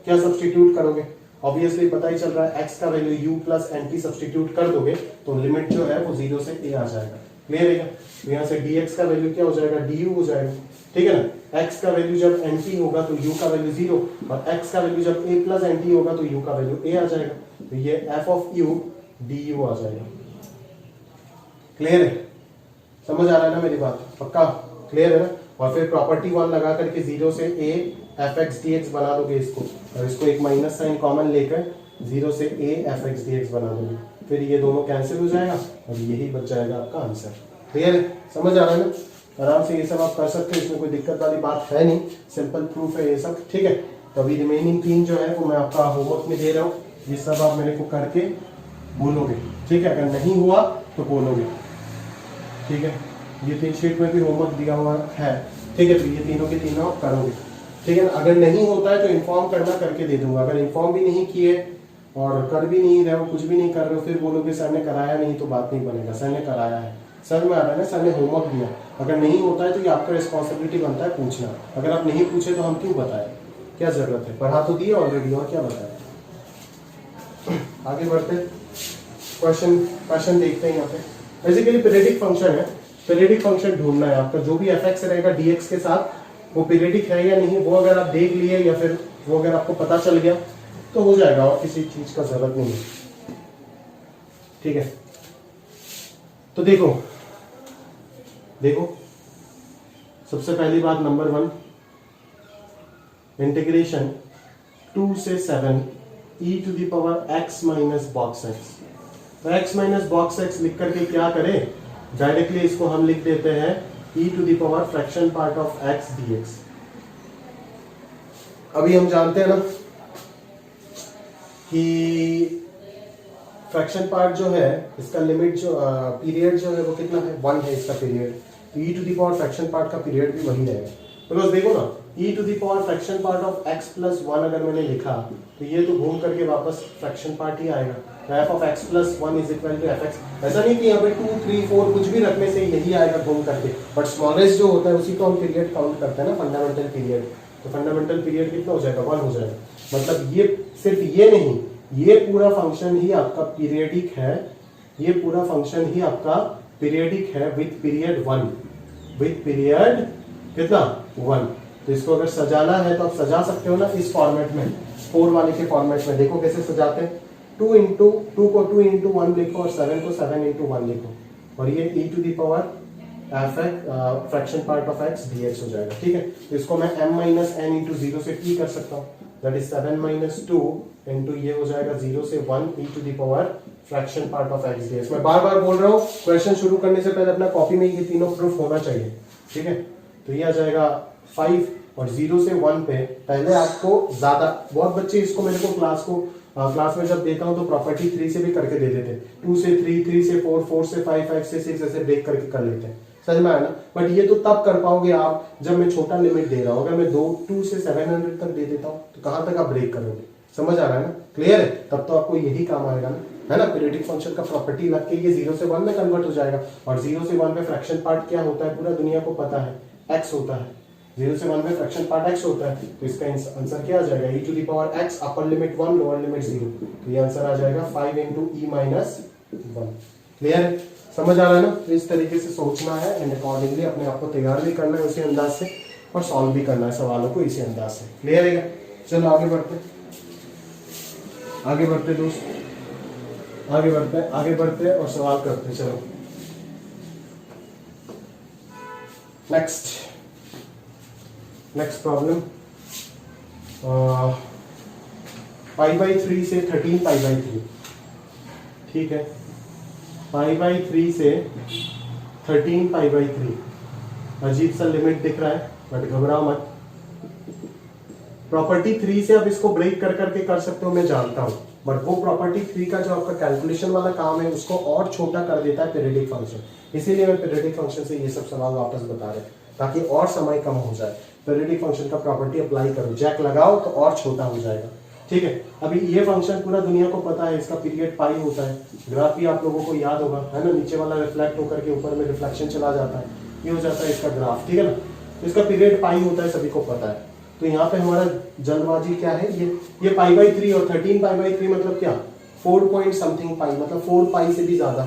क्या सब्स्टिट्यूट करोगे, ऑब्वियसली पता ही चल रहा है x का value u plus anti substitute कर दोगे तो लिमिट जो है वो 0 से a आ जाएगा। क्लियर है क्या, तो यहाँ से dx का वैल्यू क्या हो जाएगा, du हो जाएगा। ठीक है ना, x का वैल्यू जब nt होगा तो u का वैल्यू 0, और x का वैल्यू जब a प्लस nt होगा तो u का वैल्यू a आ जाएगा, तो ये f ऑफ u du आ जाएगा। क्लियर है? समझ आ रहा है ना मेरी बात? पक्का क्लियर है ना? और फिर प्रॉपर्टी 1 लगा करके 0 से a fx dx बना दोगे इसको, और इसको एक माइनस साइन कॉमन लेकर 0 से a fx dx बना दोगे, फिर ये दोनों कैंसिल हो जाएगा और यही बच जाएगा आपका आंसर। क्लियर है? समझ आ रहा है ना? आराम से ये सब आप कर सकते हैं, इसमें कोई दिक्कत वाली बात है नहीं, सिंपल प्रूफ है ये सब। ठीक है, तो अभी रिमेनिंग 3 जो है वो मैं आपका होमवर्क में दे रहा हूँ, ये सब आप मेरे को करके बोलोगे। ठीक है, अगर नहीं हुआ तो बोलोगे। ठीक है, ये 3 शीट में भी होमवर्क दिया हुआ है। ठीक है, तो ये तीनों के तीनों आप करोगे। ठीक है, अगर नहीं होता है तो इन्फॉर्म करना, करके दे दूंगा। अगर इन्फॉर्म भी नहीं किए और कर भी नहीं रहे हो, कुछ भी नहीं कर रहे हो, फिर बोलोगे सर ने कराया नहीं, तो बात नहीं बनेगा। सर ने कराया है, सर में आ रहा है ना, सर ने होमवर्क दिया। अगर नहीं होता है तो ये आपका रिस्पॉन्सिबिलिटी बनता है पूछना। अगर आप नहीं पूछे तो हम क्यों बताएं, क्या जरूरत है? पढ़ा तो दिया ऑलरेडी, और क्या बताएं। आगे बढ़ते, क्वेश्चन देखते हैं। यहाँ पे बेसिकली पीरियडिक फंक्शन है, पीरियडिक फंक्शन ढूंढना है आपका। जो भी fx रहेगा dx के साथ, वो पीरियडिक है या नहीं, वो अगर आप देख लिए या फिर वो अगर आपको पता चल गया तो हो जाएगा, और किसी चीज का जरूरत नहीं है। ठीक है, तो देखो सबसे पहली बात नंबर 1, इंटीग्रेशन 2 से 7 e to the power x minus box x। तो x माइनस बॉक्स x लिख करके क्या करें, डायरेक्टली इसको हम लिख देते हैं e to the power fraction part of x dx। अभी हम जानते हैं ना कि फ्रैक्शन पार्ट जो है इसका लिमिट जो पीरियड जो है वो कितना है, 1 है इसका पीरियड। तो e to the power fraction part का पीरियड भी वही रहेगा। बिकॉज देखो ना, e to the power fraction part of x plus 1 अगर मैंने लिखा तो ये तो घूम करके वापस फ्रैक्शन पार्ट ही आएगा। तो f of x plus 1 is equal to fx। ऐसा नहीं कि यहाँ पे 2, 3, 4 कुछ भी रखने से यही आएगा घूम करके, बट स्मॉलेस्ट जो होता है उसी को हम पीरियड काउंट करते हैं ना, फंडामेंटल पीरियड। तो फंडामेंटल पीरियड कितना हो जाएगा, 1 हो जाएगा। मतलब ये सिर्फ ये नहीं, ये पूरा फंक्शन ही आपका पीरियडिक है, ये पूरा फंक्शन ही आपका पीरियडिक है विद पीरियड 1, विद पीरियड कितना 1। तो इसको अगर सजाना है तो आप सजा सकते हो ना इस फॉर्मेट में, 4 वाले के फॉर्मेट में। देखो कैसे सजाते हैं, 2 को 2 इंटू 1 लिखो और 7 को 7 इंटू 1 लिखो, और ये e to the power fraction part of x dx हो जाएगा। ठीक है, तो इसको मैं m माइनस n इंटू 0 से t कर सकता हूँ, दैट इज 7 माइनस 2 इंटू ये हो जाएगा 0 से 1 e to the power fraction part of x dx। मैं बार बार बोल रहा हूँ, क्वेश्चन शुरू करने से पहले अपना कॉपी में ये तीनों प्रूफ होना चाहिए। ठीक है, तो ये आ जाएगा 5, और 0 से 1 पे पहले आपको ज्यादा, बहुत बच्चे इसको मेरे को क्लास में जब देता हूं तो प्रॉपर्टी 3 से भी करके दे देते, 2 से 3, 3 से 4, 4 से 5, 5 से 6 ऐसे ब्रेक करके कर लेते हैं। समझ में आया ना? बट ये तो तब कर पाओगे आप जब मैं छोटा लिमिट दे रहा हूं। अगर मैं 2 से 700 तक दे देता हूं तो कहां तक आप ब्रेक करोगे? समझ आ रहा है ना? क्लियर है? तब तो आपको यही काम आएगा ना, है ना? पीरियडिक फंक्शन का प्रॉपर्टी लग के ये 0 से 1 में कन्वर्ट हो जाएगा, और 0 से 1 में फ्रैक्शन पार्ट क्या होता है पूरा दुनिया को पता है, x होता है। 0 से 1 में फ्रैक्शन पार्ट x होता है, तो इसका आंसर क्या आ जाएगा, e to the power x upper limit 1 lower limit 0। तो ये आंसर आ जाएगा 5 इंटू e माइनस 1। क्लियर है? समझ आ रहा है ना? तो इस तरीके से सोचना है एंड अकॉर्डिंगली अपने आप को तैयार भी करना है उसी अंदाज से, और सॉल्व भी करना है सवालों को इसी अंदाज से। क्लियर है? चलो आगे बढ़ते दोस्त, आगे बढ़ते और सवाल करते। चलो नेक्स्ट प्रॉब्लम, π/3 से 13 π/3। ठीक है, π/3 से 13 π/3। अजीब सा लिमिट दिख रहा है बट घबराओ मत। प्रॉपर्टी 3 से अब इसको ब्रेक करके कर सकते हो, मैं जानता हूं, बट वो प्रॉपर्टी 3 का जो आपका कैलकुलेशन वाला काम है उसको और छोटा कर देता है पीरियडिक फंक्शन। इसीलिए मैं पीरियडिक फंक्शन से ये सब सवाल वापस बता रहे, ताकि और समय कम हो जाए। पीरियडिक फंक्शन का प्रॉपर्टी अप्लाई करो, जैक लगाओ तो और छोटा हो जाएगा। ठीक है, अभी ये फंक्शन पूरा दुनिया को पता है, इसका पीरियड पाई होता है। ग्राफ भी आप लोगों को याद होगा, है ना? नीचे वाला रिफ्लेक्ट होकर के ऊपर में रिफ्लेक्शन चला जाता है, ये हो जाता है इसका ग्राफ। ठीक है ना? तो इसका पीरियड पाई होता है, सभी को पता है। तो यहाँ पे हमारा जल्दबाजी क्या है, ये π/3 और 13 π/3 मतलब क्या, 4 पॉइंट समथिंग पाई, मतलब 4 पाई से भी ज्यादा।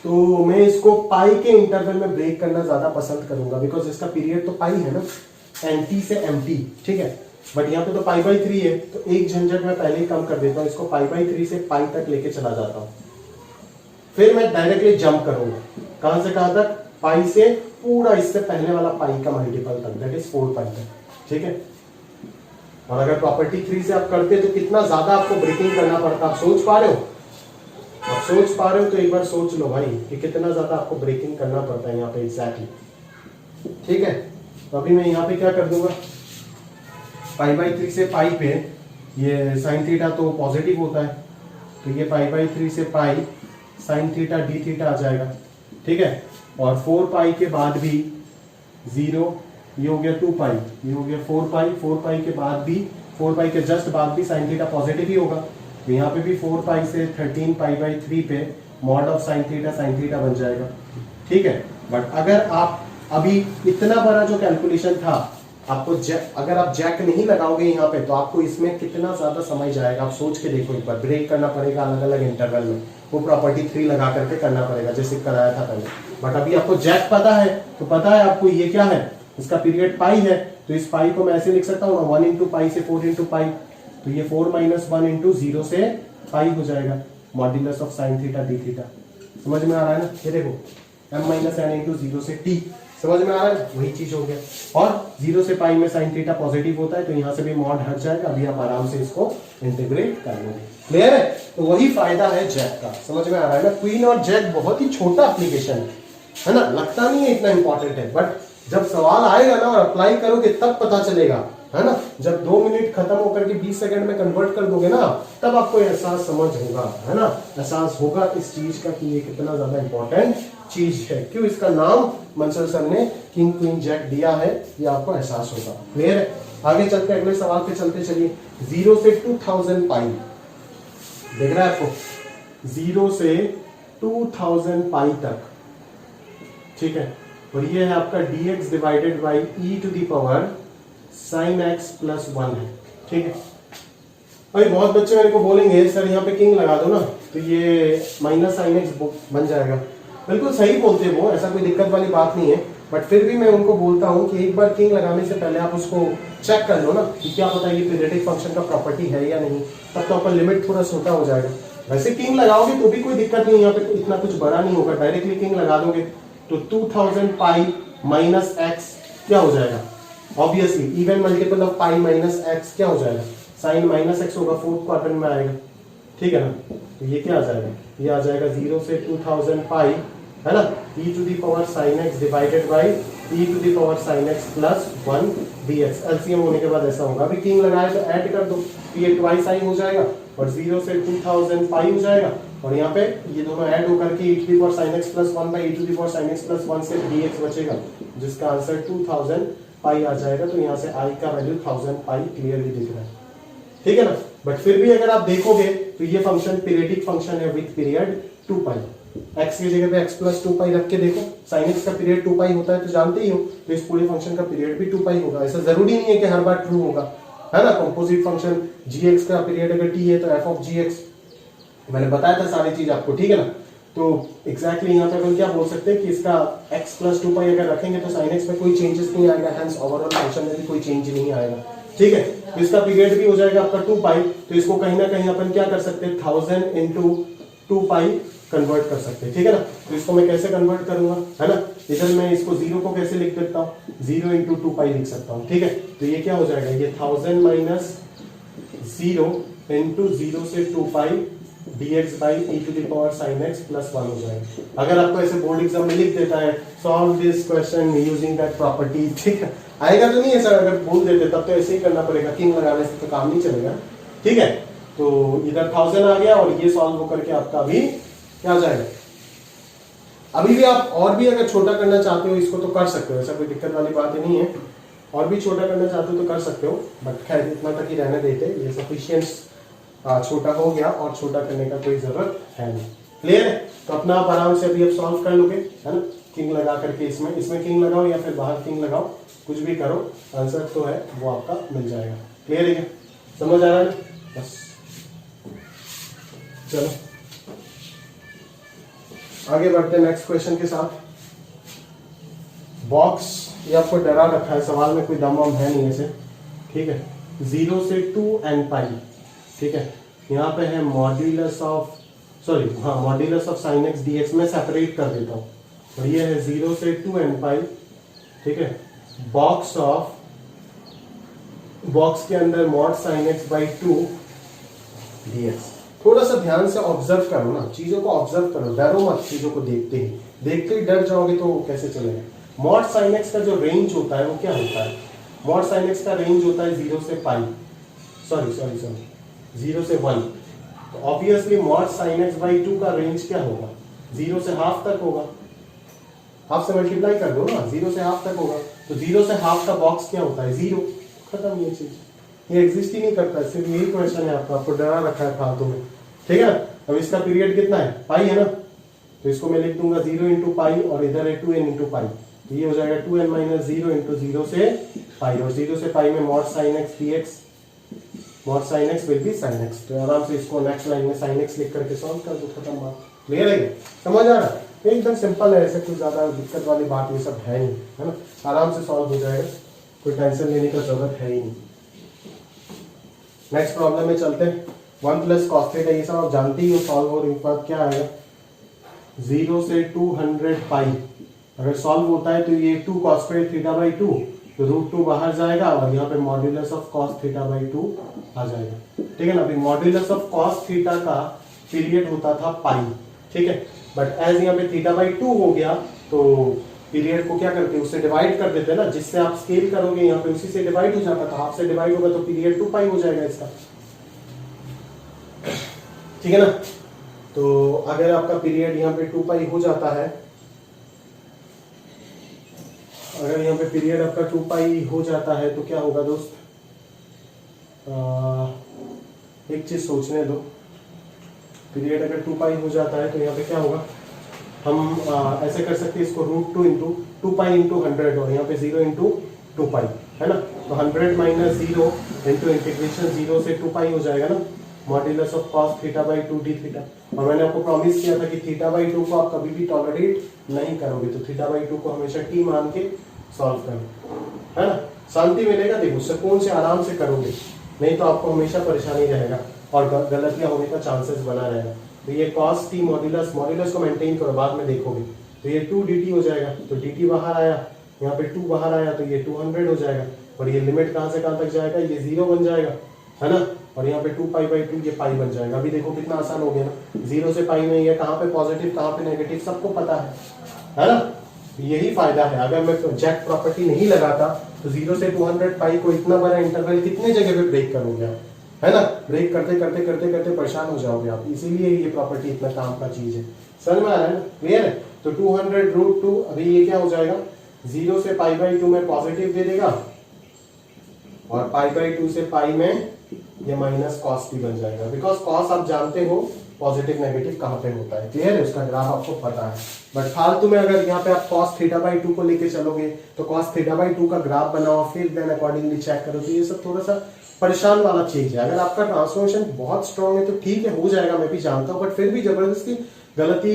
तो तो मैं इसको पाई के इंटरवल में ब्रेक करना ज्यादा पसंद करूंगा, बिकॉज इसका पीरियड तो पाई है ना, एनटी से एमटी, ठीक है। बट यहाँ पे तो पाई बाई 3 है, तो एक झंझट मैं पहले ही कम कर देता हूँ, इसको पाई बाई 3 से पाई तक लेके चला जाता हूँ। फिर मैं डायरेक्टली जंप करूंगा, कहां से कहां तक, पाई से पूरा इससे पहले वाला पाई का मल्टीपल तक, दैट इज 4 पाई तक, ठीक है। और अगर प्रॉपर्टी 3 से आप करते तो कितना ज्यादा आपको ब्रेकिंग करना पड़ता, आप सोच पा रहे हो? आप सोच पा रहे हो तो एक बार सोच लो भाई कि कितना ज्यादा आपको ब्रेकिंग करना पड़ता है यहाँ पे एग्जैक्टली, ठीक है। तो अभी मैं यहाँ पे क्या कर दूंगा, पाई बाई 3 से पाई पे ये साइन थीटा तो पॉजिटिव होता है, तो ये पाई बाई 3 से pi sine theta D theta आ जाएगा, ठीक है। और 4 पाई के बाद भी 0, ये हो गया 2 पाई, ये हो गया 4 पाई, 4 पाई के बाद भी, 4 पाई के जस्ट बाद भी साइन थीटा पॉजिटिव ही होगा, तो यहाँ पे भी 4 पाई से 13 पाई बाई 3 पे मॉड ऑफ साइन थीटा बन जाएगा, ठीक है। बट अगर आप अभी इतना बड़ा जो कैलकुलेशन था, आपको अगर आप जैक नहीं लगाओगे यहाँ पे, तो आपको इसमें कितना ज्यादा समय जाएगा, आप सोच के देखो एक बार। ब्रेक करना पड़ेगा अलग अलग इंटरवल में, वो प्रॉपर्टी 3 लगा करके करना पड़ेगा जैसे कराया था पहले। बट अभी आपको जैक पता है, तो पता है आपको ये क्या है, इसका पीरियड पाई है, तो इस पाई को मैं ऐसे लिख सकता हूँ 1 इंटू पाई से 4 इंटू पाई, तो ये 4 माइनस 1 इंटू 0 से पाई हो जाएगा, modulus of sine theta D theta. समझ में आ रहा है ना? ये देखो m माइनस एन इंटू 0 से t, समझ में आ रहा है? वही चीज हो गया। और 0 से पाई में साइन थीटा पॉजिटिव होता है, तो यहां से भी मॉड हट जाएगा, अभी आप आराम से इसको इंटीग्रेट कर लोगे। क्लियर है? तो वही फायदा है जैक का, समझ में आ रहा है ना? क्वीन और जैक बहुत ही छोटा एप्लीकेशन है ना, लगता नहीं है इतना इंपॉर्टेंट है, बट जब सवाल आएगा ना और अप्लाई करोगे तब पता चलेगा, है ना। जब 2 मिनट खत्म होकर के 20 सेकंड में कन्वर्ट कर दोगे ना, तब आपको एहसास समझ होगा, है ना, एहसास होगा इस चीज का कि ये कितना ज्यादा इंपॉर्टेंट चीज है। क्यों इसका नाम मंसल सर ने किंग क्वीन जैक दिया है, ये आपको एहसास होगा। क्लियर है? आगे चलते अगले सवाल पे चलते चलिए। 0 से 2000 पाई, देख रहा है आपको, 0 से 2000 पाई तक, ठीक है। और ये है आपका dx divided by e to the power sine x plus 1 है, ठीक है। भाई बहुत बच्चे मेरे को बोलेंगे सर यहाँ पे किंग लगा दो ना, तो ये माइनस साइन एक्स बन जाएगा। बिल्कुल सही बोलते हैं वो, ऐसा कोई दिक्कत वाली बात नहीं है, बट फिर भी मैं उनको बोलता हूँ कि एक बार किंग लगाने से पहले आप उसको चेक कर लो ना कि क्या पता ये पीरियडिक फंक्शन का प्रॉपर्टी है या नहीं, तब तो अपन लिमिट थोड़ा छोटा हो जाएगा। वैसे किंग लगाओगे तो भी कोई दिक्कत नहीं, यहाँ पे इतना कुछ बड़ा नहीं होगा, डायरेक्टली किंग लगा दोगे तो 2000 पाई माइनस एक्स क्या हो जाएगा, obviously even multiple of pi minus x क्या हो जाएगा, साइन माइनस एक्स होगा, 4th क्वाड्रेंट में आएगा, ठीक है ना। तो ये क्या आ जाएगा, ये आ जाएगा 0 से 2000 पाई, है ना, e to the power sine x divided by e to the power sine x plus 1 dx। LCM होने के बाद ऐसा होगा। अभी किंग लगाए तो ऐड कर दो, ये ट्वाइस आई हो जाएगा और 0 से 2000 पाई हो जाएगा, और यहाँ पे ये दोनों ऐड होकर के e to the power sine x plus 1 by e to the power sine x plus 1 से dx बचेगा, जिसका आंसर 2000 पाई आ जाएगा। तो यहाँ से i का वैल्यू 1000 पाई क्लियरली दिख रहा है, ठीक है ना। बट फिर भी अगर आप देखोगे तो ये फंक्शन पीरियडिक फंक्शन है विद पीरियड 2 पाई। x की जगह पे x प्लस 2 पाई रख के देखो, sin x का पीरियड 2 पाई होता है तो जानते ही हो, तो इस पूरे फंक्शन का पीरियड भी 2 पाई होगा। ऐसा जरूरी नहीं है कि हर बार ट्रू होगा, है ना। कंपोजिट फंक्शन gx का पीरियड अगर t है तो f ऑफ gx, मैंने बताया था सारी चीज आपको, ठीक है ना। तो एग्जैक्टली यहाँ पे अपन क्या बोल सकते हैं कि इसका x प्लस 2 पाई अगर रखेंगे तो sin x में कोई चेंजेस नहीं आएगा, हेंस ओवरऑल फंक्शन में भी कोई चेंज नहीं आएगा, ठीक है। तो इसका पीरियड भी हो जाएगा आपका 2 पाई, तो इसको कहीं ना कहीं अपन क्या कर सकते हैं, 1000 इंटू 2 पाई कन्वर्ट कर सकते हैं, ठीक है ना। तो इसको मैं कैसे कन्वर्ट करूंगा, है ना, इधर मैं इसको 0 को कैसे लिख देता हूँ, 0 इंटू 2 पाई लिख सकता हूँ, ठीक है। तो ये क्या हो जाएगा, ये 1000 माइनस 0 इंटू 0 से 2 pi dx by e to the power sin x plus 1 हो जाएगा। अगर आपको ऐसे बोर्ड एग्जाम में लिख देता है solve this question using that property, ठीक है, आएगा तो नहीं है सर, अगर बोल देते तब तो ऐसे ही करना पड़ेगा, किंग लगाने से तो काम नहीं चलेगा, ठीक है। तो इधर 1000 आ गया और ये सॉल्व होकर के आपका अभी क्या आ जाएगा। अभी भी आप और भी अगर छोटा करना चाहते हो इसको तो कर सकते हो, ऐसा कोई दिक्कत वाली बात नहीं है, और भी छोटा करना चाहते हो तो कर सकते हो, बट खैर इतना तक ही रहने देते, ये सफिशिएंट छोटा हो गया और छोटा करने का कोई जरूरत है नहीं। क्लियर है? तो अपना आप आराम से अभी अब सॉल्व कर लोगे, है ना, किंग लगा करके इसमें किंग लगाओ या फिर बाहर किंग लगाओ, कुछ भी करो, आंसर तो है वो आपका मिल जाएगा। क्लियर है क्या? समझ आ रहा है? बस चलो आगे बढ़ते हैं नेक्स्ट क्वेश्चन के साथ। बॉक्स ये आपको डरा रखा है, सवाल में कोई दम वम है नहीं ऐसे, ठीक है। 0 से 2n पाई, ठीक है। यहाँ पे है modulus of sine x D x, मैं सेपरेट कर देता हूँ। और ये है 0 से 2n पाई, ठीक है। बॉक्स के अंदर mod sine x by 2 dx। थोड़ा सा ध्यान से ऑब्जर्व करो ना, चीजों को ऑब्जर्व करो, डरो मत। चीजों को देखते ही डर जाओगे तो कैसे चलेगा। मॉड साइन एक्स का जो रेंज होता है वो क्या होता है? मॉड साइन एक्स का रेंज होता है 0 से पाई, 0 से 1। तो obviously mod sine x by 2 का रेंज क्या होगा? 0 से हाफ तक होगा। हाफ से मल्टीप्लाई कर दो ना, 0 से हाफ तक होगा। तो 0 से हाफ का बॉक्स क्या होता है? 0। खत्म ये चीज, ये एग्जिस्ट ही नहीं करता। सिर्फ यही क्वेश्चन है आपका, आपको डरा रखा है फालतू में, ठीक है। अब इसका पीरियड कितना है? पाई है ना, तो इसको मैं लिख दूंगा 0 इंटू पाई, और इधर है 2n इंटू पाई। ये हो जाएगा 2n माइनस 0 इंटू 0 से पाई, और 0 से पाई में mod sine x dx, mod sine x will be sine x. तो आराम से इसको नेक्स्ट लाइन में साइन एक्स लिख करके सॉल्व कर दो, खत्म बात। क्लियर है? समझ आ रहा है? एकदम सिंपल है, ऐसे कुछ ज्यादा दिक्कत वाली बात ये सब है नहीं, है ना। आराम से सॉल्व हो जाएगा, कोई टेंशन लेने का जरूरत है ही नहीं। नेक्स्ट प्रॉब्लम में चलते हैं। 1 प्लस कॉस थीटा, ये सब आप जानते ही हो सॉल्व हो। एक बात क्या आएगा? 0 से 200 पाई अगर सॉल्व होता है तो ये 2 कॉस स्क्वायर थीटा बाई 2, तो √2 बाहर जाएगा, और यहाँ पे modulus of cos theta by 2 आ जाएगा, ठीक है ना। अभी मॉड्यूलस ऑफ कॉस थीटा का पीरियड होता था पाई, ठीक है। बट एज यहाँ पे थीटा बाई 2 हो गया, तो पीरियड को क्या करते हैं? उससे डिवाइड कर देते हैं ना, जिससे आप स्केल करोगे यहाँ पे उसी से डिवाइड हो जाता था। हाफ से डिवाइड होगा तो पीरियड 2 पाई हो जाएगा इसका, ठीक है ना। तो अगर आपका पीरियड यहाँ पे 2 पाई हो जाता है, अगर यहाँ पे पीरियड आपका 2 पाई हो जाता है तो क्या होगा दोस्त? एक चीज सोचने दो। पीरियड अगर 2 पाई हो जाता है तो यहाँ पे क्या होगा? हम ऐसे कर सकते हैं इसको √2 इंटू 2 पाई इंटू 100, और यहाँ पे 0 इंटू 2 पाई, है ना। तो 100 माइनस 0 इंटू इंटीग्रेशन 0 से 2 पाई हो जाएगा ना, modulus of cos theta by 2 D theta. और मैंने आपको प्रॉमिस किया था कि थीटा बाई 2 को आप कभी भी टॉलरेट नहीं करोगे, तो थीटा बाई 2 को हमेशा t मान के सॉल्व करो, है ना। शांति मिलेगा, देखो सुकून से आराम से करोगे, नहीं तो आपको हमेशा परेशानी रहेगा और गलतियां होने का चांसेस बना रहेगा। तो ये cos t मॉड्यूलस को मेंटेन करो, बाद में देखोगे। तो ये 2 dt हो जाएगा, तो dt बाहर आया, यहाँ पे 2 बाहर आया, तो ये 200 हो जाएगा। और ये लिमिट कहाँ से कहाँ तक जाएगा? ये 0 बन जाएगा, है ना। और यहाँ पे 2 पाई बाई 2 ये पाई बन जाएगा। अभी देखो कितना आसान हो गया ना, 0 से पाई में ये कहाँ पे पॉजिटिव कहाँ पे नेगेटिव सबको पता है ना। यही फायदा है। अगर मैं जैक प्रॉपर्टी नहीं लगाता तो 0 से 200 पाई को इतना बड़ा इंटरवल कितने जगह पे ब्रेक करोगे आप, है ना। ब्रेक करते करते करते करते परेशान हो जाओगे आप, इसीलिए ये प्रॉपर्टी इतना काम का चीज है। समझ में आ रहा है ना? क्लियर है? तो 200 √2, अभी ये क्या हो जाएगा? 0 से पाई बाई 2 में पॉजिटिव दे देगा, और पाई बाई 2 से पाई में ये माइनस कॉस टी बन जाएगा। बिकॉज कॉस आप जानते हो पॉजिटिव नेगेटिव कहाँ पे होता है, क्लियर है? उसका ग्राफ आपको पता है। बट फालतू में अगर यहाँ पे आप cos थीटा बाई 2 को लेके चलोगे तो cos थीटा बाई 2 का ग्राफ बनाओ, फिर देन अकॉर्डिंगली चेक करो, तो ये सब थोड़ा सा परेशान वाला चीज है। अगर आपका ट्रांसफॉर्मेशन बहुत स्ट्रांग है तो ठीक है, हो जाएगा, मैं भी जानता हूँ। बट फिर भी जबरदस्ती गलती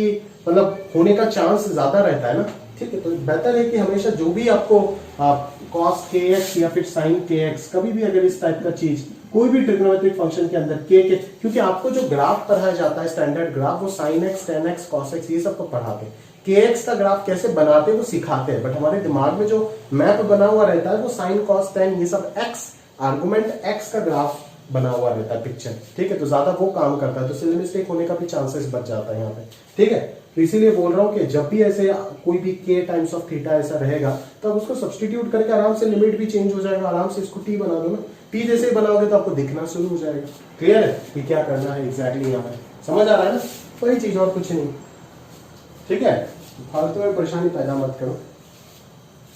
मतलब होने का चांस ज्यादा रहता है ना, ठीक है। तो बेहतर है कि हमेशा जो भी आपको cos kx या फिर sin kx, कभी भी अगर इस टाइप का चीज कोई भी ट्रिग्नोमेट्रिक फंक्शन के अंदर k, क्योंकि आपको जो ग्राफ पढ़ाया जाता है स्टैंडर्ड ग्राफ, वो sin x, tan x, cos x ये सब को पढ़ाते हैं। kx का ग्राफ कैसे बनाते हैं वो सिखाते हैं, बट हमारे दिमाग में जो मैप बना हुआ रहता है वो sin, cos, tan ये सब x आर्गुमेंट x का ग्राफ बना हुआ रहता है पिक्चर, ठीक है। तो ज्यादा वो काम करता है, तो सिली मिस्टेक होने का भी चांसेस बच जाता है यहाँ पे, ठीक है। तो इसीलिए बोल रहा हूँ कि जब भी ऐसे कोई भी k टाइम्स ऑफ थीटा ऐसा रहेगा तो आप उसको सब्सटीट्यूट करके आराम से लिमिट भी चेंज हो जाएगा, आराम से इसको t बना दो ना। t जैसे ही बनाओगे तो आपको दिखना शुरू हो जाएगा। क्लियर है कि क्या करना है एग्जैक्टली यहाँ पे? समझ आ रहा है ना? वही चीज और कुछ नहीं, ठीक है। फालतू में परेशानी पैदा मत करो।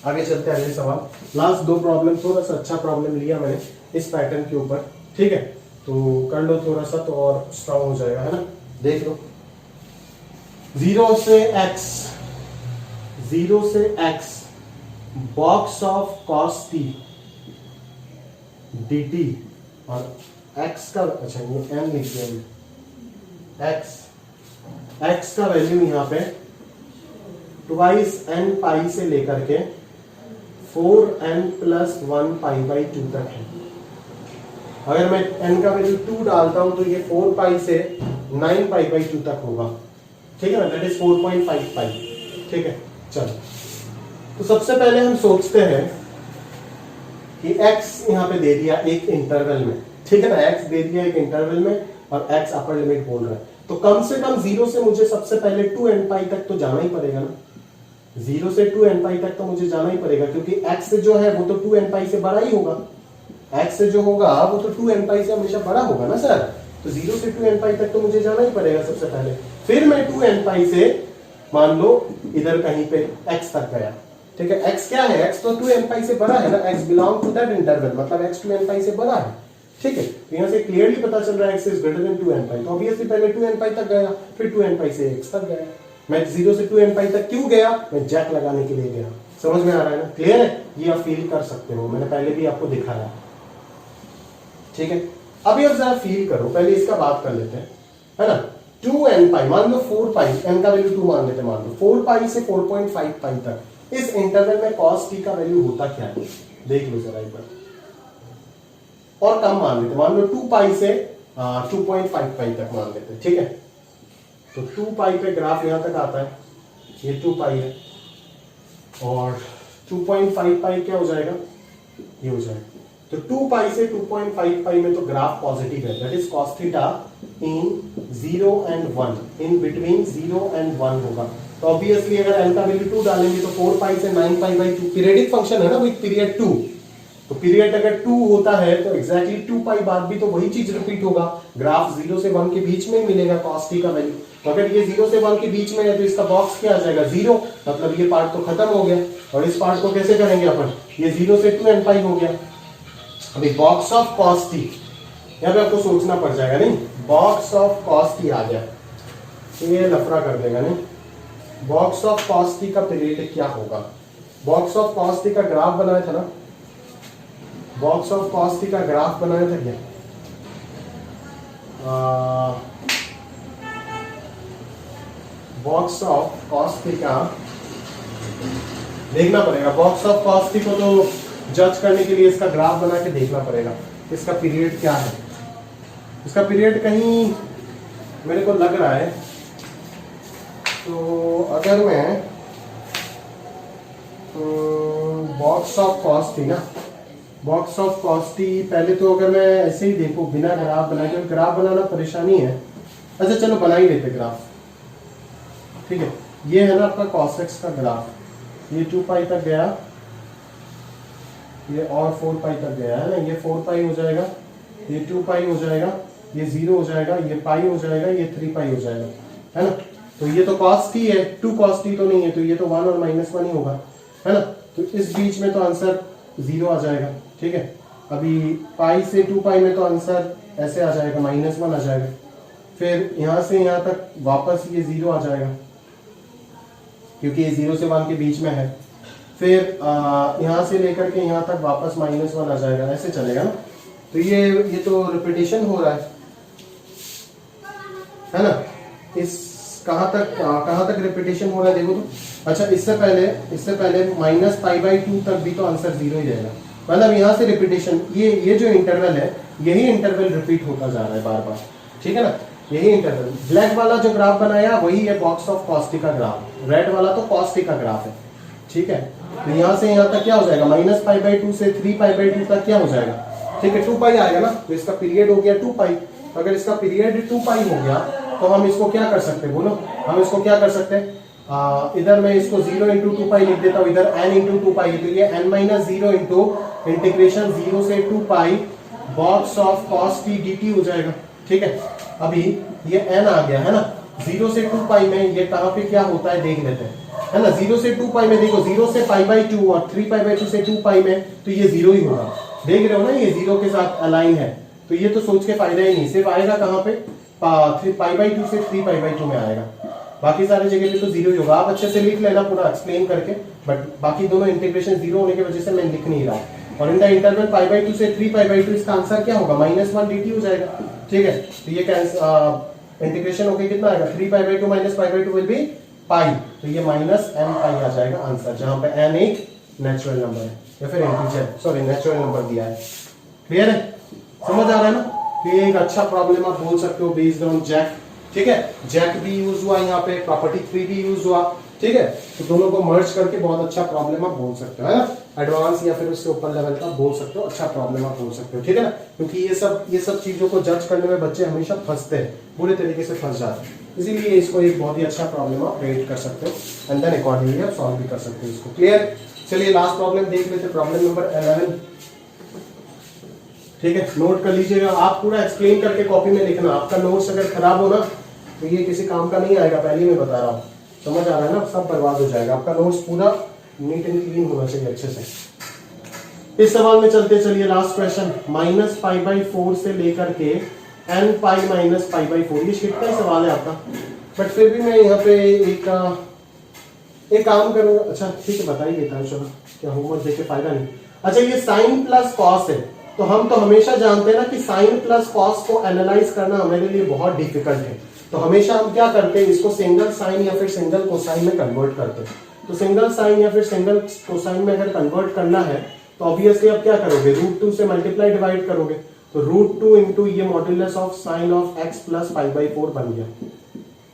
आगे चलते हैं अगले सवाल। लास्ट 2 प्रॉब्लम, थोड़ा सा अच्छा प्रॉब्लम लिया मैंने इस पैटर्न के ऊपर, ठीक है। तो कर लो थोड़ा सा तो और स्ट्रांग हो जाएगा, है ना। देख लो, 0 से x box of cos t dt, और x का, अच्छा ये n लिख दिया, x का वैल्यू यहाँ पे ट्वाइस n पाई से लेकर के 4n+1 पाई बाई 2 तक है। अगर मैं n का वैल्यू 2 डालता हूं तो ये 4 पाई से 9 पाई बाई 2 तक होगा, ठीक है ना, दैट इज 4.5 पाई। ठीक है, चलो तो सबसे पहले हम सोचते हैं कि x यहां पे दे दिया एक इंटरवल में, ठीक है ना, x दे दिया एक इंटरवल में और x अपर लिमिट बोल रहा है, तो कम से कम 0 से मुझे सबसे पहले 2n पाई तक तो जाना ही पड़ेगा ना। 0 से 2n पाई तक तो मुझे जाना ही पड़ेगा, क्योंकि x जो है वो तो 2n पाई से बड़ा ही होगा। x जो होगा वो तो 2n पाई से हमेशा बड़ा होगा ना सर। तो 0 से 2n पाई तक तो मुझे जाना ही पड़ेगा सबसे पहले, फिर मैं 2n पाई से मान लो इधर कहीं पे x तक गया, ठीक है। x क्या है, x तो 2n पाई से बड़ा है ना, x belong to that interval, मतलब x 2n पाई से बड़ा है, ठीक है। तो यहां से क्लियरली पता चल रहा है x is greater than 2n पाई, तो ऑब्वियसली पहले 2n पाई तक गया, फिर 2n पाई से x तक गया। मैं 0 से 2n पाई तक क्यों गया, मैं जैक लगाने के लिए गया। समझ में आ रहा है ना, क्लियर है, ये आप फील कर सकते हो, मैंने पहले भी आपको दिखाया, ठीक है। अभी अब जरा फील करो, पहले इसका बात कर लेते हैं, है ना। 2n पाई मान लो 4 पाई, n का वैल्यू 2 मान लेते हैं, मान लो 4 पाई से 4.5 पाई तक, इस इंटरवल में cos t का वैल्यू होता क्या है, देख लो जरा एक बार। और कम मान लेते, मान लो 2 पाई से 2.5 पाई तक मान लेते हैं, ठीक है। तो 2 पाई पे ग्राफ यहां तक आता है, ये 2 पाई है, और 2.5 पाई क्या हो जाएगा, ये हो जाएगा। तो 2 पाई से 2.5 पाई में तो ग्राफ पॉजिटिव है, that is cos theta in 0 and 1, in between 0 and 1 होगा। तो ऑब्वियसली अगर n का वैल्यू 2 डालेंगे तो 4 पाई से 9 पाई बाई 2, पीरियडिक फंक्शन है ना विद पीरियड 2, तो पीरियड अगर 2 होता है तो एग्जैक्टली 2 पाई बाद भी तो वही चीज रिपीट होगा, ग्राफ 0 से 1 के बीच में ही मिलेगा cos t का वैल्यू। तो अगर ये 0 से 1 के बीच में है तो इसका बॉक्स क्या आ जाएगा, 0, मतलब ये पार्ट तो खत्म हो गया। और इस पार्ट को कैसे करेंगे अपन, ये 0 से 2n पाई हो गया। अभी बॉक्स ऑफ cos t, यहाँ पे आपको सोचना पड़ जाएगा, नहीं बॉक्स ऑफ cos t आ गया तो ये लफड़ा कर देगा, नहीं बॉक्स ऑफ cos t का पीरियड क्या होगा। बॉक्स ऑफ cos t का ग्राफ बनाया था ना, बॉक्स ऑफ cos t का ग्राफ बनाया था क्या, बॉक्स ऑफ cos t का देखना पड़ेगा। बॉक्स ऑफ cos t को तो जज करने के लिए इसका ग्राफ बना के देखना पड़ेगा, इसका पीरियड क्या है। इसका पीरियड कहीं मेरे को लग रहा है, तो अगर मैं बॉक्स ऑफ cos t ना, बॉक्स ऑफ cos t पहले तो अगर मैं ऐसे ही देखूं बिना ग्राफ बनाए, क्योंकि ग्राफ बनाना परेशानी है। अच्छा चलो बना ही लेते ग्राफ, ठीक है। ये है ना आपका cos x का ग्राफ, ये 2 पाई तक गया, ये और 4 पाई तक गया है ना, ये 4 पाई हो जाएगा, ये 2 पाई हो जाएगा, ये 0 हो जाएगा, ये पाई हो जाएगा, ये 3 पाई हो जाएगा, है ना। तो ये तो cos t है, 2 cos t तो नहीं है, तो ये तो 1 और -1 ही होगा, है ना। तो इस बीच में तो आंसर 0 आ जाएगा, ठीक है। अभी पाई से 2 पाई में तो आंसर ऐसे आ जाएगा, -1 आ जाएगा। फिर यहां से यहां तक वापस ये 0 आ जाएगा, क्योंकि ये 0 से 1 के बीच में है। फिर यहां से लेकर के यहां तक वापस -1 आ जाएगा, ऐसे चलेगा ना। तो ये तो रिपीटेशन हो रहा है ना। इस कहां तक रिपीटेशन हो रहा है देखो तो। अच्छा इससे पहले -π/2 तक भी तो आंसर 0 ही रहेगा, मतलब यहां से रिपीटेशन, ये जो इंटरवल है यही इंटरवल रिपीट होता जा रहा है बार बार, ठीक है ना। यही इंटरवल, ब्लैक वाला जो ग्राफ बनाया वही है बॉक्स ऑफ cos t का ग्राफ, रेड वाला तो cos t का ग्राफ है, ठीक है। तो यहां से यहां तक क्या हो जाएगा, -π/2 से 3π/2 तक क्या हो जाएगा, ठीक है, 2 पाई आएगा ना। तो इसका पीरियड हो गया 2 पाई। तो अगर इसका पीरियड 2 पाई हो गया तो हम इसको क्या कर सकते हैं, बोलो हम इसको क्या कर सकते हैं। इधर मैं इसको 0 × 2 पाई लिख देता हूं, इधर n × 2 पाई, तो ये n-0 इंटीग्रेशन 0 से 2 pi box of cos t dt हो जाएगा, ठीक है। अभी ये n आ गया है ना, 0 से 2 पाई में ये कहां पे क्या होता है देख लेते हैं, है ना। 0 से 2 पाई में देखो, 0 से π/2 और 3π/2 से 2 पाई में तो ये 0 ही होगा, देख रहे हो ना, ये 0 के साथ अलाइन है। तो ये तो सोच के फायदा ही नहीं, सिर्फ आएगा कहां पे, π/2 से 3π/2 में आएगा, बाकी सारी जगह पे तो 0 ही होगा। आप अच्छे से लिख लेना पूरा एक्सप्लेन करके, बट बाकी दोनों इंटीग्रेशन 0 होने की वजह से मैं लिख नहीं रहा। और इन द इंटरवल π/2 से 3π/2 इसका आंसर क्या होगा, -1 dt हो जाएगा, ठीक है। तो ये इंटीग्रेशन होके कितना आएगा, 3π/2 - π/2 विल बी पाई, तो ये माइनस एन पाई आ जाएगा आंसर, जहां पे एन एक नेचुरल नंबर है या फिर इंटीजर, सॉरी नेचुरल नंबर दिया है। क्लियर है, समझ आ रहा है ना? तो ये एक अच्छा प्रॉब्लम आप बोल सकते हो बेस्ड ऑन जैक। ठीक है, जैक भी यूज हुआ यहाँ पे, प्रॉपर्टी 3 भी यूज हुआ। ठीक है, तो दोनों को मर्ज करके बहुत अच्छा प्रॉब्लम आप बोल सकते हो, है ना? एडवांस या फिर उससे ऊपर लेवल का बोल सकते हो, अच्छा प्रॉब्लम आप बोल सकते हो। ठीक है ना, क्योंकि ये सब चीजों को जज करने में बच्चे हमेशा फंसते हैं, बुरे तरीके से फंस जाते हैं, इसीलिए इसको एक बहुत ही अच्छा प्रॉब्लम आप रेट कर सकते हो एंड देन अकॉर्डिंगली आप सॉल्व भी कर सकते हो इसको। क्लियर? चलिए लास्ट प्रॉब्लम देख लेते हैं, प्रॉब्लम नंबर 11। ठीक है, नोट कर लीजिएगा, आप पूरा एक्सप्लेन करके कॉपी में लिखना। आपका नोट्स अगर खराब हो ना तो ये किसी काम का नहीं आएगा, पहले मैं बता रहा हूँ। समझ आ रहा है ना? सब बर्बाद हो जाएगा। आपका नोट्स पूरा नीट एंड क्लीन होना चाहिए अच्छे से। इस सवाल में चलते चलिए, last question, minus pi by 4 से लेकर के n pi minus pi by 4, ये शिफ्ट का सवाल है आपका, बट फिर भी मैं यहाँ पे एक काम करूंगा। अच्छा ठीक है, बता ही देता हूँ, चलो क्या होमवर्क देके फायदा नहीं। अच्छा, ये साइन प्लस कॉस है, तो हम तो हमेशा जानते हैं ना कि साइन प्लस कॉस को एनालाइज करना हमारे लिए बहुत डिफिकल्ट है, तो हमेशा हम क्या करते हैं, इसको सिंगल साइन या फिर सिंगल कोसाइन में कन्वर्ट करते हैं। तो सिंगल साइन या फिर सिंगल कोसाइन में अगर कन्वर्ट करना है तो ऑब्वियसली आप क्या करोगे, √2 से मल्टीप्लाई डिवाइड करोगे, तो √2 इंटू ये modulus of sine of x plus pi by 4 बन गया।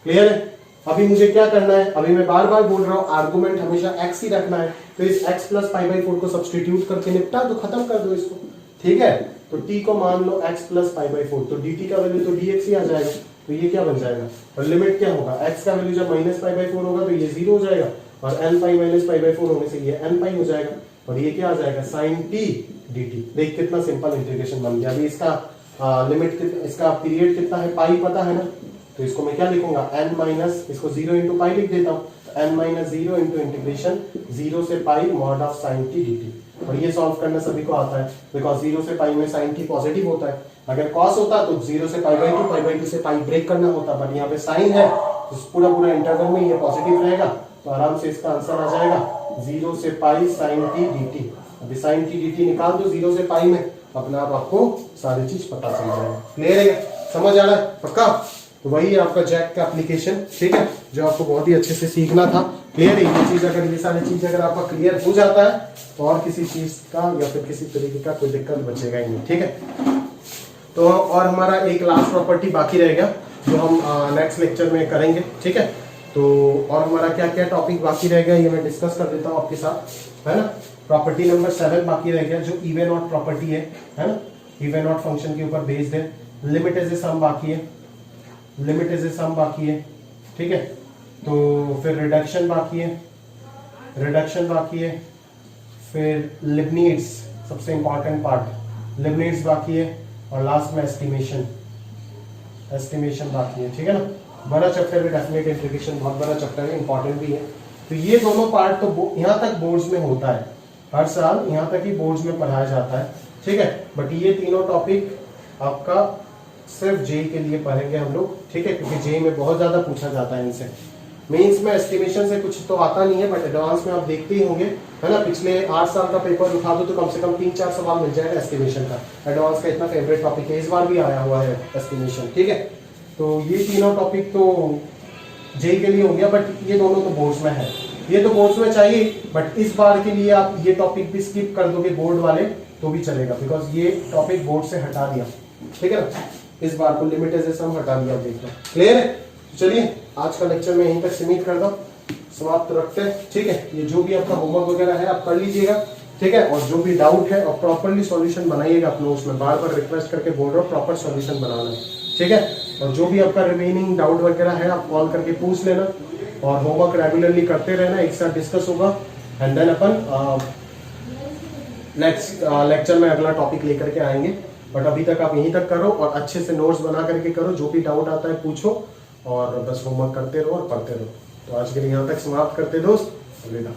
क्लियर है? अभी मुझे क्या करना है, अभी मैं बार बार बोल रहा हूँ, आर्गुमेंट हमेशा x ही रखना है, तो इस x प्लस पाई बाई 4 को सब्सटीट्यूट करके निपटा दो, खत्म कर दो इसको। ठीक है, तो t को मान लो x प्लस पाई बाई 4, तो dt का वैल्यू तो dx ही आ जाएगा, तो ये क्या बन जाएगा, और लिमिट क्या होगा, x का वैल्यू जब माइनस पाई बाई 4 होगा तो ये 0 हो जाएगा, और n pi minus pi by 4 होने से ये n पाई हो जाएगा, और ये क्या आ जाएगा, साइन t dt। देख कितना सिंपल इंटीग्रेशन बन गया। अभी इसका लिमिट, इसका पीरियड कितना है, पाई पता है ना, तो इसको मैं क्या लिखूंगा, n माइनस, इसको 0 इंटू पाई लिख देता हूँ, n माइनस 0 इंटू इंटीग्रेशन 0 से pi mod of sine t dt। और ये सॉल्व करना सभी को आता है, बिकॉज 0 से पाई में साइन t पॉजिटिव होता है। अगर कॉस होता तो 0 से पाई बाई 2 से पाई ब्रेक करना होता, बट यहाँ पे साइन है तो पूरा इंटरवल में ये पॉजिटिव रहेगा, तो आराम से इसका आंसर आ जाएगा 0 से पाई साइन t dt। अभी साइन t dt निकाल दो 0 से पाई में, अपना आप आपको सारी चीज पता चल जाएगा। क्लियर है? समझ आ रहा है पक्का? तो वही है आपका जैक का एप्लीकेशन। ठीक है, जो आपको बहुत ही अच्छे से सीखना था। क्लियर है? ये चीज अगर, ये सारी चीज अगर आपका क्लियर हो जाता है तो और किसी चीज का या फिर किसी तरीके का कोई दिक्कत बचेगा ही नहीं। ठीक है, तो और हमारा एक लास्ट प्रॉपर्टी बाकी रहेगा जो हम नेक्स्ट लेक्चर में करेंगे। ठीक है, तो और हमारा क्या क्या टॉपिक बाकी रहेगा ये मैं डिस्कस कर देता हूँ आपके साथ, है ना। प्रॉपर्टी नंबर 7 बाकी रह गया, जो इवन ऑड प्रॉपर्टी है ना, इवन ऑड फंक्शन के ऊपर बेस्ड है। लिमिट एज ए सम बाकी है, लिमिट एज ए सम बाकी है। ठीक है, तो फिर रिडक्शन बाकी है, रिडक्शन बाकी है, फिर लिबनीड्स सबसे इंपॉर्टेंट पार्ट, लिबनीड्स बाकी है, और लास्ट में एस्टिमेशन, एस्टिमेशन बाकी है। ठीक है ना, बड़ा चैप्टर है, डेफिनेट इंटीग्रेशन बहुत बड़ा चैप्टर है, इंपॉर्टेंट भी है। तो ये दोनों पार्ट तो यहाँ तक बोर्ड्स में होता है, हर साल यहाँ तक ही बोर्ड्स में पढ़ाया जाता है। ठीक है, बट ये तीनों टॉपिक आपका सिर्फ जेई के लिए पढ़ेंगे हम लोग। ठीक है, क्योंकि जेई में बहुत ज्यादा पूछा जाता है इनसे। मेंस में एस्टिमेशन से कुछ तो आता नहीं है, बट एडवांस में आप देखते ही होंगे, है ना। पिछले 8 साल का पेपर उठा दो तो कम से कम 3-4 सवाल मिल जाएगा एस्टिमेशन का। एडवांस का इतना फेवरेट टॉपिक है, इस बार भी आया हुआ है एस्टिमेशन। ठीक है, तो ये तीनों टॉपिक तो जेई के लिए हो गया, बट ये दोनों तो बोर्ड्स में है। ये तो बोर्ड्स में चाहिए, बट इस बार के लिए आप ये टॉपिक भी स्किप कर दोगे बोर्ड वाले तो भी चलेगा, बिकॉज ये टॉपिक बोर्ड से हटा दिया। ठीक है ना, इस बार को लिमिट एज ए सम हटा दिया, देख लो। क्लियर है? चलिए आज का लेक्चर में यहीं तक सीमित कर दो, समाप्त रखते हैं। ठीक है, ये जो भी आपका होमवर्क वगैरह है आप कर लीजिएगा। ठीक है, और जो भी डाउट है और प्रॉपरली सॉल्यूशन बनाइएगा अपने, उसमें बार बार रिक्वेस्ट करके बोल रहा हूँ प्रॉपर सॉल्यूशन बनाना है। ठीक है, और जो भी आपका रिमेनिंग डाउट वगैरह है आप कॉल करके पूछ लेना, और होमवर्क रेगुलरली करते रहना, एक साथ डिस्कस होगा, एंड देन अपन नेक्स्ट लेक्चर में अगला टॉपिक लेकर के आएंगे। बट अभी तक आप यहीं तक करो और अच्छे से नोट्स बना करके करो, जो भी डाउट आता है पूछो, और बस होमवर्क करते रहो और पढ़ते रहो। तो आज के लिए यहाँ तक समाप्त करते दोस्त, अलविदा।